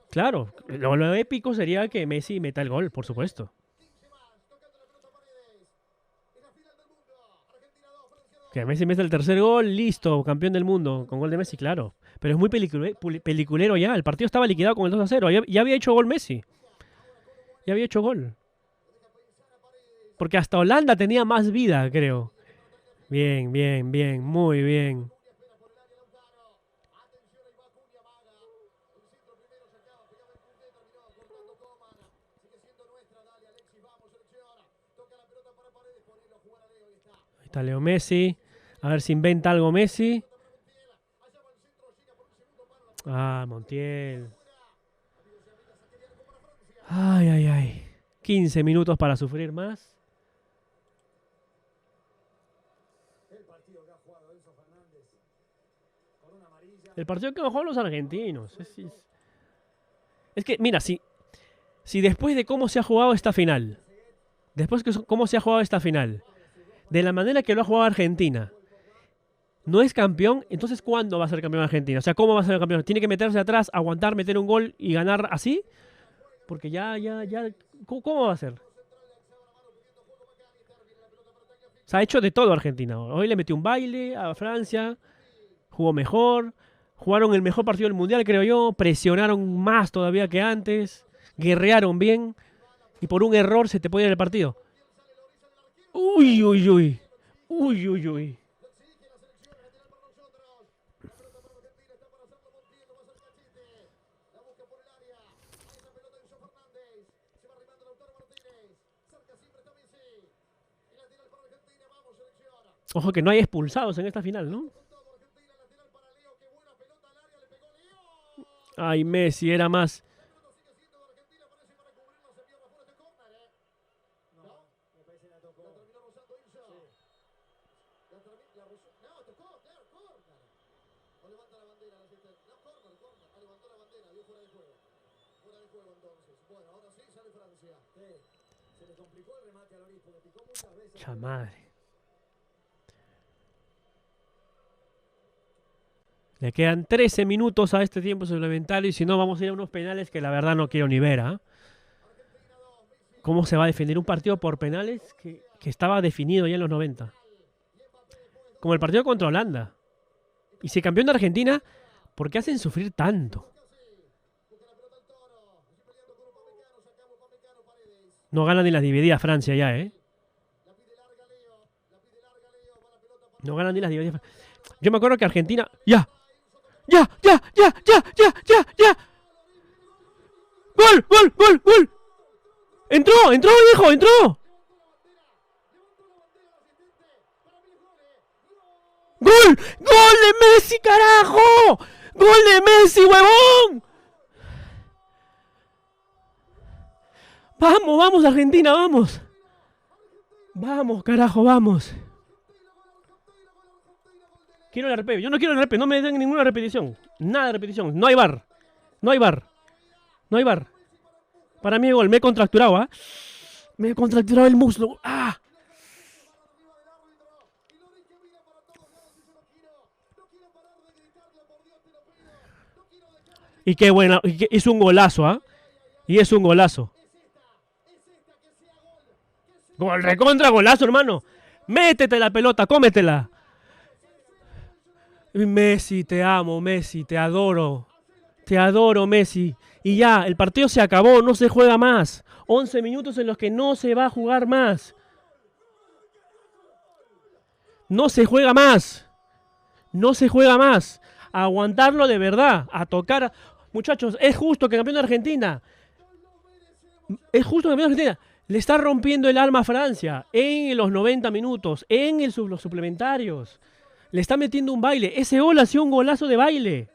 Claro, lo épico sería que Messi meta el gol, por supuesto. Que Messi meta el tercer gol, listo, campeón del mundo, con gol de Messi, claro. Pero es muy peliculero ya. El partido estaba liquidado con el 2-0. Ya había hecho gol Messi. Ya había hecho gol. Porque hasta Holanda tenía más vida, creo. Bien, bien, bien, muy bien. Ahí está Leo Messi. A ver si inventa algo Messi. Ah, Montiel. Ay, ay, ay. 15 minutos para sufrir más. El partido que ha jugado Enzo Fernández con una amarilla. El partido que han jugado los argentinos. Es que, mira, si después de cómo se ha jugado esta final, después de cómo se ha jugado esta final, de la manera que lo ha jugado Argentina, no es campeón, entonces ¿cuándo va a ser campeón Argentina? O sea, ¿cómo va a ser campeón? ¿Tiene que meterse atrás, aguantar, meter un gol y ganar así? Porque ya, ¿cómo va a ser? Se ha hecho de todo Argentina. Hoy le metió un baile a Francia, jugó mejor, jugaron el mejor partido del Mundial, creo yo, presionaron más todavía que antes, guerrearon bien y por un error se te puede ir el partido. Uy, uy, uy. Uy, uy, uy. Ojo que no hay expulsados en esta final, ¿no? Ay, Messi era más. Cha madre. Le quedan 13 minutos a este tiempo suplementario y si no vamos a ir a unos penales que la verdad no quiero ni ver, ¿ah? ¿Cómo se va a defender un partido por penales que estaba definido ya en los 90? Como el partido contra Holanda. Y se campeón de Argentina, ¿por qué hacen sufrir tanto? No gana ni las divididas Francia ya, ¿eh? No gana ni las divididas. Yo me acuerdo que Argentina... ¡Ya! ¡Ya! ¡Ya! ¡Ya! ¡Ya! ¡Ya! ¡Ya! ¡Ya! ¡Gol! ¡Gol! ¡Gol! ¡Gol! ¡Entró! ¡Entró, hijo! ¡Entró! ¡Gol! ¡Gol de Messi, carajo! ¡Gol de Messi, huevón! Vamos, vamos, Argentina, vamos. Vamos, carajo, vamos. Quiero el RP. Yo no quiero el RP. No me den ninguna repetición. Nada de repetición. No hay bar. No hay bar. No hay bar. Para mí, gol. Me he contracturado, ¿ah? Me he contracturado el muslo. ¡Ah! Y qué buena. Es un golazo, ¿ah? Y es un golazo. Gol, recontra golazo, hermano. Métete la pelota, cómetela. Messi, te amo, Messi, te adoro. Te adoro, Messi. Y ya, el partido se acabó, no se juega más. 11 minutos en los que no se va a jugar más. No se juega más. No se juega más. A aguantarlo de verdad. A tocar. Muchachos, es justo que campeón de Argentina. Es justo que campeón de Argentina. Le está rompiendo el alma a Francia en los 90 minutos, en los suplementarios. Le está metiendo un baile. Ese gol ha sido un golazo de baile.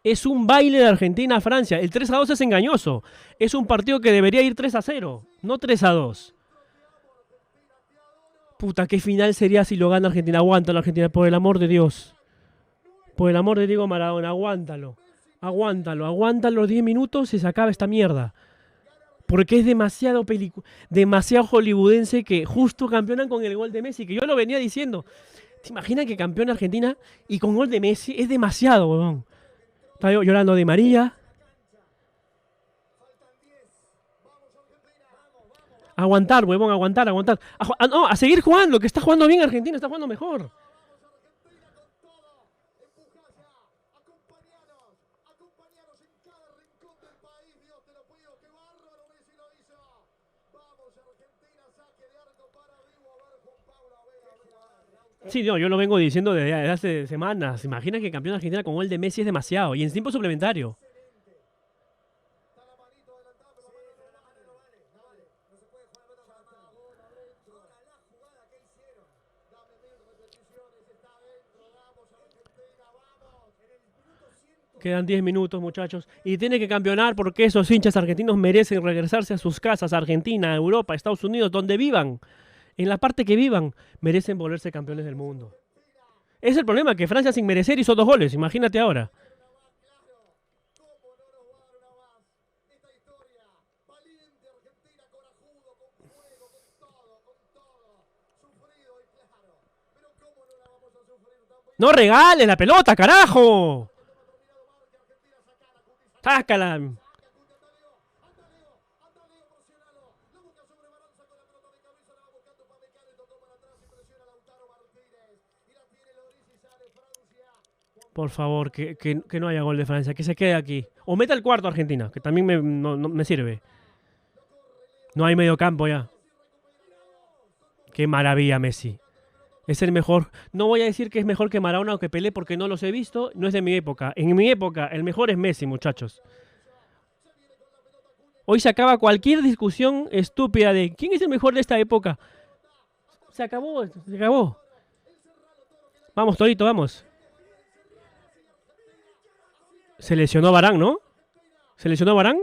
Es un baile de Argentina a Francia. El 3-2 es engañoso. Es un partido que debería ir 3-0, no 3-2. Puta, qué final sería si lo gana Argentina. Aguántalo, Argentina, por el amor de Dios. Por el amor de Diego Maradona, aguántalo. Aguántalo, aguántalo 10 minutos y se acaba esta mierda. Porque es demasiado hollywoodense que justo campeonan con el gol de Messi, que yo lo venía diciendo. ¿Te imaginas que campeona Argentina y con gol de Messi? Es demasiado, huevón. Está llorando Di María. Aguantar, huevón, aguantar. No, a seguir jugando, que está jugando bien Argentina, está jugando mejor. Sí, no, yo lo vengo diciendo desde hace semanas. Imagina que campeón de Argentina con gol de Messi es demasiado. Y en tiempo suplementario. Está la manito adelantada, pero la mano no vale. No vale. No se puede jugar la pelota con la mano. Gol adentro. Ahora la jugada que hicieron. Dame 1000 repeticiones. Está adentro. Vamos, Argentina, vamos. En el minuto 100. Quedan 10 minutos, muchachos. Y tiene que campeonar porque esos hinchas argentinos merecen regresarse a sus casas, a Argentina, a Europa, a Estados Unidos, donde vivan. En la parte que vivan, merecen volverse campeones del mundo. Es el problema, que Francia sin merecer hizo 2 goles. Imagínate ahora. ¿Cómo no nos va a dar una más? Esta historia. Valiente Argentina, corajudo, con fuego, con todo. Sufrido y claro. Pero ¿cómo no la vamos a sufrir también? ¡No regales la pelota, carajo! ¡Sácala! Anda, Leo, presionalo. Lo busca sobre Baranza con la pelota de cabeza. La va buscando para Mecano. Tocó para atrás y presiona a Lautaro Martínez. Y la tiene Loris y sale Francia. Por favor, que no haya gol de Francia, que se quede aquí. O meta el cuarto Argentina, que también no me sirve. No hay medio campo ya. Qué maravilla, Messi. Es el mejor. No voy a decir que es mejor que Maradona o que Pelé porque no los he visto. No es de mi época. En mi época, el mejor es Messi, muchachos. Hoy se acaba cualquier discusión estúpida de quién es el mejor de esta época. Se acabó, se acabó. Vamos, Torito, vamos. Se lesionó Varane, ¿no? ¿Se lesionó Varane?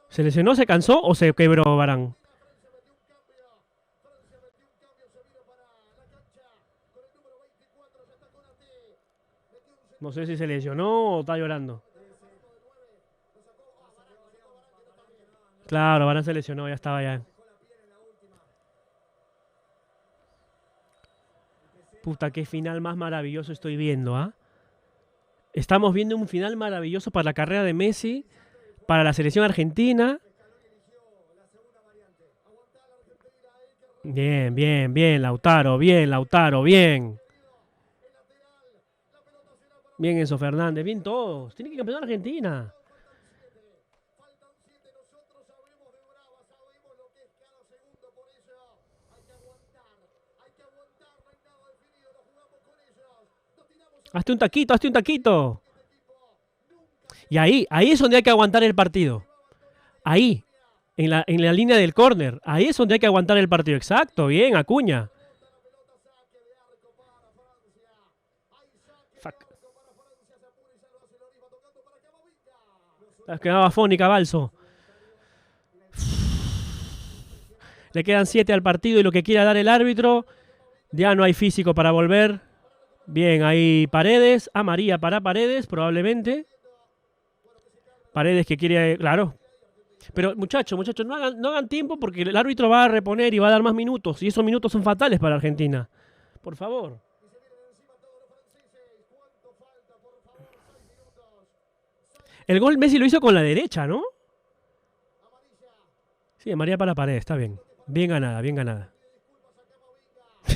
¿Se lesionó, se cansó o se quebró Varane? No sé si se lesionó o está llorando. Claro, Varane se lesionó, ya estaba ya. Puta, qué final más maravilloso estoy viendo, ¿ah? Estamos viendo un final maravilloso para la carrera de Messi, para la selección argentina. Bien, bien, bien, Lautaro, bien, Lautaro, bien. Bien Enzo Fernández, bien todos. Tiene que campeonar Argentina. Faltan 7. Nosotros sabemos de Brava, sabemos lo que es cada segundo. Por eso hay que aguantar. Hay que aguantar. No hay nada definido. Lo jugamos con ellos. Nos tiramos a Hazte un taquito, hazte un taquito. Y ahí es donde hay que aguantar el partido. Ahí, en la línea del córner. Ahí es donde hay que aguantar el partido. Exacto, bien, Acuña. Fuck. Quedaba afónica, Balso. Le quedan 7 al partido y lo que quiera dar el árbitro. Ya no hay físico para volver. Bien, ahí Paredes. María para Paredes, probablemente. Paredes que quiere, claro. Pero muchachos, no hagan tiempo porque el árbitro va a reponer y va a dar más minutos. Y esos minutos son fatales para Argentina. Por favor. El gol Messi lo hizo con la derecha, ¿no? Sí, María para Paredes, está bien. Bien ganada, bien ganada.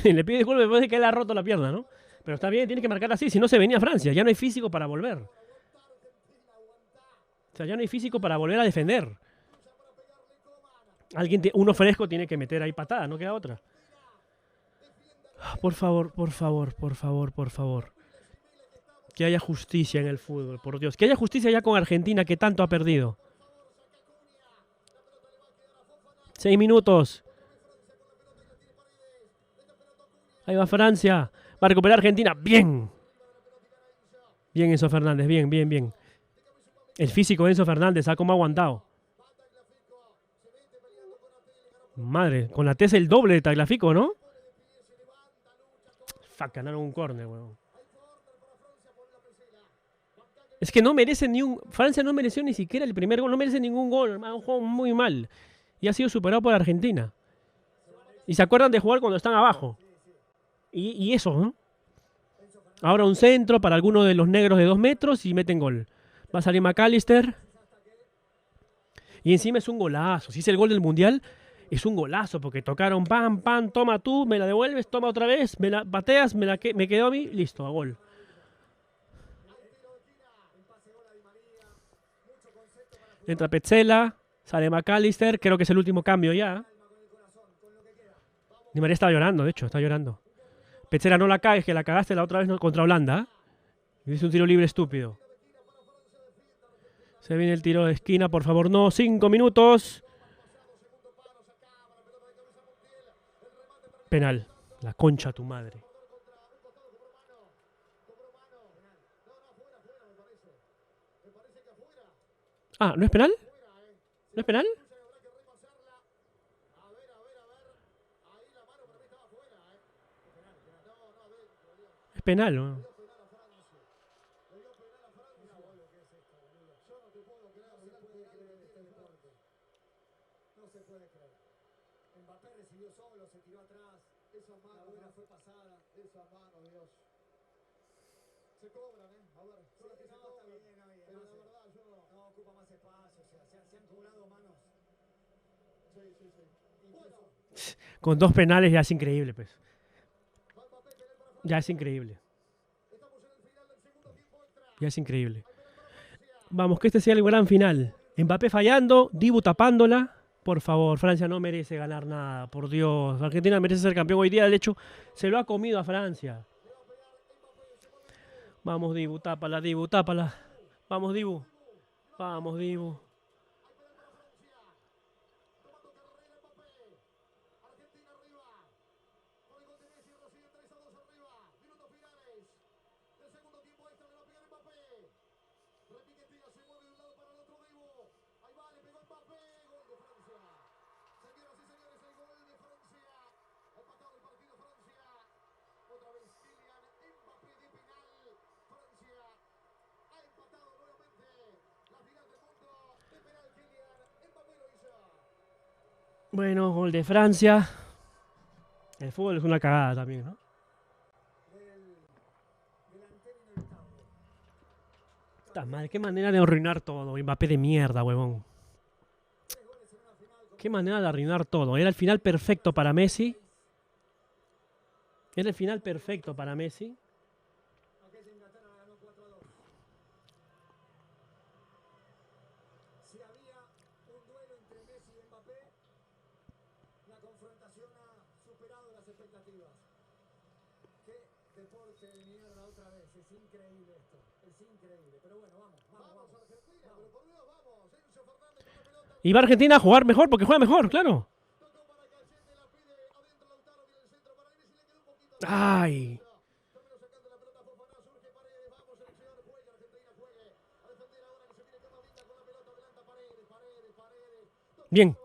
Le pide disculpas después de que él ha roto la pierna, ¿no? Pero está bien, tiene que marcar así, si no se venía a Francia. Ya no hay físico para volver. O sea, ya no hay físico para volver a defender. Uno fresco tiene que meter ahí patada, no queda otra. Por favor, por favor, por favor, por favor. Que haya justicia en el fútbol, por Dios. Que haya justicia ya con Argentina, que tanto ha perdido. 6 minutos. Ahí va Francia. Va a recuperar Argentina. Bien. Bien Enzo Fernández. Bien, bien, bien. El físico de Enzo Fernández. ¿Cómo ha aguantado? Madre. Con la T es el doble de Tagliafico, ¿no? Fuck, ganaron un córner, weón. Es que no merece ni un... Francia no mereció ni siquiera el primer gol. No merece ningún gol. Ha jugado muy mal. Y ha sido superado por Argentina. Y se acuerdan de jugar cuando están abajo. Y eso, ¿no? Ahora un centro para alguno de los negros de 2 metros y meten gol. Va a salir McAllister. Y encima es un golazo. Si es el gol del Mundial, es un golazo. Porque tocaron pam, pam, toma tú, me la devuelves, toma otra vez, me la bateas, me quedó a mí, listo, a gol. Entra Petzela, sale McAllister, creo que es el último cambio ya. Di María estaba llorando, de hecho, está llorando. Pechera, no la cagues, que la cagaste la otra vez contra Holanda. Y es un tiro libre estúpido. Se viene el tiro de esquina, por favor, no. 5 minutos. Penal. La concha a tu madre. Ah, ¿no es penal? ¿No es penal? Es penal, ¿no? No se puede creer. Mbappé recibió solo, se tiró atrás. Esa mano, la buena fue pasada. Esa mano, Dios. Se cobran, ¿eh? A ver, son las que se cobran. Pero la verdad, yo no ocupa más espacio. O sea, se han cobrado manos. Sí, sí, sí. Bueno. Con 2 penales ya es increíble, pues. Ya es increíble. Ya es increíble. Vamos, que este sea el gran final. Mbappé fallando, Dibu tapándola. Por favor, Francia no merece ganar nada, por Dios. Argentina merece ser campeón hoy día, de hecho, se lo ha comido a Francia. Vamos, Dibu, tápala, Dibu, tápala. Vamos, Dibu. Vamos, Dibu. Bueno, gol de Francia. El fútbol es una cagada también, ¿no? Está mal, qué manera de arruinar todo. Mbappé de mierda, huevón. Qué manera de arruinar todo. Era el final perfecto para Messi. Era el final perfecto para Messi. Si había un duelo entre Messi y Mbappé, la confrontación ha superado las expectativas. Qué deporte de mierda otra vez. Es increíble esto. Es increíble. Pero bueno, vamos. Argentina, pero por Dios, vamos. Enzo Fernández con la pelota. Y va Argentina a jugar mejor porque juega mejor, claro. Ay. Bien.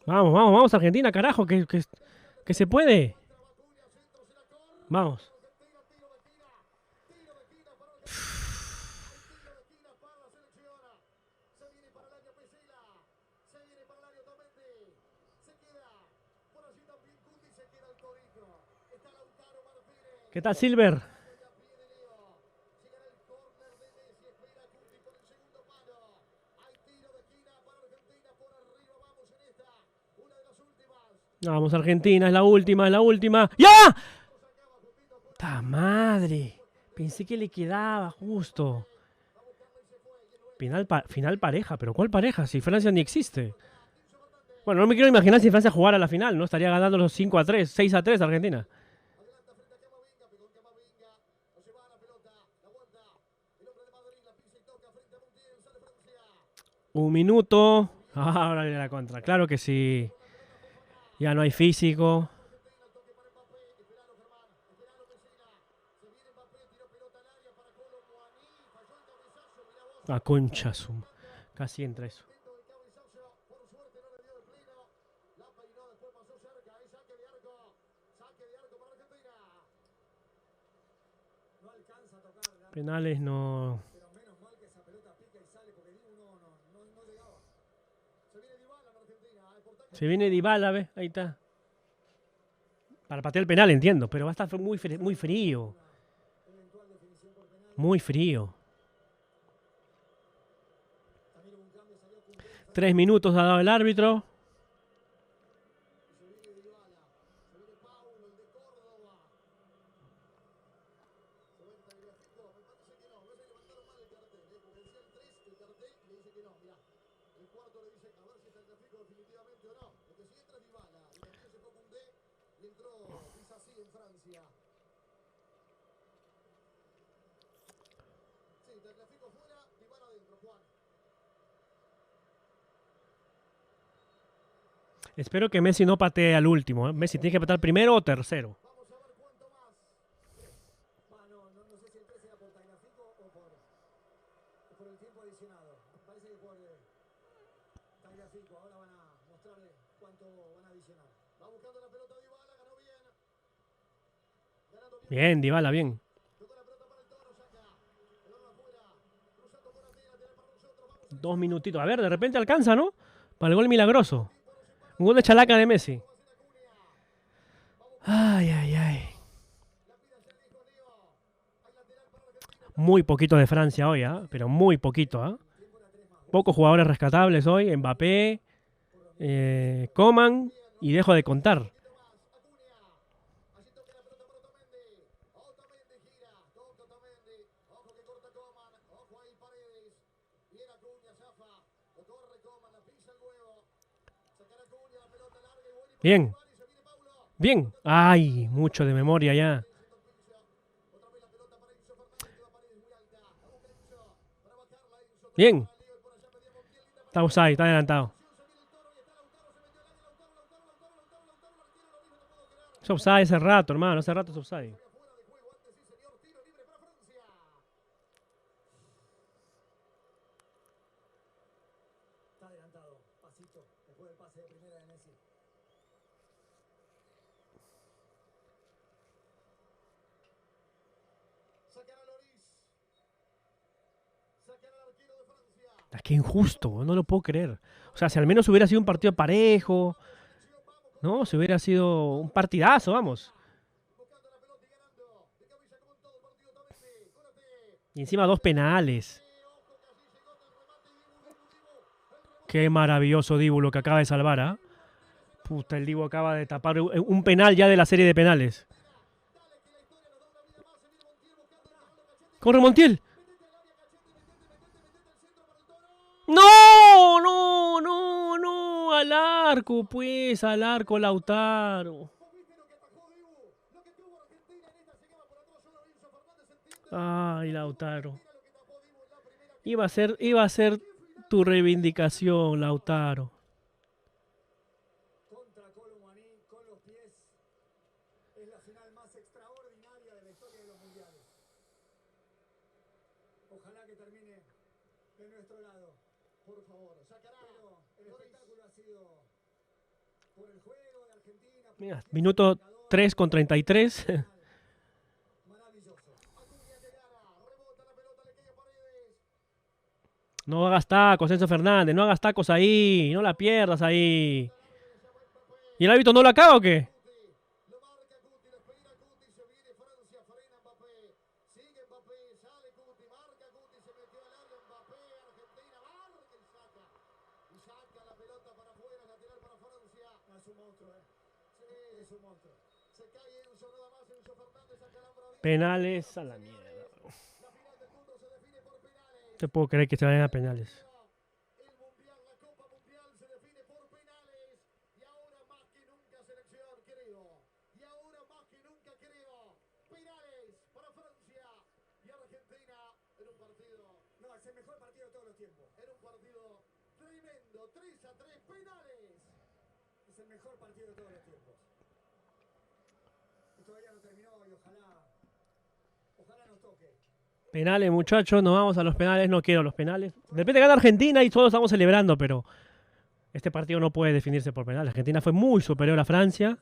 Vamos, vamos, vamos, Argentina, carajo, que se puede. Vamos. ¿Qué tal, Silver? Vamos, Argentina, es la última, es la última. ¡Ya! ¡Ta madre! Pensé que le quedaba justo. Final pareja, pero ¿cuál pareja? Si Francia ni existe. Bueno, no me quiero imaginar si Francia jugara la final, ¿no? Estaría ganando los 5-3, 6-3 Argentina. Un minuto. Ahora viene la contra. Claro que sí. Ya no hay físico. A concha suma. Casi entra eso. Penales no. Se viene Dybala, ¿ves? Ahí está. Para patear el penal, entiendo, pero va a estar muy frío. Muy frío. 3 minutos ha dado el árbitro. cuarto le dicen a ver si está el gráfico definitivamente o no. Porque si entra Dybala y también se ponga un D y entró Disasi en Francia. Sí, del gráfico fuera, Dybala adentro, Juan. Espero que Messi no patee al último. Messi tiene que patear primero o tercero. Vamos a ver cuánto más. No sé si el 3 era por Tagliafico o por el tiempo adicionado. Parece que por Tagliafico. Ahora van a mostrarle cuánto van a adicionar. Va buscando la pelota Dybala, ganó bien. Ganando bien. Bien, Dybala, bien. Tocó la pelota para el Toro, saca. El balón afuera. Cruzando por Atena, tiene para nosotros. Vamos 2 minutitos. A ver, de repente alcanza, ¿no? Para el gol milagroso. Un gol de chalaca de Messi. Ay, ay, ay. Muy poquito de Francia hoy, ¿ah? Pero muy poquito, ¿ah? Pocos jugadores rescatables hoy. Mbappé, Coman y dejo de contar. Bien. Bien. Ay, mucho de memoria ya. Bien. Está offside, está adelantado. Es offside hace rato, hermano. Hace rato es offside. Está adelantado, pasito, después del pase de primera de Messi. Sacan a Loris. Sacan al arquero de Francia. Es que injusto, no lo puedo creer. O sea, si al menos hubiera sido un partido parejo, ¿no? Si hubiera sido un partidazo, vamos. Buscando la pelota y ganando. De cabeza como en todo el partido también. Córate. Y encima 2 penales. Qué maravilloso Dibu lo que acaba de salvar, ¿ah? Puta, el Dibu acaba de tapar un penal ya de la serie de penales. ¡Corre, Montiel! ¡No! ¡No! ¡No! ¡No! Al arco, pues, al arco, Lautaro. Ay, Lautaro. Iba a ser tu reivindicación, Lautaro. Contra Colomani con los pies. Es la final más extraordinaria de la historia de los mundiales. Ojalá que termine de nuestro lado. Por favor, sacará. Pero el espectáculo ha sido por el juego de Argentina. Mira, minuto 3 con 33. Maravilloso. Acuña que gana. Rebota la pelota, le cae a Paredes. No hagas tacos, Enzo Fernández. No hagas tacos ahí. No la pierdas ahí. ¿Y el árbitro no lo acaba o qué? Lo marca Guti, lo espera Guti, se viene Francia, frena Mbappé. Sigue Mbappé, sale Guti, marca Guti, se metió al área Mbappé, Argentina, marca y saca. Y saca la pelota para afuera, lateral para Francia. Es un monstruo, Sí, es un monstruo. Se cae Enzo, nada más Enzo Fernández, saca la brava. Penales a la mierda. La final del mundo se define por penales. No te puedo creer que se vayan a penales. El mundial, la Copa Mundial se define por penales. Y ahora más que nunca selección, creo. Y ahora más que nunca creo. Penales para Francia y Argentina en un partido. No, es el mejor partido de todos los tiempos. En un partido tremendo, 3-3, penales. Es el mejor partido de todos los tiempos. Y todavía no terminó y ojalá nos toque. Penales, muchachos. Nos vamos a los penales. No quiero los penales. De repente gana Argentina y todos estamos celebrando, pero este partido no puede definirse por penales. Argentina fue muy superior a Francia.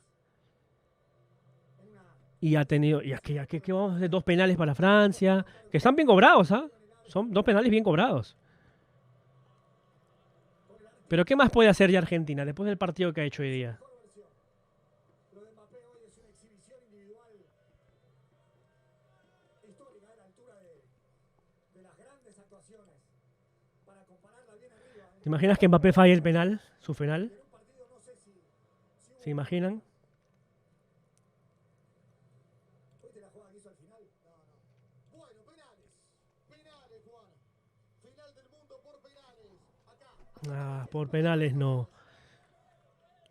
Y ha tenido. Y que vamos a hacer 2 penales para Francia. Que están bien cobrados, ¿ah? Son 2 penales bien cobrados. Pero ¿qué más puede hacer ya Argentina después del partido que ha hecho hoy día? Lo de Mbappé hoy es una exhibición individual histórica a la altura de las grandes actuaciones. Para compararla bien arriba. ¿Te imaginas que Mbappé falle el penal? Su penal. En un partido no sé si ¿Se imaginan? ¿Viste la jugada que hizo al final? No. Bueno, penales. Penales, Juan. Final del mundo por penales. Acá Ah, por penales no.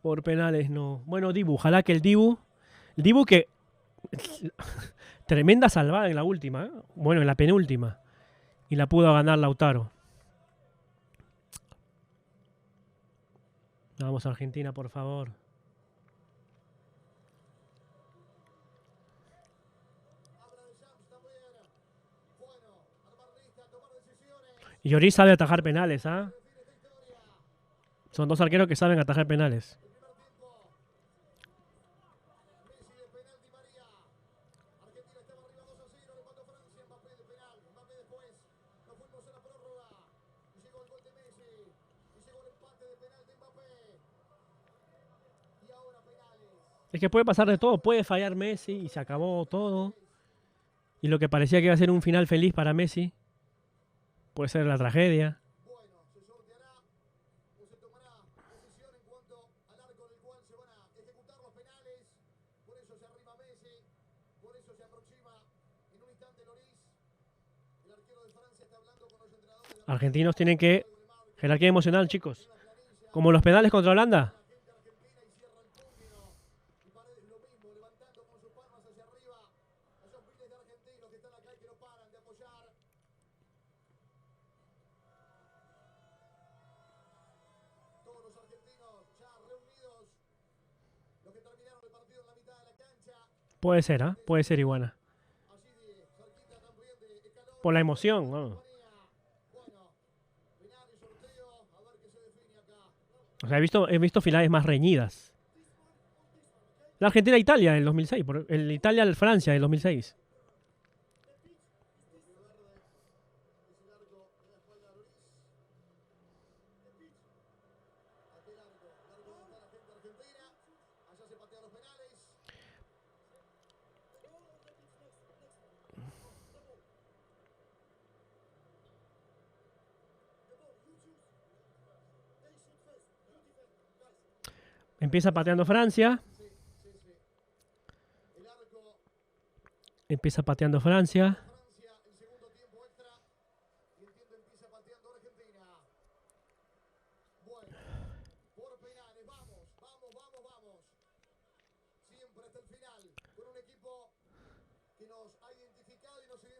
Por penales no. Bueno, Dibu, ojalá que el Dibu. El Dibu que. Tremenda salvada en la última, ¿eh? Bueno, en la penúltima. Y la pudo ganar Lautaro. Vamos, Argentina, por favor. Y Lloris sabe atajar penales, ¿ah? Son dos arqueros que saben atajar penales. Es que puede pasar de todo. Puede fallar Messi y se acabó todo. Y lo que parecía que iba a ser un final feliz para Messi puede ser la tragedia. Argentinos tienen que... Jerarquía emocional, chicos. Como los penales contra Holanda. Puede ser, ¿ah? Puede ser Iguana. Por la emoción, ¿no? O sea, he visto finales más reñidas. La Argentina-Italia del 2006. El Italia-Francia del 2006. Empieza pateando Francia. Empieza pateando Francia.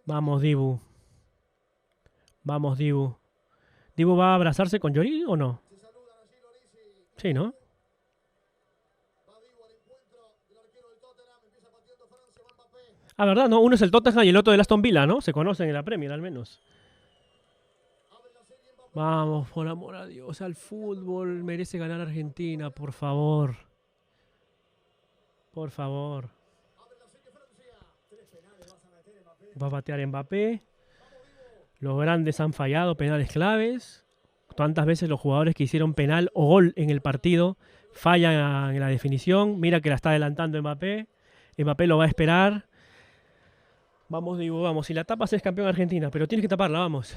Vamos, Dibu. Vamos, Dibu. ¿Dibu va a abrazarse con Lloris o no? Sí, ¿no? Ah, ¿verdad? No, uno es el Tottenham y el otro del Aston Villa, ¿no? Se conocen en la Premier, al menos. Vamos, por amor a Dios, al fútbol. Merece ganar Argentina, por favor. Por favor. Va a batear Mbappé. Los grandes han fallado penales claves. ¿Cuántas veces los jugadores que hicieron penal o gol en el partido fallan en la definición? Mira que la está adelantando Mbappé. Mbappé lo va a esperar. Vamos, Dibu, vamos. Si la tapas es campeón Argentina, pero tienes que taparla, vamos.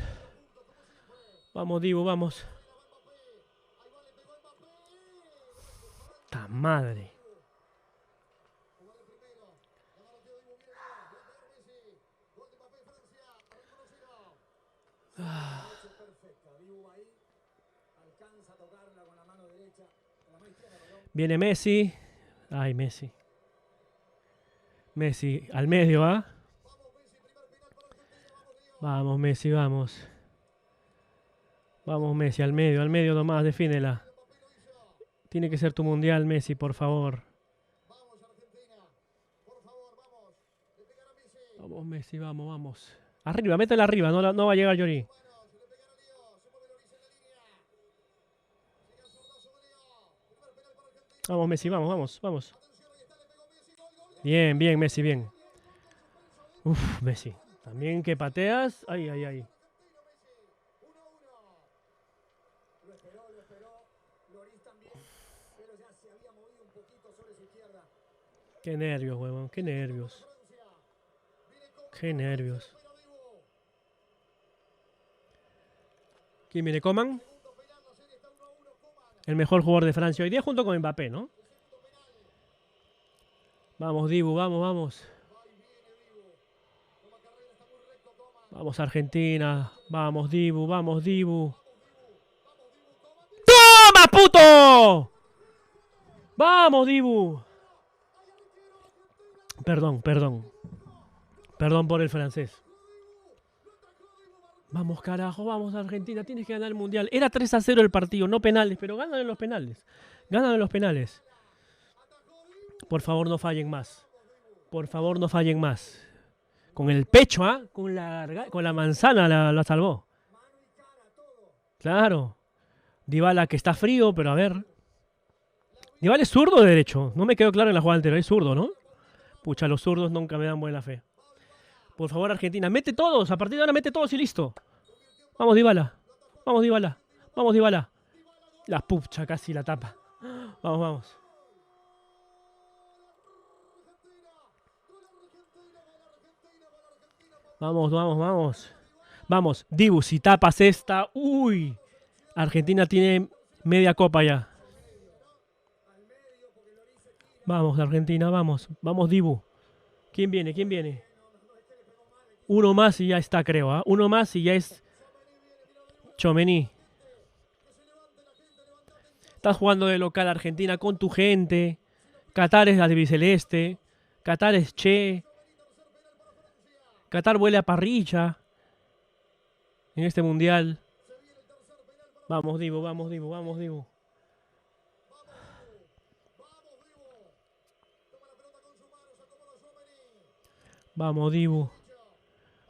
Vamos, Dibu, vamos. ¡Ta madre! Viene Messi. Ay, Messi. Messi al medio, ¿ah? Vamos, Messi, vamos. Vamos, Messi, al medio nomás, defínela. Tiene que ser tu mundial, Messi, por favor. Vamos, Messi, vamos, vamos. Arriba, métela arriba, no va a llegar Lloris. Vamos, Messi, vamos, vamos, vamos. Bien, bien, Messi, bien. Uf, Messi. También que pateas. Ay, ay, ay. Qué nervios, huevón, qué nervios. Qué nervios. ¿Quién viene? Coman. El mejor jugador de Francia hoy día junto con Mbappé, ¿no? Vamos, Dibu, vamos, vamos. Vamos, Argentina. Vamos, Dibu, vamos, Dibu. ¡Toto! ¡Vamos, Dibu! Perdón, perdón. Perdón por el francés. Vamos, carajo, vamos Argentina, tienes que ganar el Mundial. Era 3-0 el partido, no penales, pero ganan en los penales. Ganan en los penales. Por favor, no fallen más. Por favor, no fallen más. Con el pecho, ¿ah? Con la manzana la salvó. Claro. Dybala que está frío, pero a ver. Dybala es zurdo o derecho. No me quedó claro en la jugada anterior. Es zurdo, ¿no? Pucha, los zurdos nunca me dan buena fe. Por favor, Argentina, mete todos. A partir de ahora mete todos y listo. Vamos, Dybala. Vamos, Dybala. Vamos, Dybala. La pucha, casi la tapa. Vamos, vamos. Vamos, vamos, vamos. Vamos, Dibu, si tapas esta. ¡Uy! Argentina tiene media copa ya. Vamos, Argentina, vamos. Vamos, Dibu. ¿Quién viene? ¿Quién viene? Uno más y ya está, creo. ¿Ah? Uno más y ya es Tchouaméni. Estás jugando de local Argentina con tu gente. Qatar es albiceleste. Qatar es Che. Qatar huele a parrilla en este mundial. Vamos, Dibu, vamos, Dibu, vamos, Dibu. Vamos, Dibu.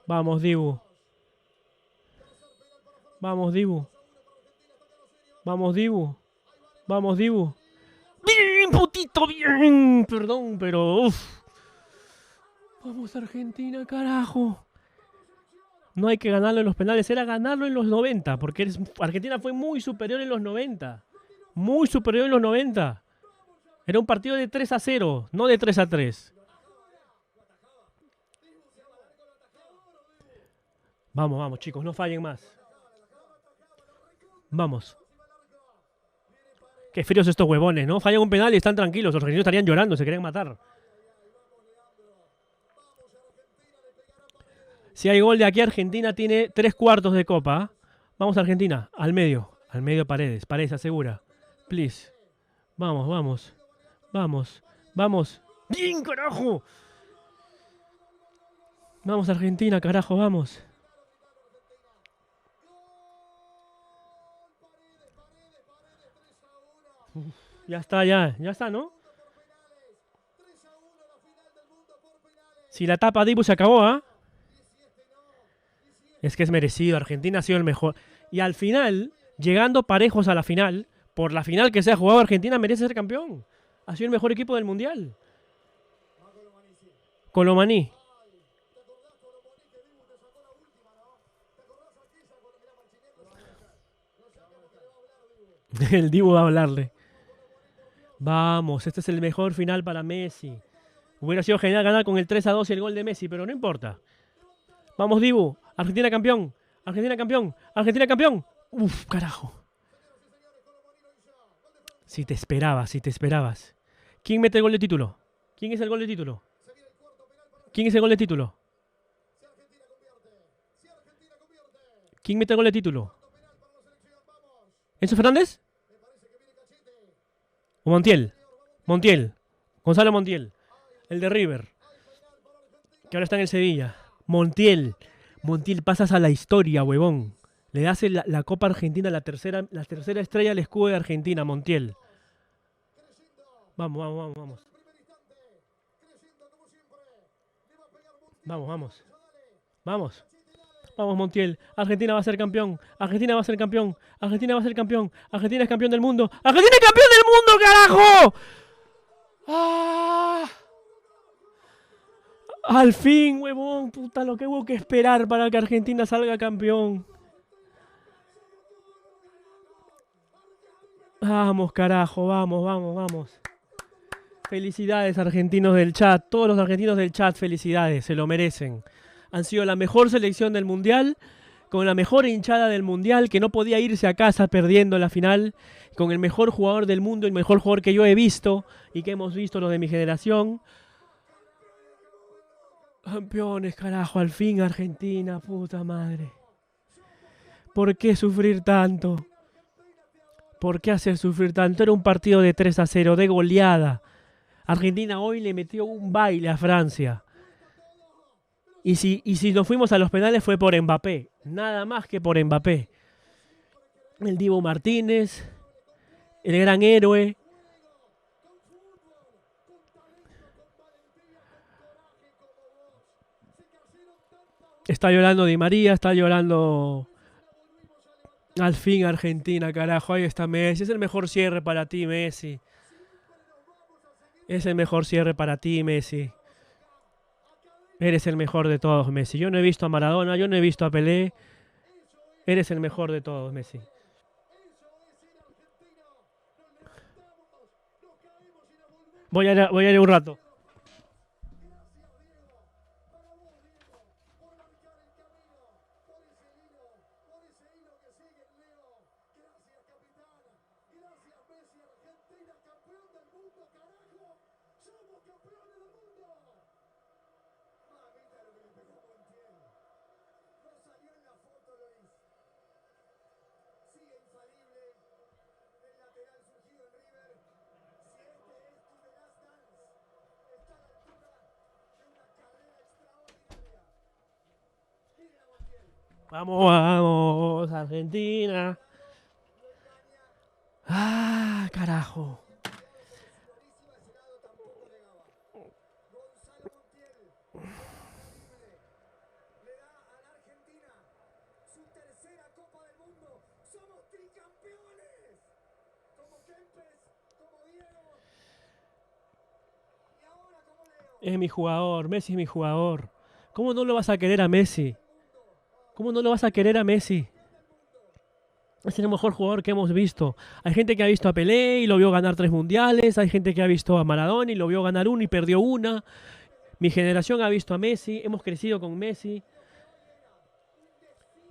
Vamos, Dibu. Vamos, Dibu. Vamos, Dibu. Vamos, Dibu. Bien, putito, bien. Perdón, pero uff. Vamos, Argentina, carajo. No hay que ganarlo en los penales, era ganarlo en los 90, porque Argentina fue muy superior en los 90. Muy superior en los 90. Era un partido de 3-0, no de 3-3. Vamos, vamos, chicos, no fallen más. Vamos. Qué fríos estos huevones, ¿no? Fallan un penal y están tranquilos. Los argentinos estarían llorando, se querían matar. Si hay gol de aquí, Argentina tiene 3/4 de copa. Vamos, Argentina, al medio. Al medio Paredes. Paredes asegura. Please. Vamos, vamos. Vamos, vamos. ¡Bien, carajo! Vamos, Argentina, carajo, vamos. Ya está, ¿no? Si la tapa Dibu se acabó, ¿ah? Es que es merecido, Argentina ha sido el mejor. Y al final, llegando parejos a la final, por la final que se ha jugado, Argentina merece ser campeón. Ha sido el mejor equipo del mundial. Colomani. El Dibu va a hablarle. Vamos, este es el mejor final para Messi. Hubiera sido genial ganar con el 3-2 y el gol de Messi, pero no importa. Vamos, Dibu. Argentina campeón. Argentina campeón. Argentina campeón. Uf, carajo. Si te esperabas, si te esperabas. ¿Quién mete el gol de título? ¿Quién es el gol de título? ¿Quién es el gol de título? ¿Quién mete el gol de título? ¿Enzo Fernández? ¿O Montiel? Montiel. Gonzalo Montiel. El de River. Que ahora está en el Sevilla. Montiel. Montiel, pasas a la historia, huevón. Le das la Copa Argentina, la tercera estrella al escudo de Argentina, Montiel. Vamos, vamos, vamos, vamos. Vamos, vamos. Vamos. Vamos, Montiel. Argentina va a ser campeón. Argentina va a ser campeón. Argentina va a ser campeón. Argentina es campeón del mundo. ¡Argentina es campeón del mundo, carajo! ¡Ah! Al fin, huevón. Puta, lo que hubo que esperar para que Argentina salga campeón. Vamos, carajo. Vamos, vamos, vamos. Felicidades, argentinos del chat. Todos los argentinos del chat, felicidades. Se lo merecen. Han sido la mejor selección del mundial, con la mejor hinchada del mundial, que no podía irse a casa perdiendo la final, con el mejor jugador del mundo, el mejor jugador que yo he visto y que hemos visto los de mi generación. Campeones, carajo, al fin Argentina, puta madre. ¿Por qué sufrir tanto? ¿Por qué hacer sufrir tanto? Era un partido de 3-0, de goleada. Argentina hoy le metió un baile a Francia. Y si nos fuimos a los penales fue por Mbappé. Nada más que por Mbappé. El Dibu Martínez, el gran héroe. Está llorando Di María, está llorando... Al fin Argentina, carajo. Ahí está Messi. Es el mejor cierre para ti, Messi. Es el mejor cierre para ti, Messi. Eres el mejor de todos, Messi. Yo no he visto a Maradona, yo no he visto a Pelé. Eres el mejor de todos, Messi. Voy a ir un rato. Vamos, vamos, Argentina. Ah, carajo. Es mi jugador, Messi es mi jugador. ¿Cómo no lo vas a querer a Messi? ¿Cómo no lo vas a querer a Messi? Es el mejor jugador que hemos visto. Hay gente que ha visto a Pelé y lo vio ganar 3 mundiales. Hay gente que ha visto a Maradona y lo vio ganar 1 y perdió 1. Mi generación ha visto a Messi. Hemos crecido con Messi.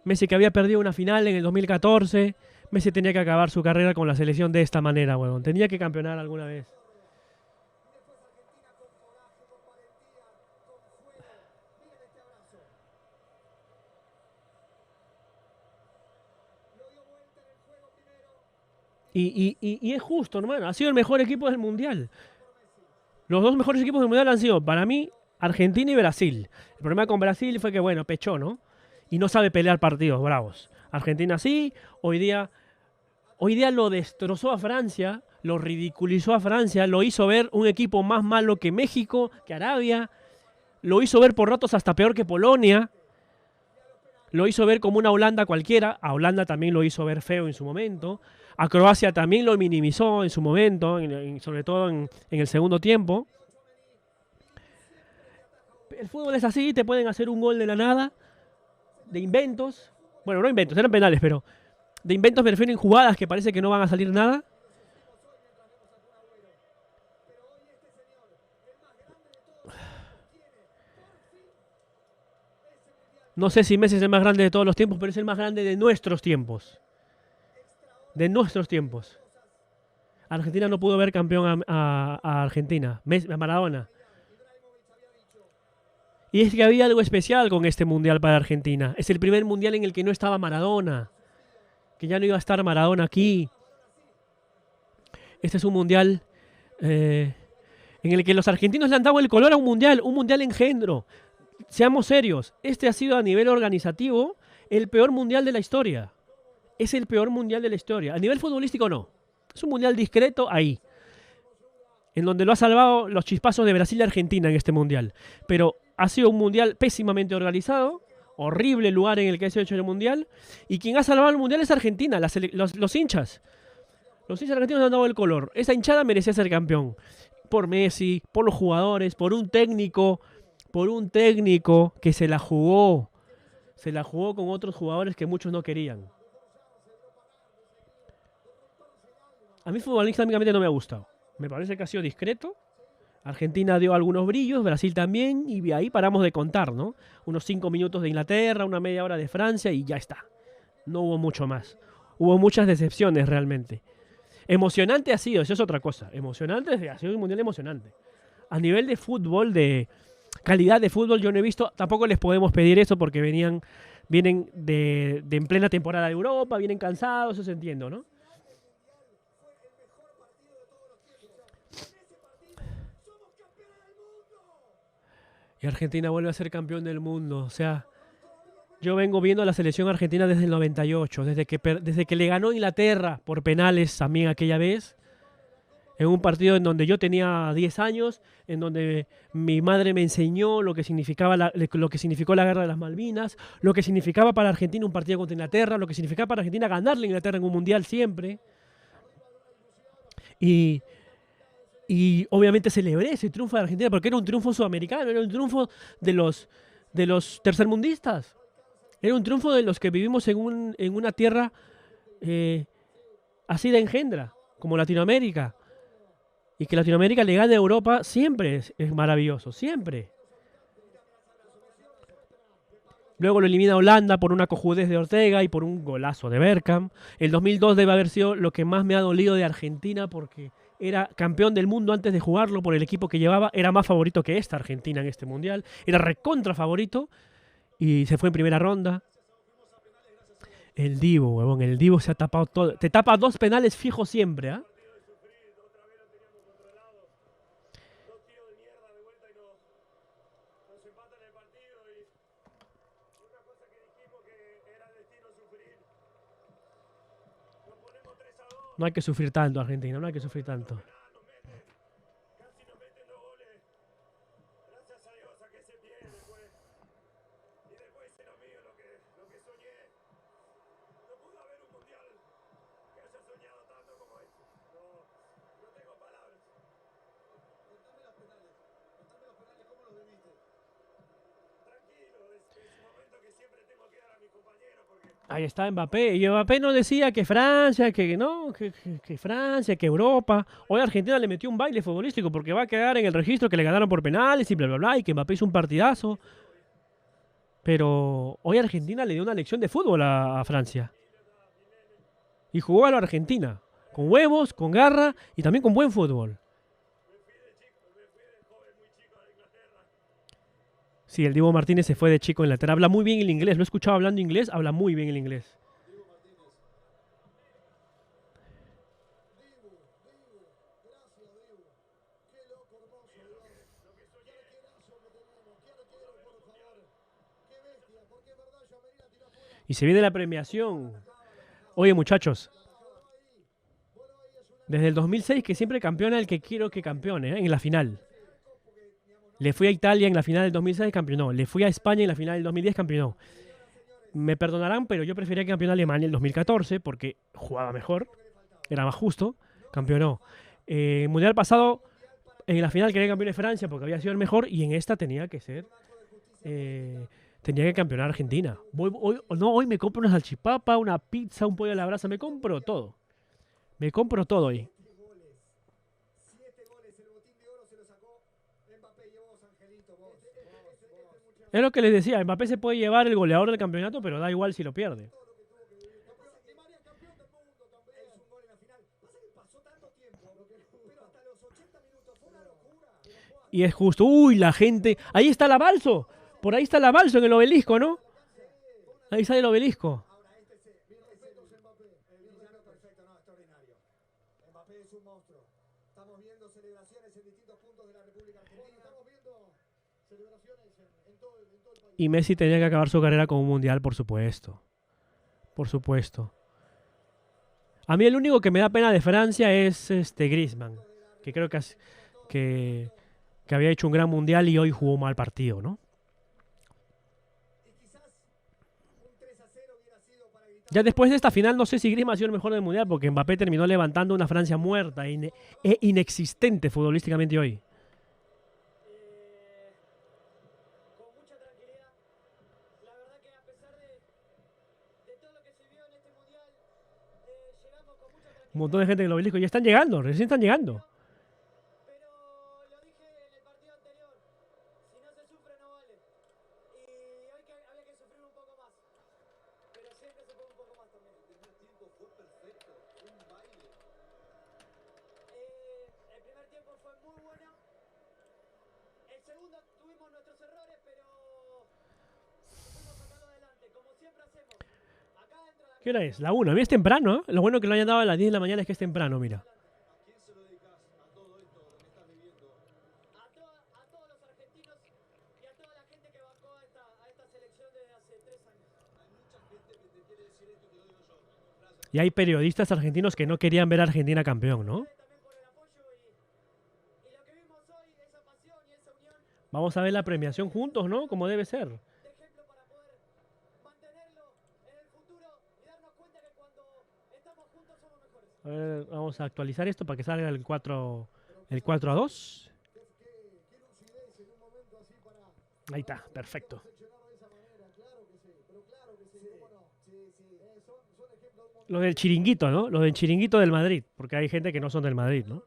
Messi que había perdido una final en el 2014. Messi tenía que acabar su carrera con la selección de esta manera, huevón. Tenía que campeonar alguna vez. Y es justo, hermano. Ha sido el mejor equipo del Mundial. Los 2 mejores equipos del Mundial han sido, para mí, Argentina y Brasil. El problema con Brasil fue que, bueno, pechó, ¿no? Y no sabe pelear partidos bravos. Argentina sí, hoy día lo destrozó a Francia, lo ridiculizó a Francia, lo hizo ver un equipo más malo que México, que Arabia, lo hizo ver por ratos hasta peor que Polonia, lo hizo ver como una Holanda cualquiera, a Holanda también lo hizo ver feo en su momento, a Croacia también lo minimizó en su momento, sobre todo en el segundo tiempo. El fútbol es así, te pueden hacer un gol de la nada, de inventos. Bueno, no inventos, eran penales, pero de inventos me refiero en jugadas que parece que no van a salir nada. No sé si Messi es el más grande de todos los tiempos, pero es el más grande de nuestros tiempos. De nuestros tiempos. Argentina no pudo ver campeón a Argentina, a Maradona. Y es que había algo especial con este mundial para Argentina. Es el primer mundial en el que no estaba Maradona. Que ya no iba a estar Maradona aquí. Este es un mundial en el que los argentinos le han dado el color a un mundial engendro. Seamos serios, este ha sido a nivel organizativo el peor mundial de la historia. Es el peor mundial de la historia. A nivel futbolístico no. Es un mundial discreto ahí. En donde lo ha salvado los chispazos de Brasil y Argentina en este mundial. Pero ha sido un mundial pésimamente organizado. Horrible lugar en el que se ha hecho el mundial. Y quien ha salvado el mundial es Argentina, los hinchas. Los hinchas argentinos han dado el color. Esa hinchada merecía ser campeón. Por Messi, por los jugadores, por un técnico que se la jugó. Se la jugó con otros jugadores que muchos no querían. A mí futbolísticamente no me ha gustado. Me parece que ha sido discreto. Argentina dio algunos brillos, Brasil también, y ahí paramos de contar, ¿no? Unos 5 minutos de Inglaterra, una media hora de Francia y ya está. No hubo mucho más. Hubo muchas decepciones realmente. Emocionante ha sido, eso es otra cosa. Emocionante, ha sido un mundial emocionante. A nivel de fútbol, de calidad de fútbol, yo no he visto, tampoco les podemos pedir eso porque vienen de en plena temporada de Europa, vienen cansados, eso se entiende, ¿no? Y Argentina vuelve a ser campeón del mundo. O sea, yo vengo viendo a la selección argentina desde el 98, desde que le ganó Inglaterra por penales también aquella vez, en un partido en donde yo tenía 10 años, en donde mi madre me enseñó lo que significaba lo que significó la Guerra de las Malvinas, lo que significaba para Argentina un partido contra Inglaterra, lo que significaba para Argentina ganarle a Inglaterra en un mundial siempre. Y, y obviamente celebré ese triunfo de Argentina porque era un triunfo sudamericano, era un triunfo de los tercermundistas. Era un triunfo de los que vivimos en una tierra así de engendra, como Latinoamérica. Y que Latinoamérica le gane a Europa siempre es maravilloso, siempre. Luego lo elimina Holanda por una cojudez de Ortega y por un golazo de Bergkamp. El 2002 debe haber sido lo que más me ha dolido de Argentina porque era campeón del mundo antes de jugarlo por el equipo que llevaba. Era más favorito que esta Argentina en este mundial. Era recontra favorito y se fue en primera ronda. El Divo, huevón, el Divo se ha tapado todo. Te tapa 2 penales fijos siempre, ¿ah? No hay que sufrir tanto, Argentina, no hay que sufrir tanto. Ahí está Mbappé. Y Mbappé no decía que Francia, que no, que Francia, que Europa. Hoy Argentina le metió un baile futbolístico porque va a quedar en el registro que le ganaron por penales y bla, bla, bla. Y que Mbappé hizo un partidazo. Pero hoy Argentina le dio una lección de fútbol a Francia. Y jugó a la Argentina. Con huevos, con garra y también con buen fútbol. Sí, el Divo Martínez se fue de chico en Inglaterra. Habla muy bien el inglés. Lo he escuchado hablando inglés. Habla muy bien el inglés. Y se viene la premiación. Oye, muchachos. Desde el 2006 que siempre campeona el que quiero que campeone, ¿eh? En la final. Le fui a Italia en la final del 2006, campeonó. Le fui a España en la final del 2010, campeonó. Me perdonarán, pero yo prefería que campeone Alemania en el 2014 porque jugaba mejor, era más justo, campeonó. El mundial pasado, en la final quería campeón de Francia porque había sido el mejor y en esta tenía que ser... tenía que campeonar Argentina. Hoy me compro una salchipapa, una pizza, un pollo a la brasa, me compro todo. Me compro todo hoy. Es lo que les decía, Mbappé se puede llevar el goleador del campeonato, pero da igual si lo pierde. Y es justo, uy, la gente... Ahí está la Balso, por ahí está la Balso en el obelisco, ¿no? Ahí sale el obelisco. Y Messi tenía que acabar su carrera con un mundial, por supuesto. Por supuesto. A mí el único que me da pena de Francia es Griezmann, que creo que había hecho un gran mundial y hoy jugó mal partido, ¿no? Ya después de esta final no sé si Griezmann ha sido el mejor del mundial porque Mbappé terminó levantando una Francia muerta e inexistente futbolísticamente hoy. Un montón de gente en el obelisco ya están llegando, recién están llegando. ¿Qué hora es? La 1. A mí es temprano, ¿eh? Lo bueno que lo hayan dado a las 10 de la mañana es que es temprano, mira. Y hay periodistas argentinos que no querían ver a Argentina campeón, ¿no? Vamos a ver la premiación juntos, ¿no? Como debe ser. A ver, vamos a actualizar esto para que salga el 4-2. Ahí está, perfecto. Lo del chiringuito, ¿no? Lo del chiringuito del Madrid, porque hay gente que no son del Madrid, ¿no?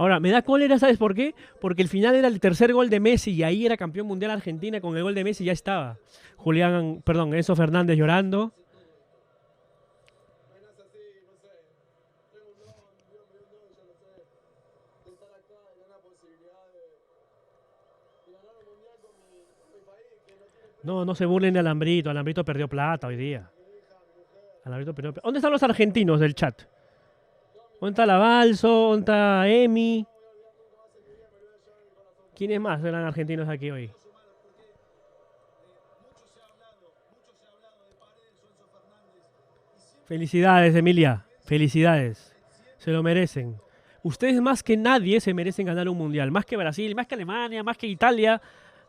Ahora, me da cólera, ¿sabes por qué? Porque el final era el tercer gol de Messi y ahí era campeón mundial Argentina, con el gol de Messi ya estaba. Enzo Fernández llorando. No, no se burlen de Alambrito. Alambrito perdió plata hoy día. ¿Dónde están los argentinos del chat? ¿Dónde está Lavalso? ¿Dónde está Emi? ¿Quiénes más eran argentinos aquí hoy? Felicidades, Emilia. Felicidades. Se lo merecen. Ustedes más que nadie se merecen ganar un mundial. Más que Brasil, más que Alemania, más que Italia,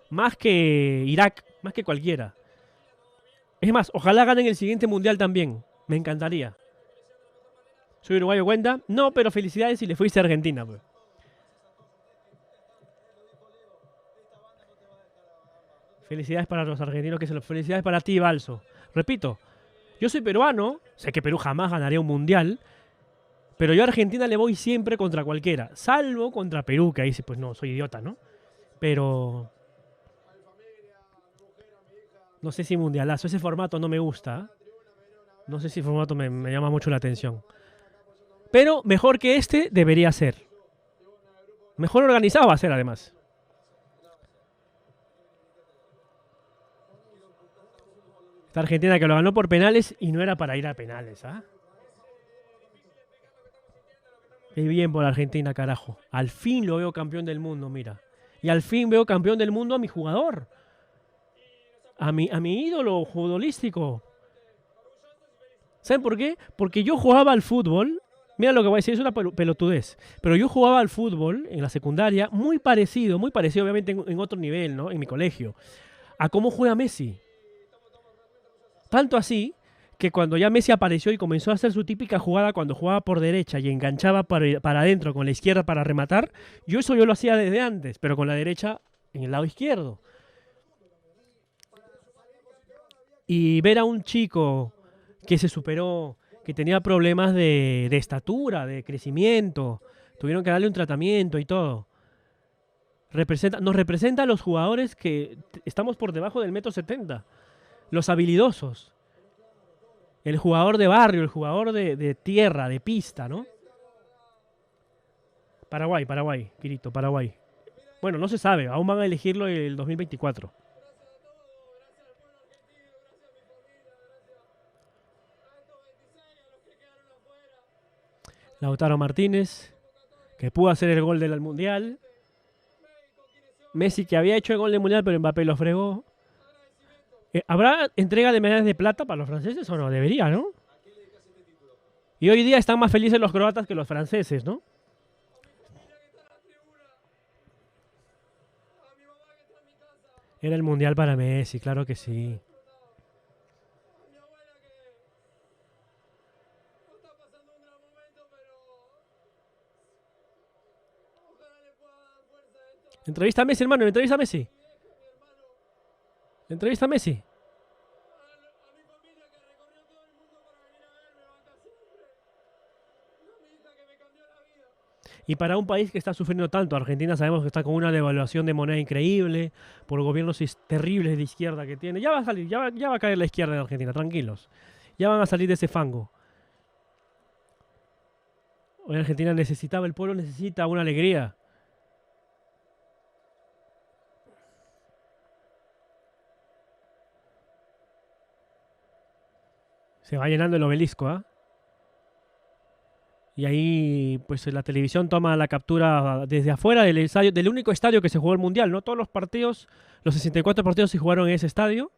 más que Irak, más que cualquiera. Es más, ojalá ganen el siguiente mundial también. Me encantaría. ¿Soy uruguayo cuenta? No, pero felicidades si le fuiste a Argentina. Pues. Felicidades para los argentinos, felicidades para ti, Balso. Repito, yo soy peruano, sé que Perú jamás ganaría un mundial, pero yo a Argentina le voy siempre contra cualquiera, salvo contra Perú, que ahí sí, pues no, soy idiota, ¿no? Pero no sé si mundialazo, ese formato no me gusta. No sé si el formato me llama mucho la atención. Pero mejor que este debería ser. Mejor organizado va a ser, además. Esta Argentina que lo ganó por penales y no era para ir a penales, ¿ah? Qué bien por Argentina, carajo. Al fin lo veo campeón del mundo, mira. Y al fin veo campeón del mundo a mi jugador. A mi ídolo futbolístico. ¿Saben por qué? Porque yo jugaba al fútbol. Mira lo que voy a decir, es una pelotudez. Pero yo jugaba al fútbol en la secundaria muy parecido obviamente en otro nivel, ¿no? En mi colegio. A cómo juega Messi. Tanto así que cuando ya Messi apareció y comenzó a hacer su típica jugada cuando jugaba por derecha y enganchaba para adentro con la izquierda para rematar, yo lo hacía desde antes, pero con la derecha en el lado izquierdo. Y ver a un chico que se superó, que tenía problemas de estatura, de crecimiento, tuvieron que darle un tratamiento y todo. Nos representa a los jugadores que estamos por debajo del 1,70 m. Los habilidosos. El jugador de barrio, el jugador de tierra, de pista, ¿no? Paraguay, Quirito, Paraguay. Bueno, no se sabe, aún van a elegirlo el 2024. Lautaro Martínez, que pudo hacer el gol del Mundial. Messi, que había hecho el gol del Mundial, pero Mbappé lo fregó. ¿Habrá entrega de medallas de plata para los franceses o no? Debería, ¿no? Y hoy día están más felices los croatas que los franceses, ¿no? Era el Mundial para Messi, claro que sí. Entrevista a Messi, hermano, entrevista a Messi. Entrevista a Messi. Y para un país que está sufriendo tanto, Argentina sabemos que está con una devaluación de moneda increíble, por gobiernos terribles de izquierda que tiene. Ya va a salir, ya va a caer la izquierda de Argentina, tranquilos. Ya van a salir de ese fango. Hoy Argentina el pueblo necesita una alegría. Se va llenando el obelisco, ¿ah? Y ahí, pues la televisión toma la captura desde afuera del estadio, del único estadio que se jugó el Mundial, ¿no? Todos los partidos, los 64 partidos se jugaron en ese estadio.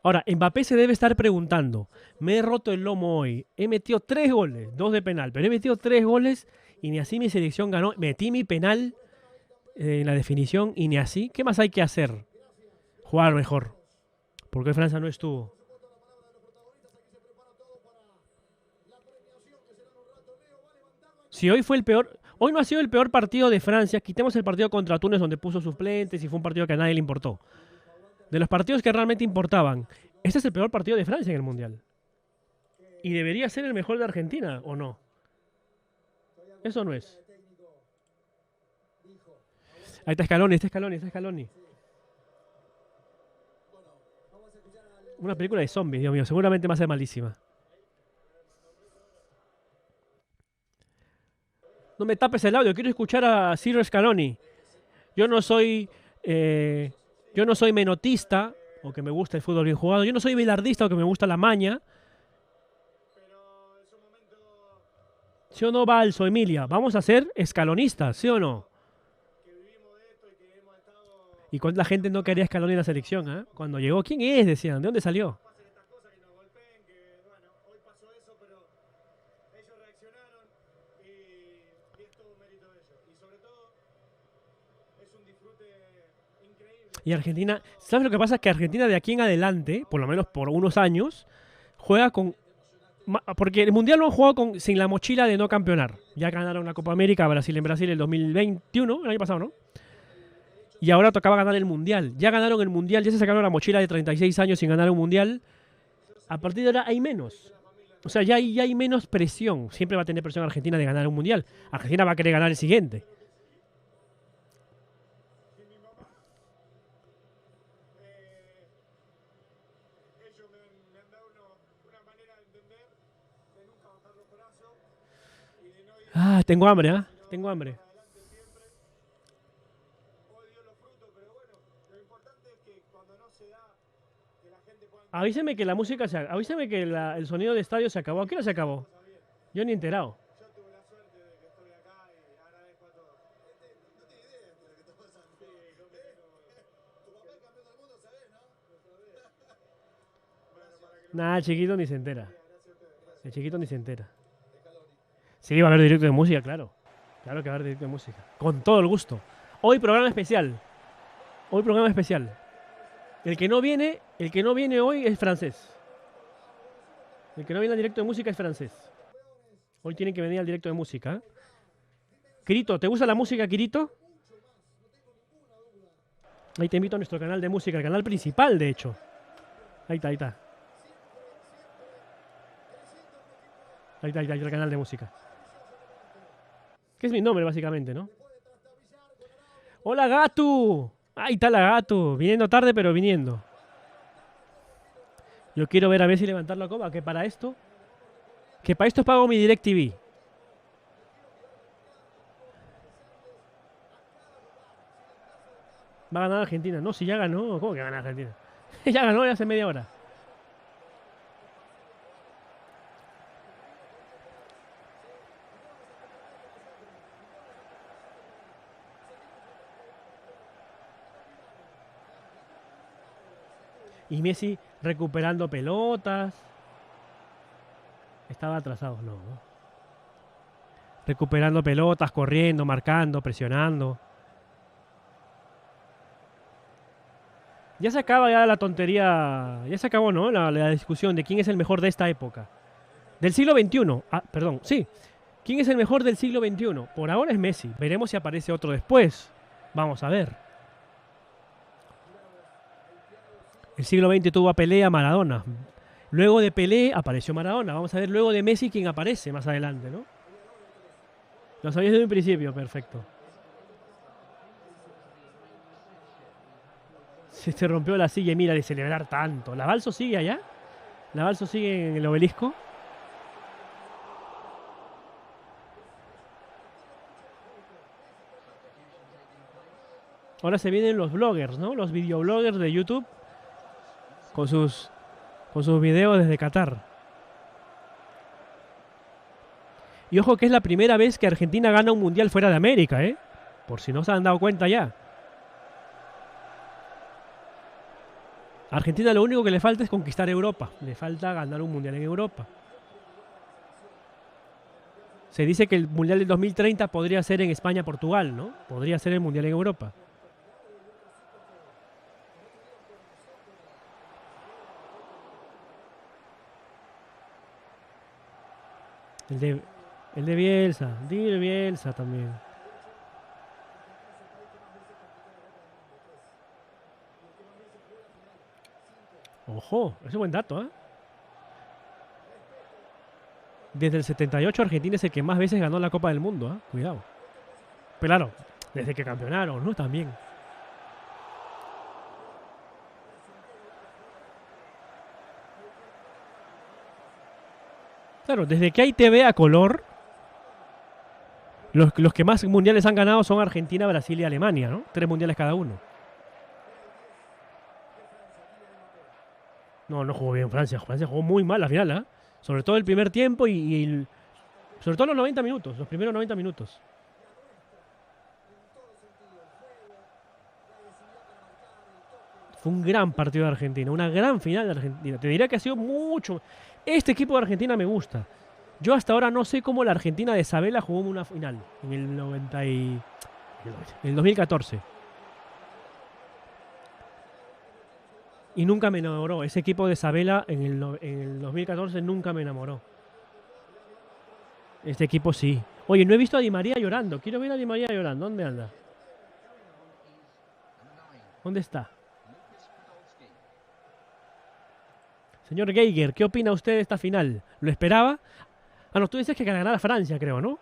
Ahora, Mbappé se debe estar preguntando, me he roto el lomo hoy, he metido 3 goles, 2 de penal, pero he metido 3 goles y ni así mi selección ganó. Metí mi penal en la definición y ni así. ¿Qué más hay que hacer? Jugar mejor. Porque Francia no estuvo. Si hoy fue el peor, hoy no ha sido el peor partido de Francia, quitemos el partido contra Túnez donde puso suplentes y fue un partido que a nadie le importó. De los partidos que realmente importaban, este es el peor partido de Francia en el Mundial. Y debería ser el mejor de Argentina, ¿o no? Eso no es. Ahí está Scaloni, está Scaloni, está Scaloni. Una película de zombies, Dios mío, seguramente va a ser malísima. No me tapes el audio, quiero escuchar a Ciro Scaloni. Yo no soy menotista, o que me gusta el fútbol bien jugado. Yo no soy bilardista, o que me gusta la maña. ¿Sí o no, Balso, Emilia? Vamos a ser escalonistas, ¿sí o no? Y cuando la gente no quería Scaloni en la selección, ¿eh? Cuando llegó, ¿quién es? Decían, ¿de dónde salió? Y Argentina, ¿sabes lo que pasa? Es que Argentina de aquí en adelante, por lo menos por unos años, juega con... Porque el Mundial lo han jugado sin la mochila de no campeonar. Ya ganaron la Copa América, Brasil en Brasil el 2021, el año pasado, ¿no? Y ahora tocaba ganar el Mundial. Ya ganaron el Mundial, ya se sacaron la mochila de 36 años sin ganar un Mundial. A partir de ahora hay menos. O sea, ya hay menos presión. Siempre va a tener presión Argentina de ganar un Mundial. Argentina va a querer ganar el siguiente. Ah, tengo hambre, ¿ah? Tengo hambre. Avíseme que la música se... Avíseme que el sonido de estadio se acabó. ¿A qué hora se acabó? Yo ni enterado. Nah, el chiquito ni se entera. El chiquito ni se entera. Sí, va a haber directo de música, claro. Claro que va a haber directo de música. Con todo el gusto. Hoy programa especial. Hoy programa especial. El que no viene hoy es francés. El que no viene al directo de música es francés. Hoy tienen que venir al directo de música. Kirito, ¿te gusta la música, Kirito? Ahí te invito a nuestro canal de música, el canal principal, de hecho. Ahí está, ahí está. Ahí está, el canal de música. Que es mi nombre, básicamente, ¿no? ¡Hola, Gatu! Ahí está la Gatu. Viniendo tarde, pero viniendo. Yo quiero ver a Messi levantar la copa. Que para esto pago mi DirecTV. Va a ganar Argentina. No, si ya ganó. ¿Cómo que gana Argentina? Ya ganó ya hace media hora. Y Messi recuperando pelotas. Estaba atrasado, no. Recuperando pelotas, corriendo, marcando, presionando. Ya se acaba ya la tontería. Ya se acabó, ¿no? La discusión de quién es el mejor de esta época. Del siglo XXI. Ah, perdón, sí. ¿Quién es el mejor del siglo XXI? Por ahora es Messi. Veremos si aparece otro después. Vamos a ver. El siglo XX tuvo a Pelé y a Maradona. Luego de Pelé apareció Maradona. Vamos a ver luego de Messi quién aparece más adelante, ¿no? Lo sabías desde un principio, perfecto. Se rompió la silla y mira de celebrar tanto. ¿La Balso sigue allá? ¿La Balso sigue en el obelisco? Ahora se vienen los bloggers, ¿no? Los videobloggers de YouTube. Con sus videos desde Qatar. Y ojo que es la primera vez que Argentina gana un mundial fuera de América, ¿eh? Por si no se han dado cuenta ya. A Argentina lo único que le falta es conquistar Europa. Le falta ganar un mundial en Europa. Se dice que el mundial del 2030 podría ser en España-Portugal, ¿no? Podría ser el mundial en Europa. El de Bielsa. Dile Bielsa también. Ojo, ese es un buen dato, ¿eh? Desde el 78 Argentina es el que más veces ganó la Copa del Mundo, ¿eh? Cuidado. Pero claro, desde que campeonaron, ¿no? También. Claro, desde que hay TV a color, los que más mundiales han ganado son Argentina, Brasil y Alemania, ¿no? 3 mundiales cada uno. No, no jugó bien Francia. Francia jugó muy mal la final, ¿eh? Sobre todo el primer tiempo sobre todo los 90 minutos, los primeros 90 minutos. Fue un gran partido de Argentina, una gran final de Argentina. Te diría que ha sido mucho. Este equipo de Argentina me gusta. Yo hasta ahora no sé cómo la Argentina de Sabella jugó una final en el 90 en el 2014. Y nunca me enamoró. Ese equipo de Sabella en el 2014 nunca me enamoró. Este equipo sí. Oye, no he visto a Di María llorando. Quiero ver a Di María llorando. ¿Dónde anda? ¿Dónde está? Señor Geiger, ¿qué opina usted de esta final? ¿Lo esperaba? Ah, no, tú dices que ganará Francia, creo, ¿no?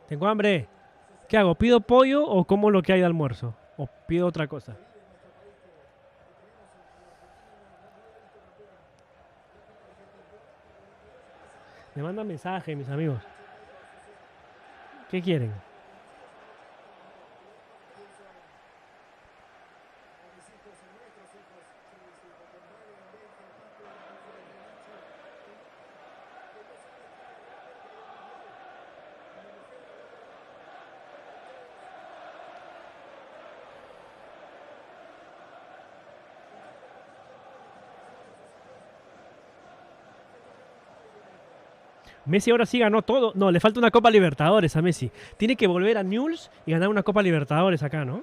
Tengo hambre. ¿Qué hago? ¿Pido pollo o como lo que hay de almuerzo? ¿O pido otra cosa? Me mandan mensajes, mis amigos. ¿Qué quieren? Messi ahora sí ganó todo. No, le falta una Copa Libertadores a Messi. Tiene que volver a Newell's y ganar una Copa Libertadores acá, ¿no?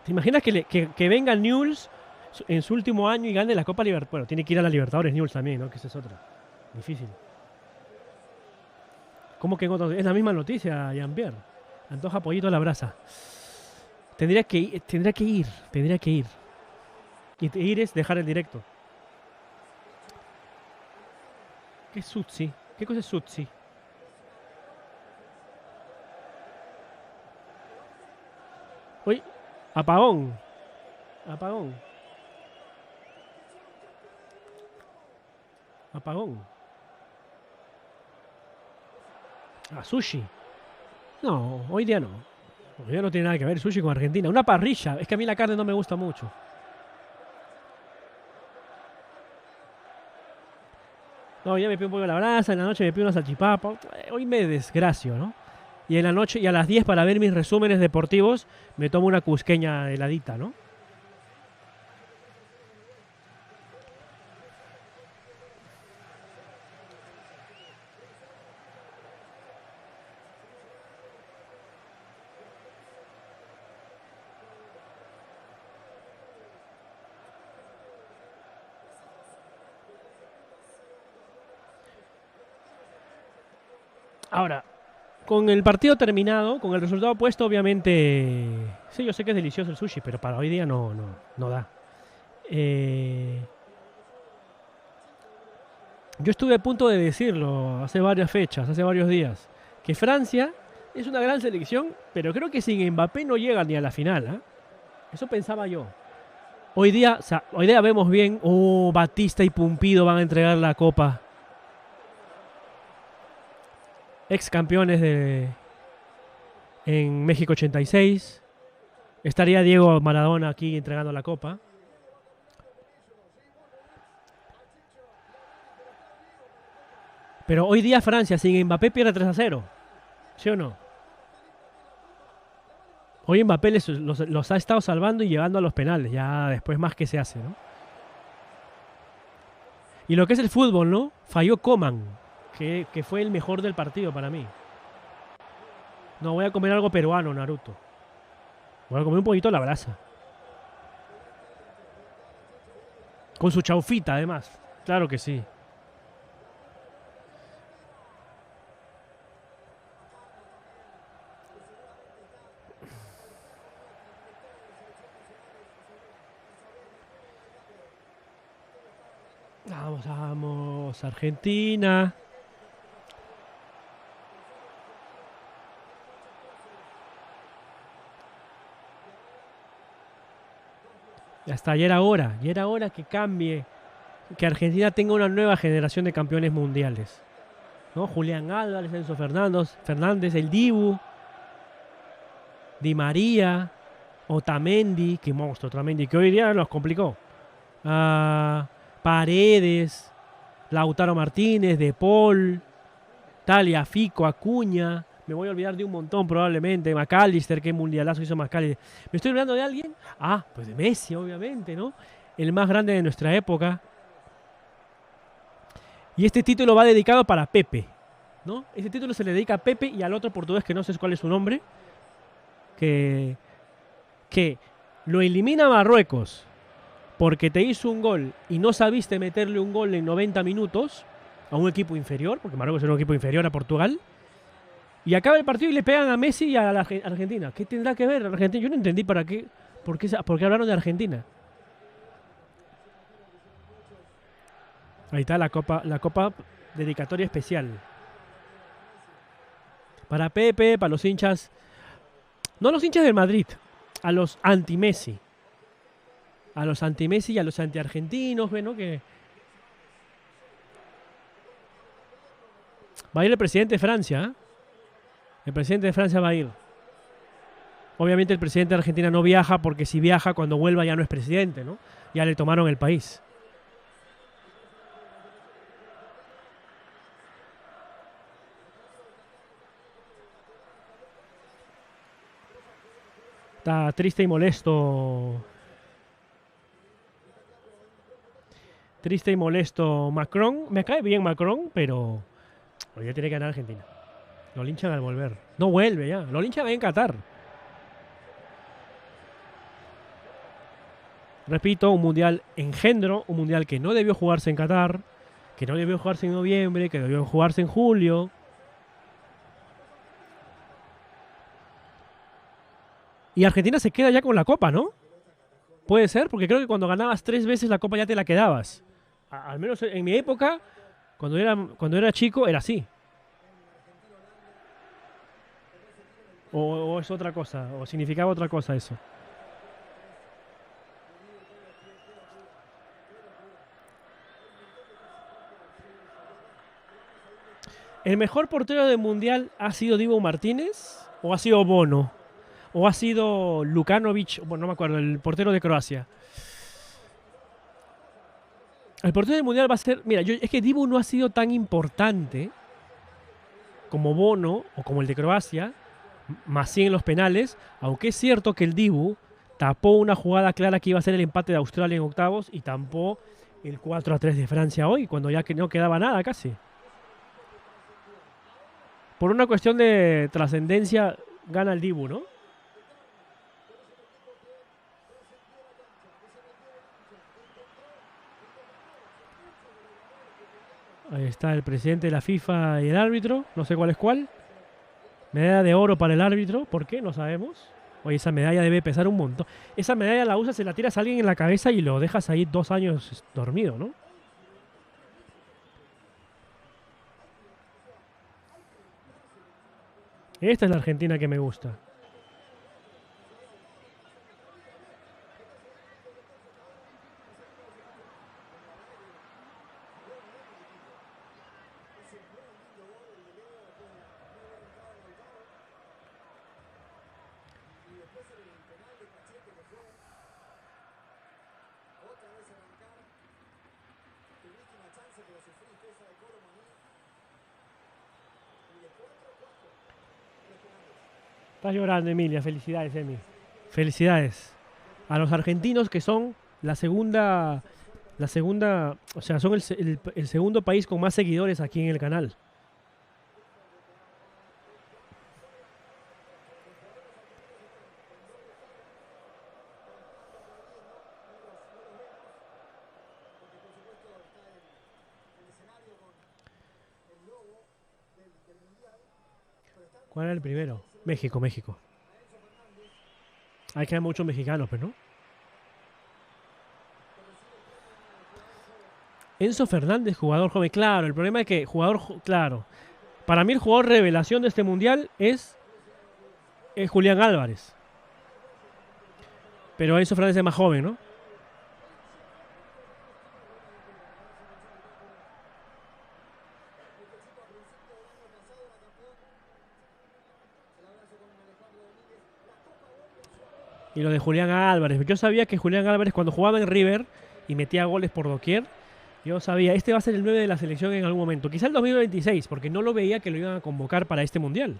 ¿Te imaginas que venga Newell's en su último año y gane la Copa Libertadores? Bueno, tiene que ir a la Libertadores Newell's también, ¿no? Que esa es otra. Difícil. ¿Cómo que en otro? Es la misma noticia, Jean-Pierre. Antoja pollito a la brasa. Tendría que ir. Y ir es dejar el directo. ¿Qué es Sutsi? ¿Qué cosa es Sutsi? Uy, apagón. Apagón. Ah, sushi. No, hoy día no. Hoy día no tiene nada que ver sushi con Argentina. Una parrilla. Es que a mí la carne no me gusta mucho. No, ya me pido un pollo a la brasa, en la noche me pido una salchipapa. Hoy me desgracio, ¿no? Y en la noche y a las 10 para ver mis resúmenes deportivos me tomo una cusqueña heladita, ¿no? Ahora, con el partido terminado, con el resultado puesto, obviamente. Sí, yo sé que es delicioso el sushi, pero para hoy día no da. Yo estuve a punto de decirlo hace varias fechas, hace varios días, que Francia es una gran selección, pero creo que sin Mbappé no llega ni a la final, ¿eh? Eso pensaba yo. Hoy día vemos bien. Oh, Batista y Pumpido van a entregar la copa. Ex campeones en México 86. Estaría Diego Maradona aquí entregando la copa. Pero hoy día Francia sin Mbappé pierde 3-0. ¿Sí o no? Hoy Mbappé los ha estado salvando y llevando a los penales. Ya después más que se hace, ¿no? Y lo que es el fútbol, ¿no? Falló Coman, que fue el mejor del partido para mí. No, voy a comer algo peruano, Naruto. Voy a comer un poquito a la brasa. Con su chaufita, además. Claro que sí. Vamos, vamos, Argentina. Ya está, ya era hora que cambie, que Argentina tenga una nueva generación de campeones mundiales. ¿No? Julián Álvarez, Enzo Fernández, el Dibu, Di María, Otamendi, qué monstruo Otamendi, que hoy día nos complicó. Paredes, Lautaro Martínez, De Paul, Talia, Fico, Acuña. Me voy a olvidar de un montón probablemente. McAllister, qué mundialazo hizo McAllister. ¿Me estoy olvidando de alguien? Ah, pues de Messi, obviamente, ¿no? El más grande de nuestra época. Y este título va dedicado para Pepe, ¿no? Este título se le dedica a Pepe y al otro portugués que no sé cuál es su nombre. Que lo elimina Marruecos porque te hizo un gol y no sabiste meterle un gol en 90 minutos a un equipo inferior, porque Marruecos era un equipo inferior a Portugal. Y acaba el partido y le pegan a Messi y a la Argentina. ¿Qué tendrá que ver Argentina? Yo no entendí por qué hablaron de Argentina. Ahí está la copa dedicatoria especial. Para Pepe, para los hinchas. No los hinchas del Madrid, a los anti-Messi. A los anti-Messi y a los anti-argentinos, bueno, que... Va a ir el presidente de Francia, ¿eh? El presidente de Francia va a ir. Obviamente el presidente de Argentina no viaja porque si viaja cuando vuelva ya no es presidente, ¿no? Ya le tomaron el país. Está triste y molesto. Triste y molesto Macron. Me cae bien Macron, pero hoy ya tiene que ganar Argentina. Lo linchan al volver. No vuelve ya. Lo linchan en Qatar. Repito, un mundial engendro, un mundial que no debió jugarse en Qatar, que no debió jugarse en noviembre, que debió jugarse en julio. Y Argentina se queda ya con la copa, ¿no? Puede ser, porque creo que cuando ganabas 3 veces la copa ya te la quedabas. Al menos en mi época, cuando era chico, era así. O es otra cosa, o significaba otra cosa eso. ¿El mejor portero del mundial ha sido Dibu Martínez? ¿O ha sido Bono? ¿O ha sido Lukanovic? Bueno, no me acuerdo, el portero de Croacia. El portero del mundial va a ser... Mira, es que Dibu no ha sido tan importante como Bono o como el de Croacia, más 100 en los penales, aunque es cierto que el Dibu tapó una jugada clara que iba a ser el empate de Australia en octavos y tapó el 4-3 de Francia hoy, cuando ya que no quedaba nada casi. Por una cuestión de trascendencia gana el Dibu, ¿no? Ahí está el presidente de la FIFA y el árbitro, no sé cuál es cuál. Medalla de oro para el árbitro, ¿por qué? No sabemos. Oye, esa medalla debe pesar un montón. Esa medalla la usas, se la tiras a alguien en la cabeza y lo dejas ahí 2 años dormido, ¿no? Esta es la Argentina que me gusta. Estás llorando, Emilia. Felicidades, Emi. Felicidades a los argentinos que son o sea, son el segundo país con más seguidores aquí en el canal. ¿Cuál era el primero? México, México. Hay que hay muchos mexicanos, pero no. Enzo Fernández, jugador joven. Claro, el problema es que claro. Para mí el jugador revelación de este mundial es Julián Álvarez. Pero Enzo Fernández es más joven, ¿no? Y lo de Julián Álvarez. Yo sabía que Julián Álvarez cuando jugaba en River y metía goles por doquier, yo sabía, este va a ser el 9 de la selección en algún momento. Quizá el 2026, porque no lo veía que lo iban a convocar para este mundial.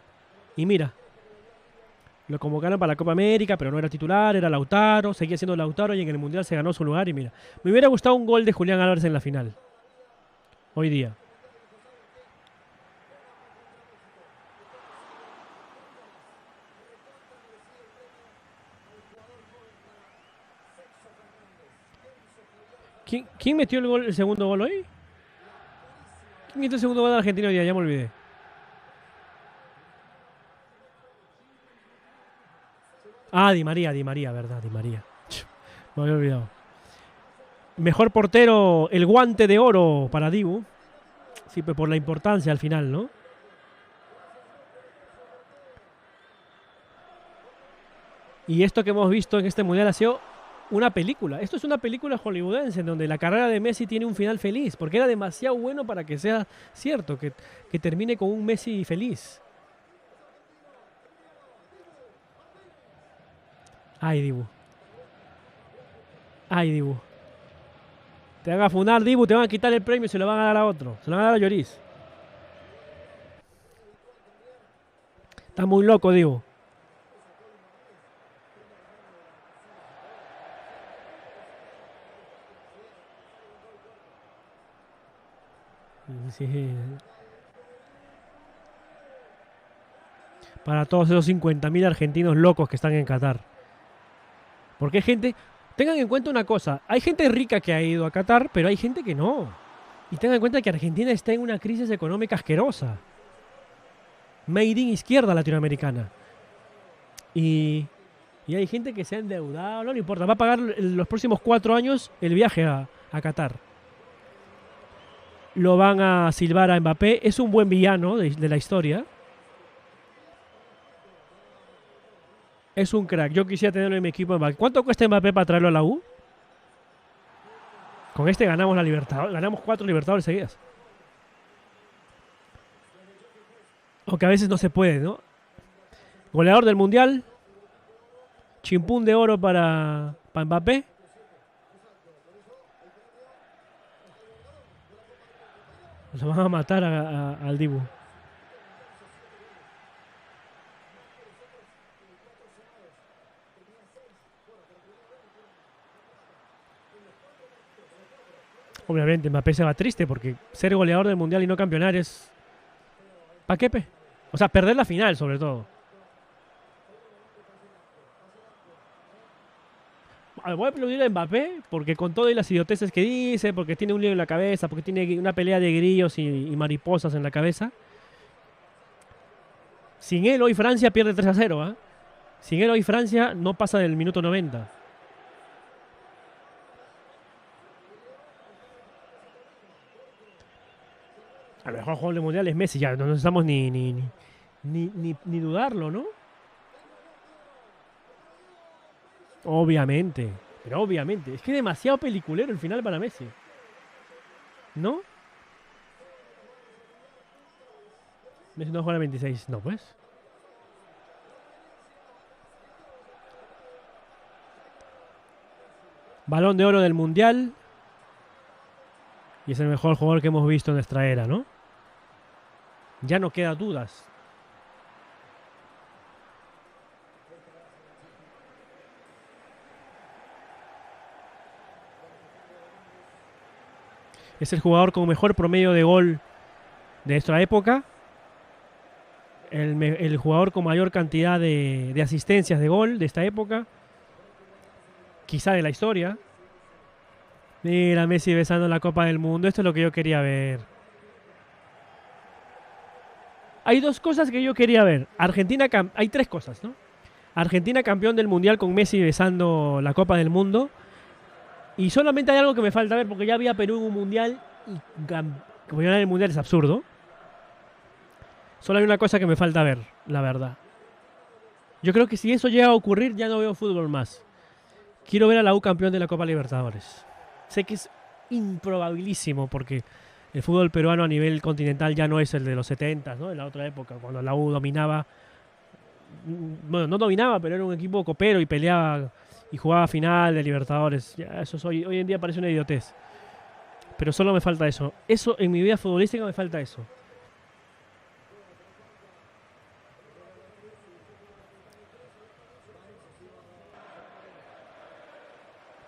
Y mira, lo convocaron para la Copa América, pero no era titular, era Lautaro, seguía siendo Lautaro y en el mundial se ganó su lugar. Y mira, me hubiera gustado un gol de Julián Álvarez en la final. Hoy día. ¿Quién metió el segundo gol hoy? ¿Quién metió el segundo gol de Argentina hoy día? Ya me olvidé. Ah, Di María, verdad, Di María. Me había olvidado. Mejor portero, el guante de oro para Dibu. Sí, pero por la importancia al final, ¿no? Y esto que hemos visto en este mundial ha sido una película. Esto es una película hollywoodense en donde la carrera de Messi tiene un final feliz, porque era demasiado bueno para que sea cierto, que termine con un Messi feliz. Ay, Dibu. Ay, Dibu. Te van a funar, Dibu, te van a quitar el premio y se lo van a dar a otro. Se lo van a dar a Lloris. Está muy loco, Dibu. Sí. Para todos esos 50.000 argentinos locos que están en Qatar. Porque hay gente... Tengan en cuenta una cosa. Hay gente rica que ha ido a Qatar, pero hay gente que no. Y tengan en cuenta que Argentina está en una crisis económica asquerosa. Made in izquierda latinoamericana. Y hay gente que se ha endeudado. No le importa. Va a pagar los próximos 4 años el viaje a Qatar. Lo van a silbar a Mbappé. Es un buen villano de la historia. Es un crack. Yo quisiera tenerlo en mi equipo. ¿Cuánto cuesta Mbappé para traerlo a la U? Con este ganamos la Libertadores. Ganamos 4 Libertadores seguidas. Aunque a veces no se puede, ¿no? Goleador del Mundial. Chimpún de oro para Mbappé. Lo van a matar al Dibu. Obviamente Mbappé se va triste porque ser goleador del Mundial y no campeonar es... ¿Pa' qué, pe? O sea, perder la final sobre todo. Voy a aplaudir a Mbappé porque con todo y las idioteces que dice, porque tiene un lío en la cabeza, porque tiene una pelea de grillos y mariposas en la cabeza. Sin él hoy Francia pierde 3-0, ¿eh? Sin él hoy Francia no pasa del minuto 90. A lo mejor el juego del Mundial es Messi, ya no necesitamos ni dudarlo, ¿no? Obviamente, pero obviamente. Es que es demasiado peliculero el final para Messi. ¿No? Messi no juega el 26. No, pues. Balón de oro del Mundial. Y es el mejor jugador que hemos visto en nuestra era, ¿no? Ya no queda dudas. Es el jugador con mejor promedio de gol de nuestra época. El jugador con mayor cantidad de asistencias de gol de esta época. Quizá de la historia. Mira, Messi besando la Copa del Mundo. Esto es lo que yo quería ver. Hay dos cosas que yo quería ver. Hay tres cosas, ¿no? Argentina campeón del Mundial con Messi besando la Copa del Mundo. Y solamente hay algo que me falta ver, porque ya había Perú en un Mundial y campeonar el Mundial es absurdo. Solo hay una cosa que me falta ver, la verdad. Yo creo que si eso llega a ocurrir, ya no veo fútbol más. Quiero ver a la U campeón de la Copa Libertadores. Sé que es improbabilísimo, porque el fútbol peruano a nivel continental ya no es el de los 70, ¿no? En la otra época, cuando la U dominaba. Bueno, no dominaba, pero era un equipo copero y peleaba y jugaba final de Libertadores. Ya, eso hoy en día parece una idiotez. Pero solo me falta eso. Eso en mi vida futbolística me falta eso.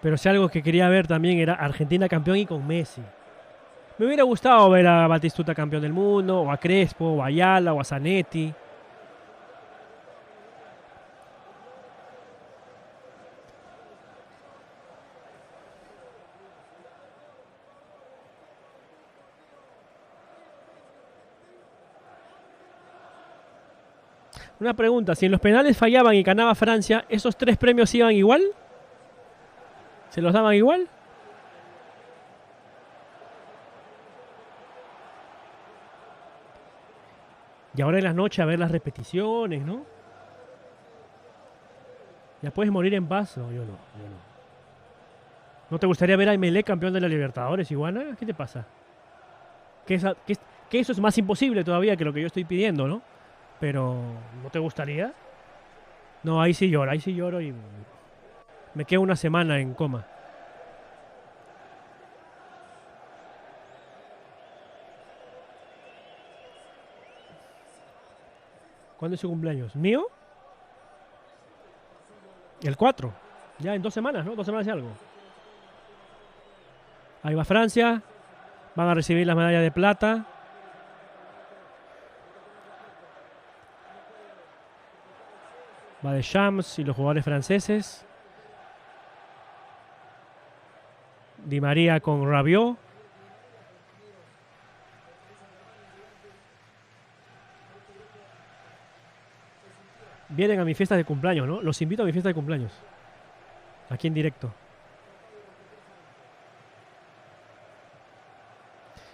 Pero si algo que quería ver también era Argentina campeón y con Messi. Me hubiera gustado ver a Batistuta campeón del mundo, o a Crespo, o a Ayala, o a Zanetti. Una pregunta, si en los penales fallaban y ganaba Francia, ¿esos tres premios iban igual? ¿Se los daban igual? Y ahora en la noche a ver las repeticiones, ¿no? Ya puedes morir en paz. No, yo no. ¿No te gustaría ver a Emelec campeón de la Libertadores, Iguana? ¿Qué te pasa? Que eso es más imposible todavía que lo que yo estoy pidiendo, ¿no? Pero, ¿no te gustaría? No, ahí sí lloro y me quedo una semana en coma. ¿Cuándo es su cumpleaños? ¿Mío? El 4. Ya en 2 semanas, ¿no? 2 semanas y algo. Ahí va Francia. Van a recibir las medallas de plata. Va de Shams y los jugadores franceses. Di María con Rabiot. Vienen a mi fiesta de cumpleaños, ¿no? Los invito a mi fiesta de cumpleaños. Aquí en directo.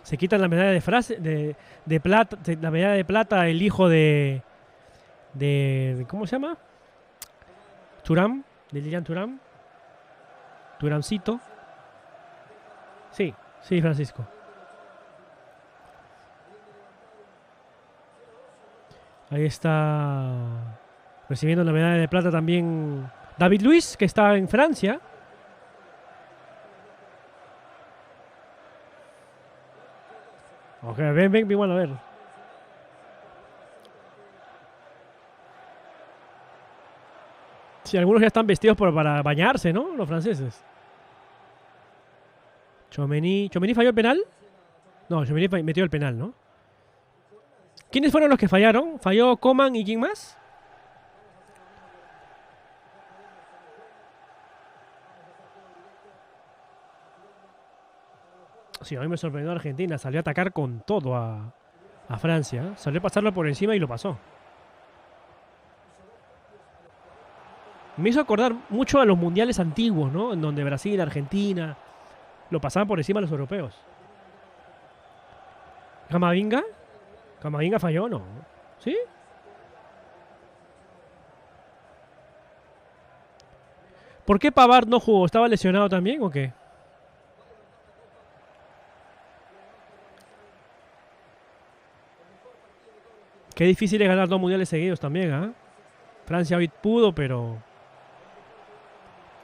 Se quitan la medalla de plata, la medalla de plata el hijo de ¿cómo se llama? Thuram, de Lilian Thuram. Thuramcito. Sí, Francisco. Ahí está recibiendo la medalla de plata también David Luiz, que está en Francia. Ok, ven, bueno, a ver. Sí, algunos ya están vestidos para bañarse, ¿no? Los franceses. Tchouaméni falló el penal. No, Tchouaméni metió el penal, ¿no? ¿Quiénes fueron los que fallaron? ¿Falló Coman y quién más? Sí, a mí me sorprendió Argentina. Salió a atacar con todo a Francia. Salió a pasarlo por encima y lo pasó. Me hizo acordar mucho a los mundiales antiguos, ¿no? En donde Brasil, Argentina lo pasaban por encima a los europeos. ¿Camavinga? ¿Camavinga falló o no? ¿Sí? ¿Por qué Pavard no jugó? ¿Estaba lesionado también o qué? Qué difícil es ganar 2 mundiales seguidos también, ¿ah? Francia hoy pudo, pero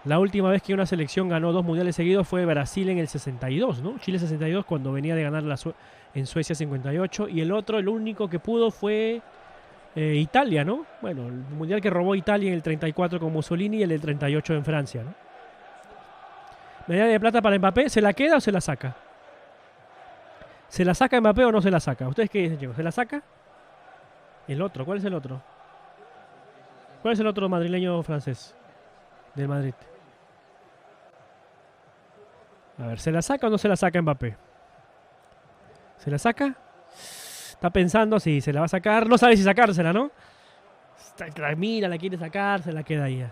La última vez que una selección ganó 2 mundiales seguidos fue Brasil en el 62, ¿no? Chile 62 cuando venía de ganar en Suecia 58. Y el otro, el único que pudo fue Italia, ¿no? Bueno, el mundial que robó Italia en el 34 con Mussolini y el del 38 en Francia, ¿no? Medalla de plata para Mbappé, ¿se la queda o se la saca? ¿Se la saca Mbappé o no se la saca? ¿Ustedes qué dicen, chicos? ¿Se la saca? El otro, ¿cuál es el otro? ¿Cuál es el otro madrileño francés del Madrid? A ver, ¿se la saca o no se la saca Mbappé? ¿Se la saca? Está pensando si se la va a sacar. No sabe si sacársela, ¿no? Mira, la quiere sacar, se la queda ahí.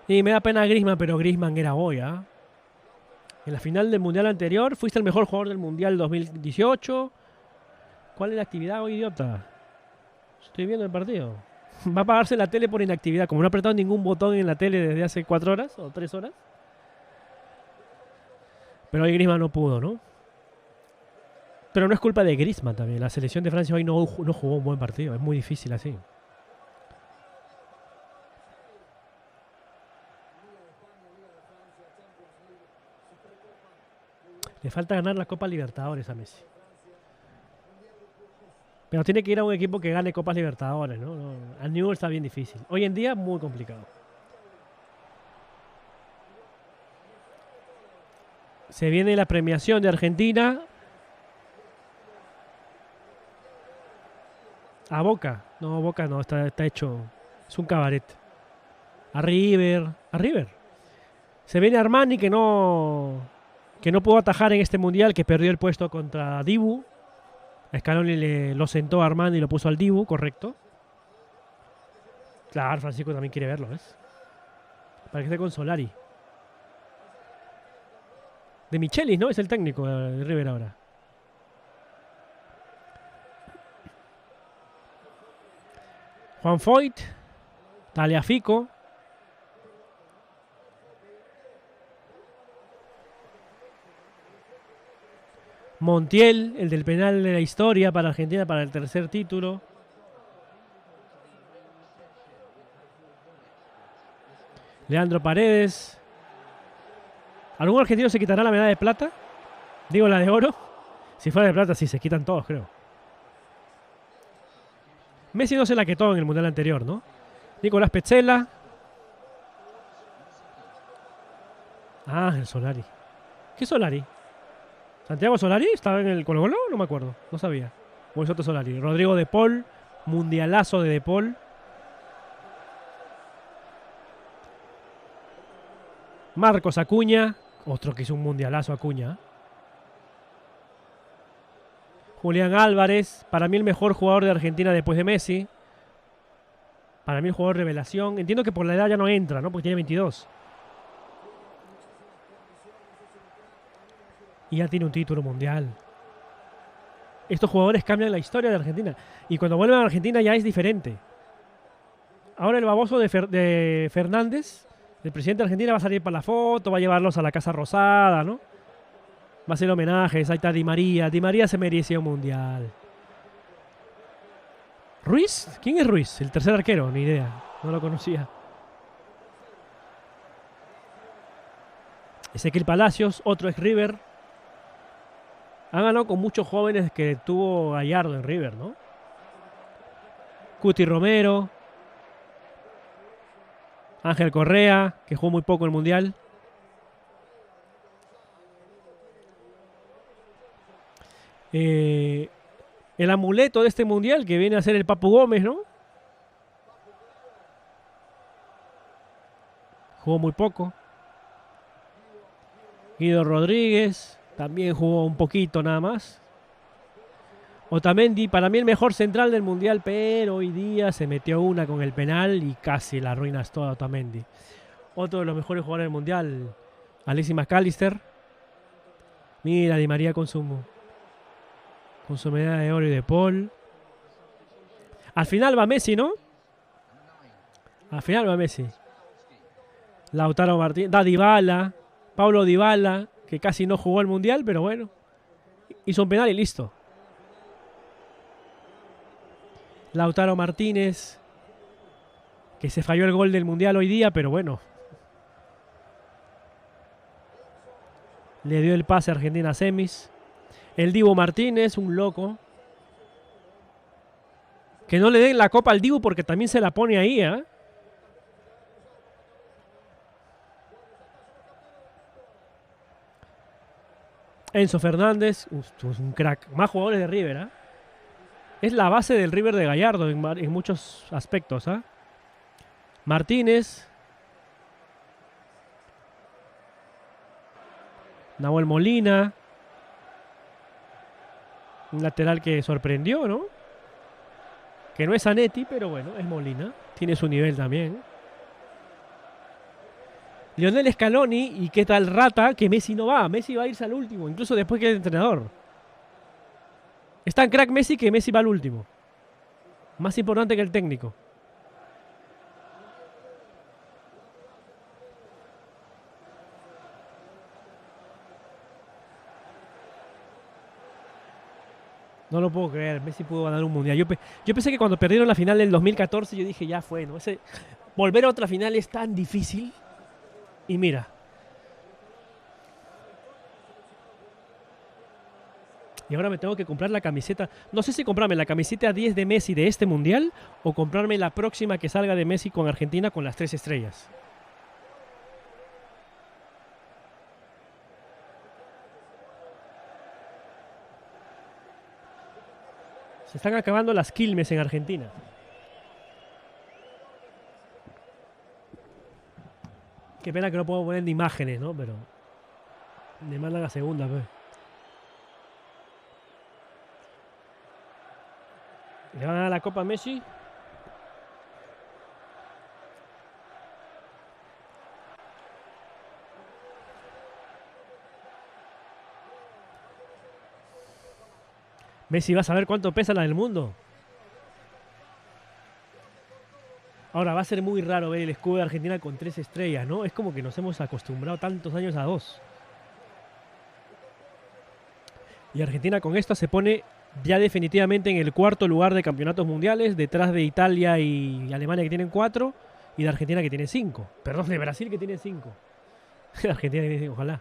Y me da pena Griezmann, pero Griezmann era hoy, ¿ah? En la final del Mundial anterior, fuiste el mejor jugador del Mundial 2018. ¿Cuál es la actividad hoy, idiota? Estoy viendo el partido. Va a apagarse la tele por inactividad. Como no ha apretado ningún botón en la tele desde hace 4 horas o 3 horas. Pero hoy Griezmann no pudo, ¿no? Pero no es culpa de Griezmann también. La selección de Francia hoy no jugó un buen partido. Es muy difícil así. Le falta ganar la Copa Libertadores a Messi. Pero tiene que ir a un equipo que gane Copas Libertadores, ¿no? Al Newell's está bien difícil. Hoy en día, muy complicado. Se viene la premiación de Argentina. A Boca. No, Boca no, está hecho. Es un cabaret. A River. A River. Se viene Armani que no pudo atajar en este mundial, que perdió el puesto contra Dibu. A Scaloni lo sentó a Armani y lo puso al Dibu, correcto. Claro, Francisco también quiere verlo, ¿ves? Para que esté con Solari. De Michelis, ¿no? Es el técnico de River ahora. Juan Foyt. Tagliafico. Montiel, el del penal de la historia para Argentina para el tercer título. Leandro Paredes. ¿Algún argentino se quitará la medalla de plata? Digo, la de oro. Si fuera de plata, sí, se quitan todos, creo. Messi no se la quitó en el mundial anterior, ¿no? Nicolás Petzela. Ah, el Solari. ¿Qué Solari? ¿Santiago Solari estaba en el Colo-Colo? No me acuerdo, no sabía. O es otro Solari. Rodrigo De Paul, mundialazo de De Paul. Marcos Acuña, otro que hizo un mundialazo Acuña. Julián Álvarez, para mí el mejor jugador de Argentina después de Messi. Para mí el jugador revelación. Entiendo que por la edad ya no entra, ¿no? Porque tiene 22. Y ya tiene un título mundial. Estos jugadores cambian la historia de Argentina. Y cuando vuelven a Argentina ya es diferente. Ahora el baboso de Fernández, el presidente de Argentina, va a salir para la foto, va a llevarlos a la Casa Rosada, ¿no? Va a hacer homenajes. Ahí está Di María. Di María se merecía un mundial. ¿Ruiz? ¿Quién es Ruiz? El tercer arquero, ni idea. No lo conocía. Ezequiel Palacios, otro ex River. Han ganado con muchos jóvenes que tuvo Gallardo en River, ¿no? Cuti Romero. Ángel Correa, que jugó muy poco en el Mundial. El amuleto de este Mundial, que viene a ser el Papu Gómez, ¿no? Jugó muy poco. Guido Rodríguez. También jugó un poquito nada más. Otamendi, para mí el mejor central del Mundial, pero hoy día se metió una con el penal y casi la arruinas toda Otamendi. Otro de los mejores jugadores del Mundial, Alexis McAllister. Mira, Di María con su medalla de oro y de Paul. Al final va Messi, ¿no? Al final va Messi. Lautaro Martínez, Dybala, Paulo Dybala, que casi no jugó el Mundial, pero bueno, hizo un penal y listo. Lautaro Martínez, Que se falló el gol del Mundial hoy día, pero bueno. Le dio el pase a Argentina a semis. El Dibu Martínez, un loco. Que no le den la copa al Dibu porque también se la pone ahí, ¿eh? Enzo Fernández, un crack. Más jugadores de River, ¿eh? Es la base del River de Gallardo en muchos aspectos, ¿eh? Martínez. Nahuel Molina. Un lateral que sorprendió, ¿no? Que no es Zanetti, pero bueno, es Molina. Tiene su nivel también. Lionel Scaloni, y qué tal rata que Messi no va. Messi va a irse al último, incluso después que el entrenador. Es tan crack Messi que Messi va al último. Más importante que el técnico. No lo puedo creer, Messi pudo ganar un mundial. Yo pensé que cuando perdieron la final del 2014, yo dije, ya fue, ¿no? Volver a otra final es tan difícil. Y mira. Y ahora me tengo que comprar la camiseta. No sé si comprarme la camiseta 10 de Messi de este mundial o comprarme la próxima que salga de Messi con Argentina con las 3 estrellas. Se están acabando las Quilmes en Argentina. Qué pena que no puedo poner ni imágenes, ¿no? Pero me mandan a segunda, pues. ¿Le van a dar la copa a Messi? Messi va a saber cuánto pesa la del mundo. Ahora va a ser muy raro ver el escudo de Argentina con 3 estrellas, ¿no? Es como que nos hemos acostumbrado tantos años a 2. Y Argentina con esto se pone ya definitivamente en el 4.º lugar de campeonatos mundiales, detrás de Italia y Alemania que tienen 4 y de Argentina que tiene 5. Perdón, de Brasil que tiene 5. Argentina que tiene 5, ojalá.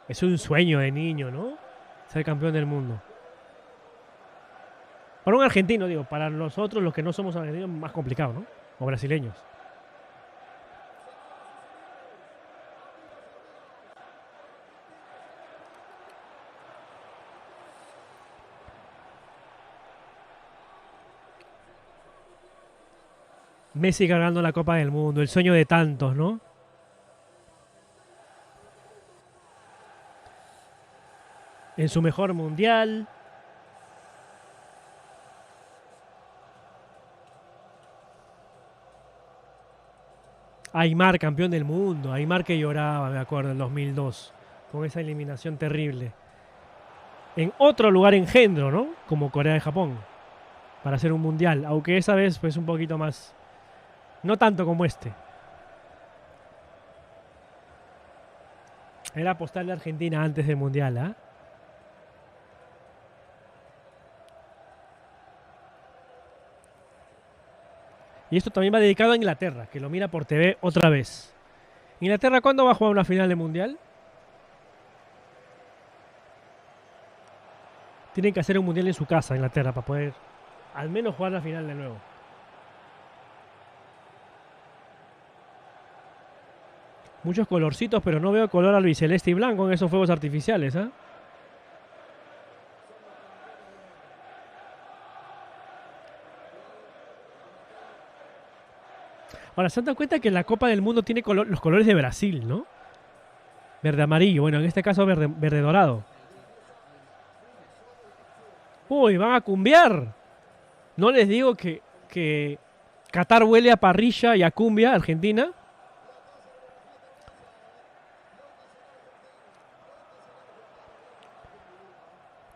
Es un sueño de niño, ¿no? Ser campeón del mundo. Para un argentino, digo, para nosotros los que no somos argentinos, más complicado, ¿no? O brasileños. Messi ganando la Copa del Mundo, el sueño de tantos, ¿no? En su mejor mundial. Aymar, campeón del mundo. Aymar que lloraba, me acuerdo, en 2002. Con esa eliminación terrible. En otro lugar engendro, ¿no? Como Corea y Japón. Para hacer un mundial. Aunque esa vez, pues, un poquito más. No tanto como este. Era apostarle a Argentina antes del mundial, ¿ah? Y esto también va dedicado a Inglaterra, que lo mira por TV otra vez. ¿Inglaterra cuándo va a jugar una final de mundial? Tienen que hacer un mundial en su casa, Inglaterra, para poder al menos jugar la final de nuevo. Muchos colorcitos, pero no veo color albiceleste y blanco en esos fuegos artificiales, ¿eh? Ahora, se han dado cuenta que la Copa del Mundo tiene los colores de Brasil, ¿no? Verde amarillo, bueno, en este caso verde dorado. Uy, van a cumbiar. No les digo que Qatar huele a parrilla y a cumbia, Argentina.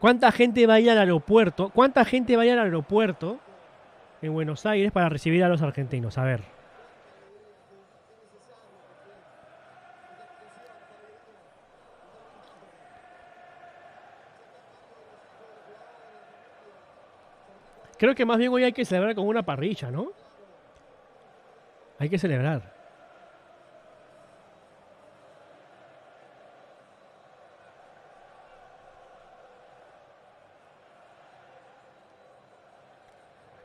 ¿Cuánta gente va a ir al aeropuerto? ¿Cuánta gente va a ir al aeropuerto en Buenos Aires para recibir a los argentinos? A ver. Creo que más bien hoy hay que celebrar con una parrilla, ¿no? Hay que celebrar.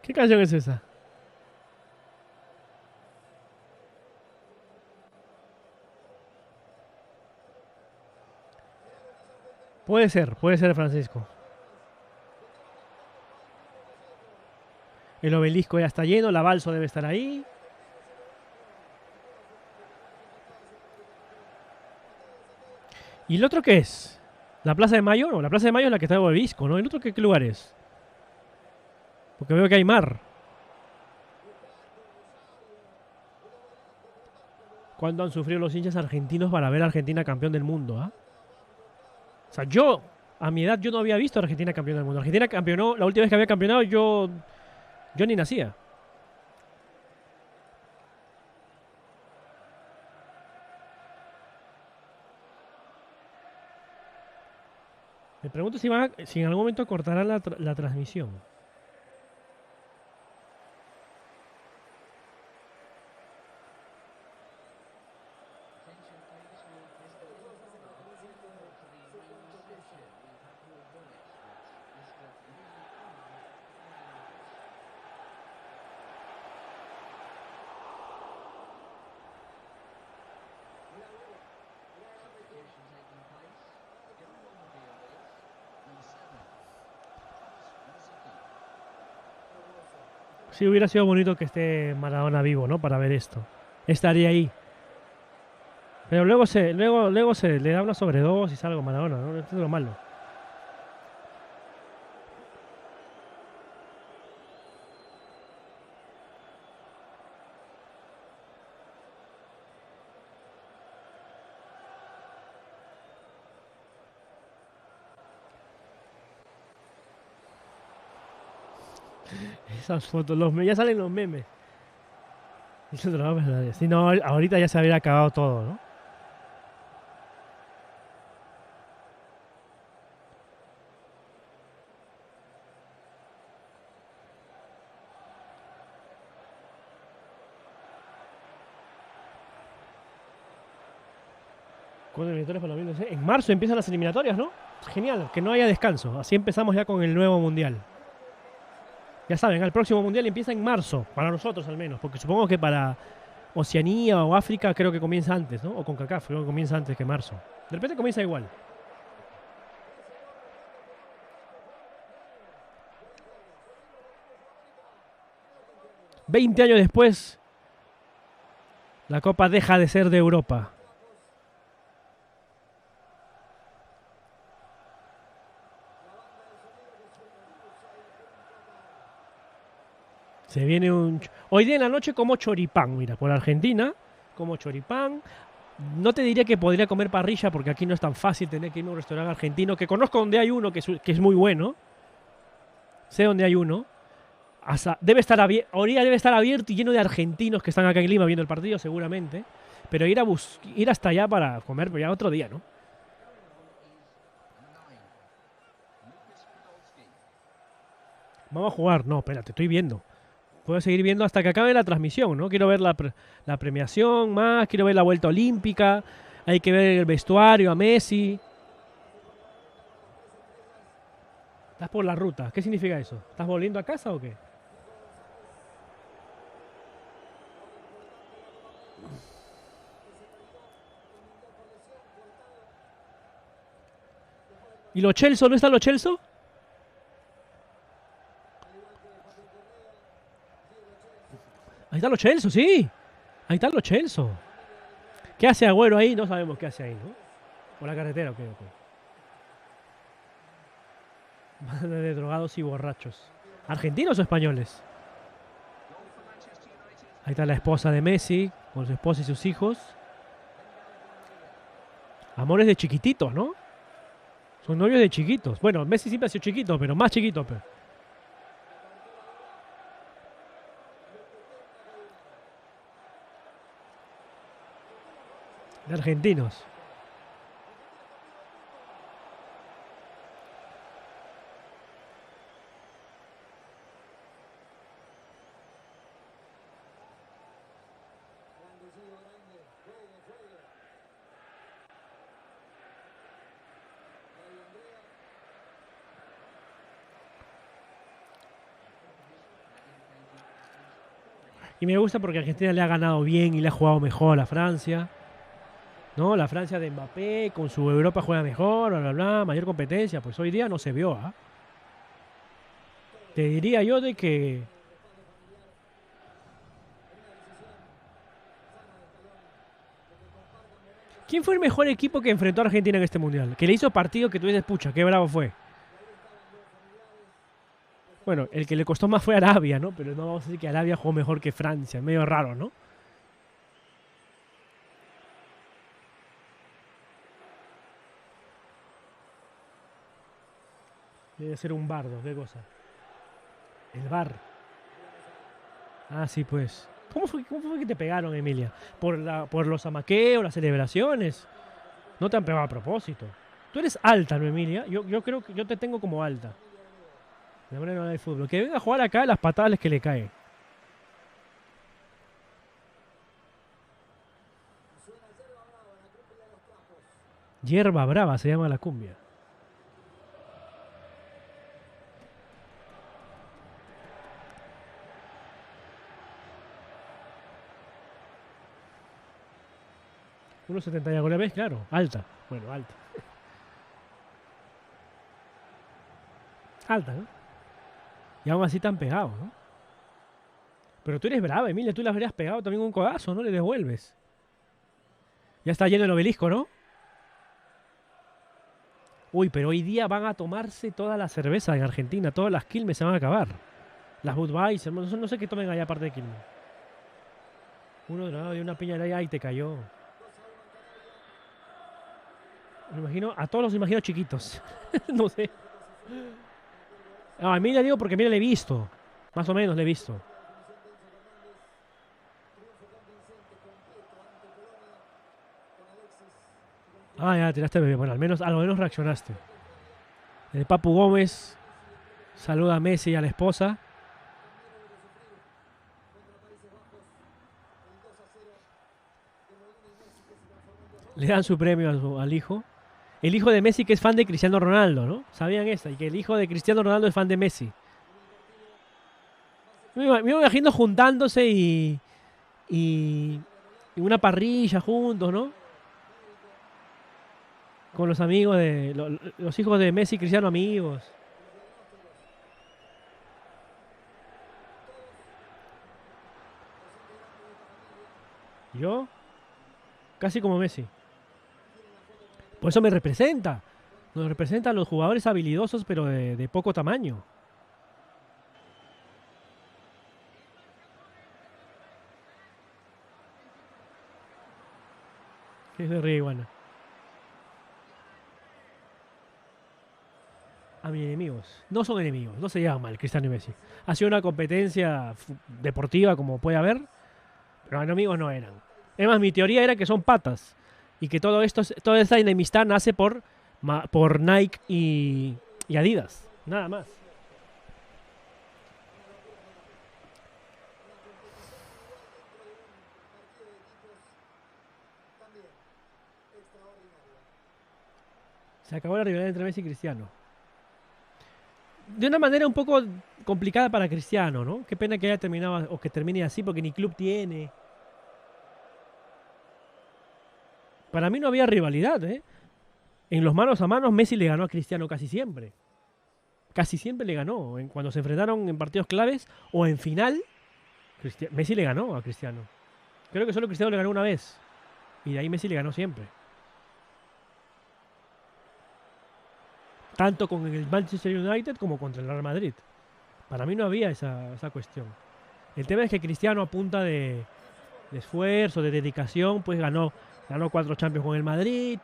¿Qué canción es esa? Puede ser, Francisco. El obelisco ya está lleno, la balso debe estar ahí. ¿Y el otro qué es? ¿La Plaza de Mayo? No, la Plaza de Mayo es la que está en el obelisco, ¿no? ¿El otro qué lugar es? Porque veo que hay mar. ¿Cuándo han sufrido los hinchas argentinos para ver a Argentina campeón del mundo? ¿Ah? O sea, yo, a mi edad, yo no había visto a Argentina campeón del mundo. Argentina campeonó, la última vez que había campeonado, yo ni nacía. Me pregunto si en algún momento cortarán la transmisión. Sí, hubiera sido bonito que esté Maradona vivo, ¿no? Para ver esto. Estaría ahí. Pero luego se le da una sobredosis algo a Maradona, ¿no? Esto es lo malo. Esas fotos, ya salen los memes. Eso es lo verdad. Si no, ahorita ya se habría acabado todo, ¿no? Con eliminatorias para 2026. En marzo empiezan las eliminatorias, ¿no? Genial, que no haya descanso. Así empezamos ya con el nuevo mundial. Ya saben, el próximo mundial empieza en marzo, para nosotros al menos, porque supongo que para Oceanía o África creo que comienza antes, ¿no? O con CONCACAF, creo que comienza antes que marzo. De repente comienza igual. $20 años después, la Copa deja de ser de Europa. Se viene un... Hoy día en la noche como choripán, mira, por Argentina, como choripán. No te diría que podría comer parrilla porque aquí no es tan fácil tener que irme a un restaurante argentino, que conozco donde hay uno que es muy bueno. Sé donde hay uno. Debe estar abierto y lleno de argentinos que están acá en Lima viendo el partido, seguramente. Pero ir hasta allá para comer, pero ya otro día, ¿no? Vamos a jugar. No, espérate, estoy viendo. Puedo seguir viendo hasta que acabe la transmisión, ¿no? Quiero ver la premiación más, quiero ver la vuelta olímpica, hay que ver el vestuario a Messi. Estás por la ruta. ¿Qué significa eso? ¿Estás volviendo a casa o qué? ¿Y los Chelsea? ¿No están los Chelsea? Ahí están los Chelsea, sí. Ahí están los Chelsea. ¿Qué hace Agüero ahí? No sabemos qué hace ahí, ¿no? Por la carretera, ok. Banda de drogados y borrachos. ¿Argentinos o españoles? Ahí está la esposa de Messi, con su esposa y sus hijos. Amores de chiquititos, ¿no? Son novios de chiquitos. Bueno, Messi siempre ha sido chiquito, pero más chiquito. Pero. De argentinos. Y me gusta porque Argentina le ha ganado bien y le ha jugado mejor a la Francia. ¿No? La Francia de Mbappé con su Europa juega mejor, bla, bla, bla, mayor competencia. Pues hoy día no se vio, ¿ah? Te diría yo de que... ¿Quién fue el mejor equipo que enfrentó a Argentina en este Mundial? Que le hizo partido que tú dices, pucha, qué bravo fue. Bueno, el que le costó más fue Arabia, ¿no? Pero no vamos a decir que Arabia jugó mejor que Francia. Medio raro, ¿no? Debe ser un bardo, ¿qué cosa? El bar. Ah, sí, pues. Cómo fue que te pegaron, Emilia? ¿Por los amaqueos, las celebraciones? No te han pegado a propósito. Tú eres alta, ¿no, Emilia? Yo creo que yo te tengo como alta. De manera del fútbol. Que venga a jugar acá las patadas que le cae. Hierba brava se llama la cumbia. Unos 70 y algo, ¿la ves? Claro, alta. Bueno, alta. Alta, ¿no? Y aún así tan pegado, ¿no? Pero tú eres brava, Emilia. Tú le habrías pegado también un codazo, ¿no? Le devuelves. Ya está lleno el obelisco, ¿no? Uy, pero hoy día van a tomarse toda la cerveza en Argentina. Todas las Quilmes se van a acabar. Las Budweiser, no sé qué tomen allá aparte de Quilmes. Uno de una piña de ahí te cayó. Me imagino, a todos los imagino chiquitos. No sé. A mí le digo porque mira, le he visto. Más o menos le he visto. Ah, ya tiraste bebé. Bueno, al menos reaccionaste. El Papu Gómez saluda a Messi y a la esposa. Le dan su premio al hijo. El hijo de Messi que es fan de Cristiano Ronaldo, ¿no? ¿Sabían esta? Y que el hijo de Cristiano Ronaldo es fan de Messi. Me imagino juntándose y una parrilla juntos, ¿no? Con los amigos de... los hijos de Messi y Cristiano amigos. Yo, casi como Messi. Por eso me representa. Nos representan los jugadores habilidosos, pero de poco tamaño. ¿Qué se ríe, Iguana? A mis enemigos. No son enemigos, no se llevan mal, Cristiano y Messi. Ha sido una competencia deportiva como puede haber, pero enemigos no eran. Además, mi teoría era que son patas y que toda esta enemistad nace por Nike y Adidas, nada más. Se acabó la rivalidad entre Messi y Cristiano. De una manera un poco complicada para Cristiano, ¿no? Qué pena que haya terminado o que termine así porque ni club tiene. Para mí no había rivalidad, ¿eh? En los manos a manos Messi le ganó a Cristiano casi siempre. Casi siempre le ganó. Cuando se enfrentaron en partidos claves o en final, Messi le ganó a Cristiano. Creo que solo Cristiano le ganó una vez. Y de ahí Messi le ganó siempre. Tanto con el Manchester United como contra el Real Madrid. Para mí no había esa cuestión. El tema es que Cristiano a punta de esfuerzo, de dedicación, pues ganó 4 Champions con el Madrid,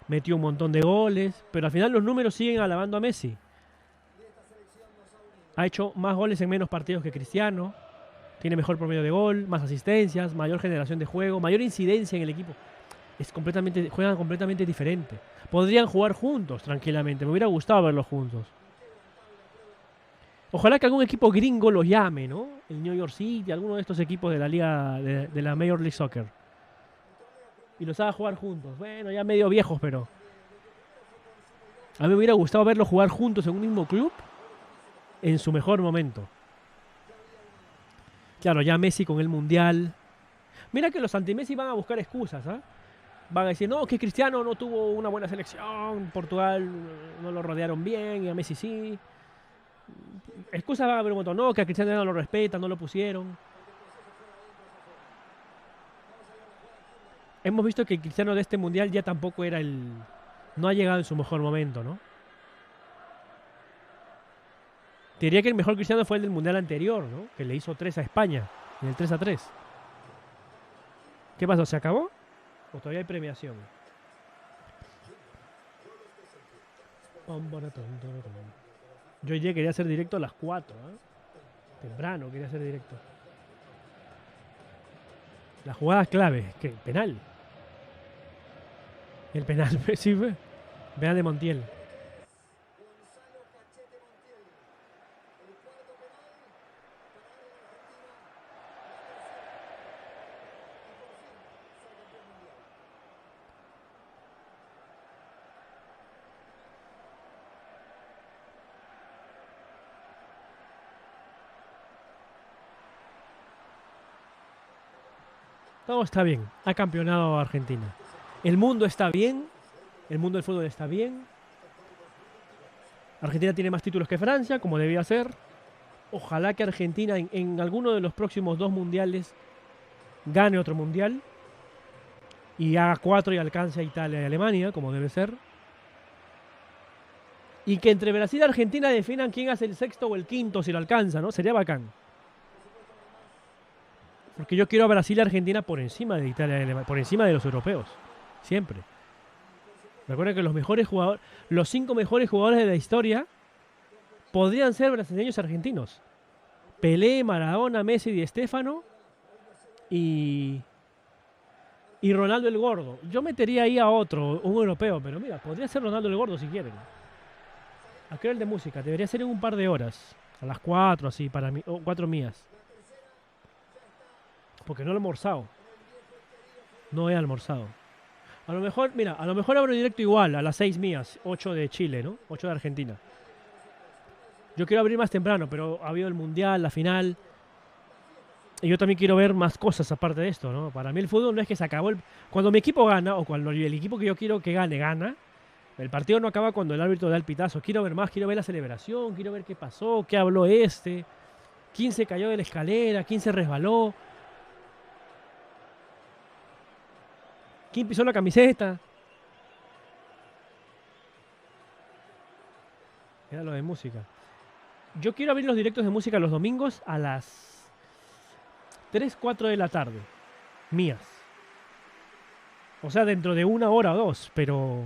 metió un montón de goles, pero al final los números siguen alabando a Messi. Ha hecho más goles en menos partidos que Cristiano, tiene mejor promedio de gol, más asistencias, mayor generación de juego, mayor incidencia en el equipo. Juegan completamente diferente. Podrían jugar juntos tranquilamente, me hubiera gustado verlos juntos. Ojalá que algún equipo gringo los llame, ¿no? El New York City, alguno de estos equipos de la liga de la Major League Soccer. Y los haga jugar juntos. Bueno, ya medio viejos, pero a mí me hubiera gustado verlos jugar juntos en un mismo club en su mejor momento. Claro, ya Messi con el Mundial. Mira que los anti-Messi van a buscar excusas, ¿ah? Van a decir, no, que Cristiano no tuvo una buena selección, Portugal no lo rodearon bien y a Messi sí. Excusas van a haber un montón, no, que a Cristiano no lo respetan, no lo pusieron. Hemos visto que el Cristiano de este Mundial ya tampoco era el... No ha llegado en su mejor momento, ¿no? Te diría que el mejor Cristiano fue el del Mundial anterior, ¿no? Que le hizo 3 a España, en el 3-3. ¿Qué pasó? ¿Se acabó? ¿O todavía hay premiación? Yo ya quería hacer directo a las 4, ¿eh? Temprano quería hacer directo. La jugada clave, ¿qué? Penal. El penal, sí fue. Penal de Montiel. Gonzalo Cachete Montiel. El cuarto penal para Argentina. Todo está bien. Ha campeonado Argentina. El mundo está bien. El mundo del fútbol está bien. Argentina tiene más títulos que Francia, como debía ser. Ojalá que Argentina en alguno de los próximos 2 mundiales gane otro mundial. Y haga 4 y alcance a Italia y Alemania, como debe ser. Y que entre Brasil y Argentina definan quién hace el sexto o el quinto si lo alcanza, ¿no? Sería bacán. Porque yo quiero a Brasil y Argentina por encima de Italia y Alemania, por encima de los europeos. Siempre. Recuerden que los mejores jugadores, los 5 mejores jugadores de la historia podrían ser brasileños y argentinos. Pelé, Maradona, Messi y Stéfano y Ronaldo el Gordo. Yo metería ahí a otro, un europeo, pero mira, podría ser Ronaldo el Gordo si quieren. ¿A qué hora el de música? Debería ser en un par de horas. A las 4, así, para mí, o 4 mías. Porque no he almorzado. No he almorzado. A lo mejor, mira, a lo mejor abro directo igual, a las 6 mías, 8 de Chile, ¿no? 8 de Argentina. Yo quiero abrir más temprano, pero ha habido el Mundial, la final. Y yo también quiero ver más cosas aparte de esto, ¿no? Para mí el fútbol no es que se acabó. Cuando mi equipo gana, o cuando el equipo que yo quiero que gane, gana, el partido no acaba cuando el árbitro da el pitazo. Quiero ver más, quiero ver la celebración, quiero ver qué pasó, qué habló este, quién se cayó de la escalera, quién se resbaló, quién pisó la camiseta. Era lo de música. Yo quiero abrir los directos de música los domingos a las 3, 4 de la tarde. Mías. O sea, dentro de 1 hora o 2, pero...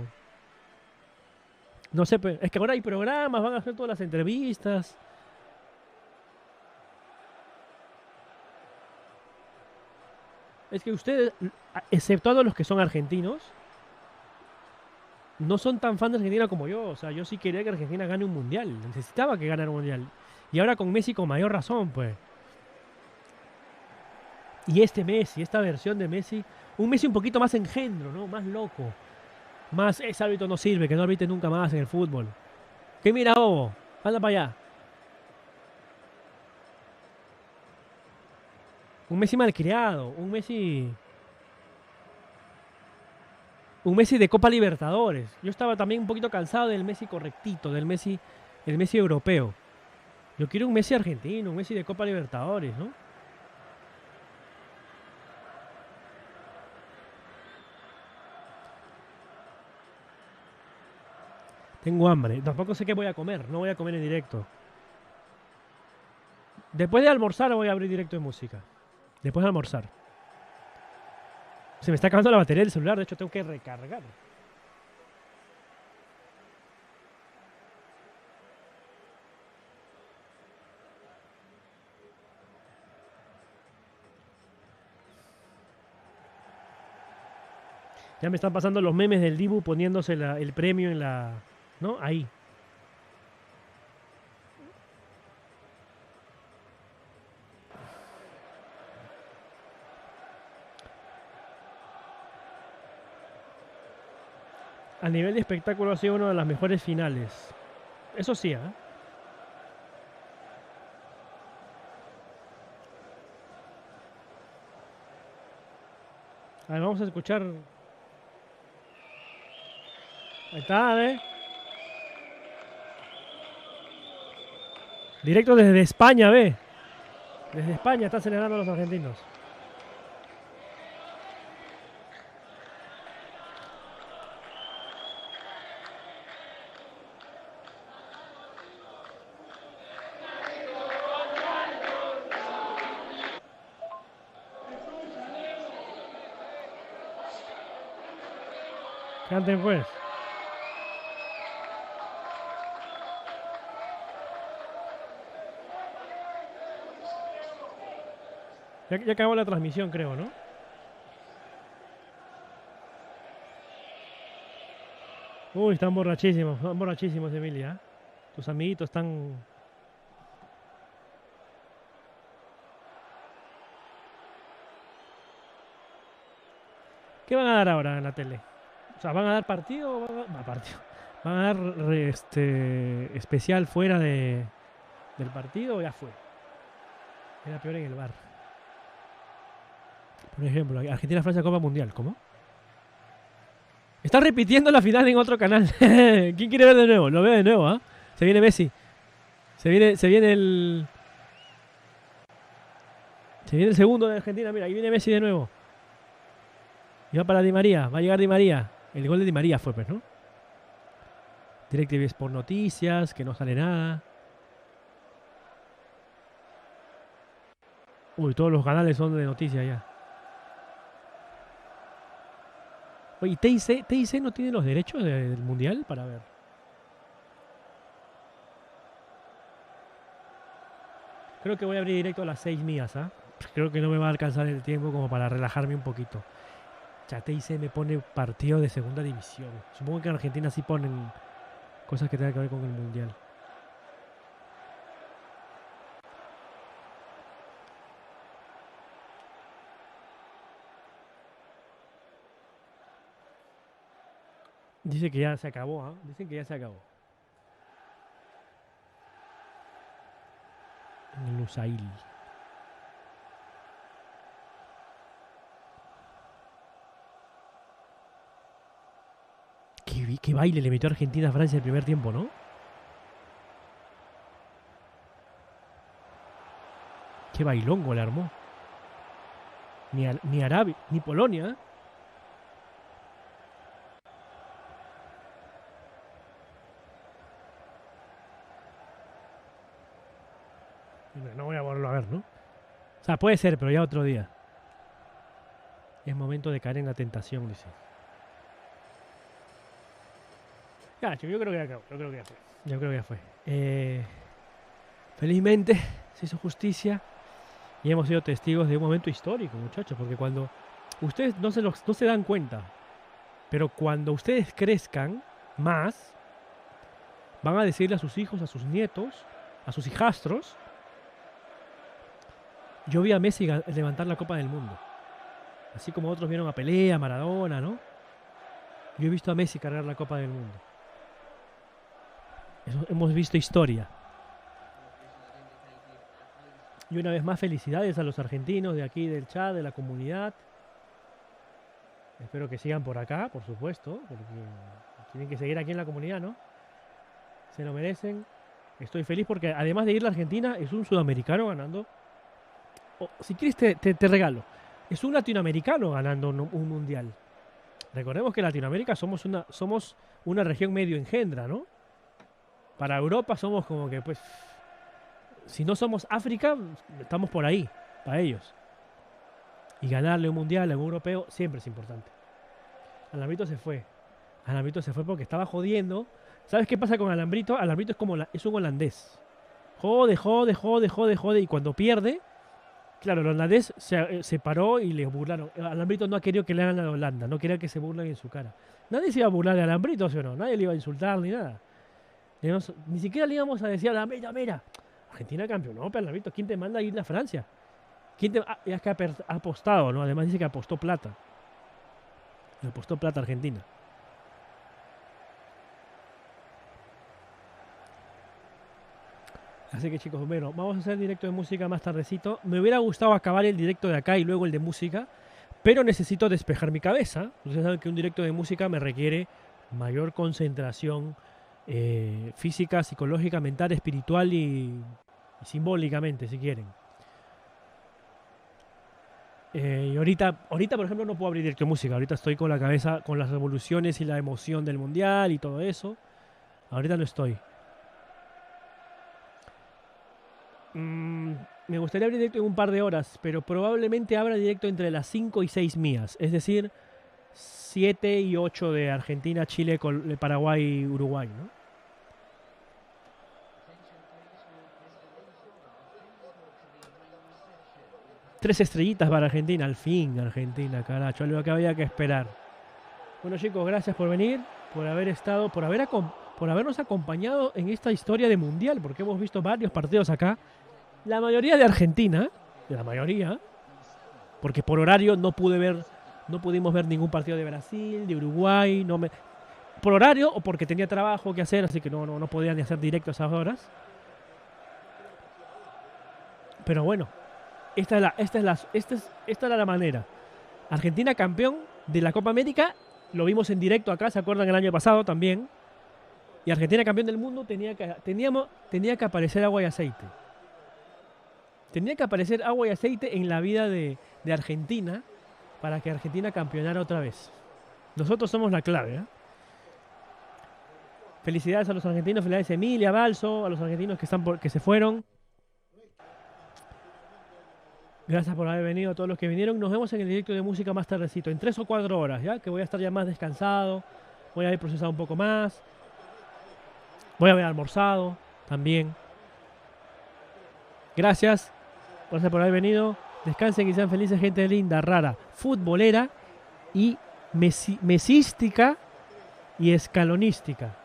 No sé, es que ahora hay programas, van a hacer todas las entrevistas. Es que ustedes, exceptuando los que son argentinos, no son tan fan de Argentina como yo. O sea, yo sí quería que Argentina gane un mundial. Necesitaba que ganara un mundial. Y ahora con Messi con mayor razón, pues. Y este Messi, esta versión de Messi, un Messi un poquito más engendro, ¿no? Más loco. Más, ese árbitro no sirve, que no arbitre nunca más en el fútbol. ¿Qué mira, bobo? Anda para allá. Un Messi malcriado, un Messi... Un Messi de Copa Libertadores. Yo estaba también un poquito cansado del Messi correctito, del Messi, el Messi europeo. Yo quiero un Messi argentino, un Messi de Copa Libertadores, ¿no? Tengo hambre. Tampoco sé qué voy a comer. No voy a comer en directo. Después de almorzar voy a abrir directo de música. Después de almorzar. Se me está acabando la batería del celular. De hecho, tengo que recargar. Ya me están pasando los memes del Dibu poniéndose el premio en la... ¿No? Ahí. a nivel de espectáculo ha sido una de las mejores finales. Eso sí, ¿eh? A ver, vamos a escuchar. Ahí está, ¿eh? Directo desde España, ve. Desde España están celebrando los argentinos. Canten pues. Ya acabó la transmisión, creo, ¿no? Uy, están borrachísimos, Emilia. Tus amiguitos están... ¿Qué van a dar ahora en la tele? O sea, ¿van a dar partido o partido? ¿Van a dar especial fuera del partido o ya fue? Era peor en el bar. Por ejemplo, Argentina-Francia Copa Mundial. ¿Cómo? Está repitiendo la final en otro canal. ¿Quién quiere ver de nuevo? Lo veo de nuevo, ¿ah? Se viene Messi. Se viene el segundo de Argentina. Mira, ahí viene Messi de nuevo. Y va para Di María. Va a llegar Di María. El gol de Di María fue, pues, ¿no? DirecTV Sport Noticias, que no sale nada. Uy, todos los canales son de noticias ya. Oye, ¿TIC no tiene los derechos del Mundial? Para ver. Creo que voy a abrir directo a las 6 mías, ¿ah? Creo que no me va a alcanzar el tiempo como para relajarme un poquito. Ya TIC me pone partido de segunda división. Supongo que en Argentina sí ponen cosas que tengan que ver con el Mundial. Dice que ya se acabó, ¿ah? Dicen que ya se acabó. En el Lusail. Qué baile le metió Argentina a Francia en el primer tiempo, ¿no? Qué bailongo le armó. Ni Arabia, ni Polonia, ¿eh? No voy a volverlo a ver, ¿no? O sea, puede ser, pero ya otro día. Es momento de caer en la tentación, dice. Ya, yo creo que ya acabó. Yo creo que ya fue. Felizmente se hizo justicia y hemos sido testigos de un momento histórico, muchachos, porque cuando ustedes no se dan cuenta, pero cuando ustedes crezcan más, van a decirle a sus hijos, a sus nietos, a sus hijastros: yo vi a Messi levantar la Copa del Mundo. Así como otros vieron a Pelé, a Maradona, ¿no? Yo he visto a Messi cargar la Copa del Mundo. Hemos visto historia. Y una vez más, felicidades a los argentinos de aquí, del chat, de la comunidad. Espero que sigan por acá, por supuesto, porque tienen que seguir aquí en la comunidad, ¿no? Se lo merecen. Estoy feliz porque además de ir a la Argentina, es un sudamericano ganando. Si quieres te regalo. Es un latinoamericano ganando un mundial. Recordemos que Latinoamérica somos una región medio engendra, ¿no? Para Europa somos como que, pues, si no somos África, estamos por ahí, para ellos. Y ganarle un mundial a un europeo siempre es importante. Alambrito se fue. Alambrito se fue porque estaba jodiendo. ¿Sabes qué pasa con Alambrito? Alambrito es un holandés. Jode. Y cuando pierde, claro, el holandés se paró y le burlaron. Alambrito no ha querido que le hagan a Holanda. No quería que se burlen en su cara. Nadie se iba a burlar de Alambrito, ¿sí o no? Nadie le iba a insultar ni nada. Ni siquiera le íbamos a decir: mira, Argentina campeonó, pero Alambrito, ¿quién te manda a ir a Francia? Es que ha apostado, ¿no? Además dice que apostó plata. Le apostó plata a Argentina. Así que chicos, bueno, vamos a hacer directo de música más tardecito. Me hubiera gustado acabar el directo de acá y luego el de música, pero necesito despejar mi cabeza. Ustedes saben que un directo de música me requiere mayor concentración física, psicológica, mental, espiritual y simbólicamente, si quieren. Y ahorita, por ejemplo, no puedo abrir directo de música. Ahorita estoy con la cabeza con las revoluciones y la emoción del mundial y todo eso. Ahorita no estoy. Me gustaría abrir directo en un par de horas, pero probablemente abra directo entre las 5 y 6 mías. Es decir, 7 y 8 de Argentina, Chile, Paraguay y Uruguay, ¿no? Tres estrellitas para Argentina, al fin, Argentina, caracho, algo que había que esperar. Bueno chicos, gracias por venir, por haber estado, por habernos acompañado en esta historia de mundial, porque hemos visto varios partidos acá. La mayoría de Argentina, la mayoría, porque por horario no pudimos ver ningún partido de Brasil, de Uruguay, por horario o porque tenía trabajo que hacer, así que no podía ni hacer directo a esas horas. Pero bueno, esta era la manera. Argentina campeón de la Copa América, lo vimos en directo acá, ¿se acuerdan? El año pasado también. Y Argentina campeón del mundo tenía que aparecer agua y aceite. Tenía que aparecer agua y aceite en la vida de Argentina para que Argentina campeonara otra vez. Nosotros somos la clave, ¿eh? Felicidades a los argentinos, felicidades a Emilia, Balso, a los argentinos que se fueron. Gracias por haber venido a todos los que vinieron. Nos vemos en el directo de música más tardecito, en 3 o 4 horas, ¿ya? Que voy a estar ya más descansado, voy a haber procesado un poco más. Voy a haber almorzado también. Gracias por haber venido. Descansen y sean felices, gente linda, rara, futbolera y mesística y escalonística.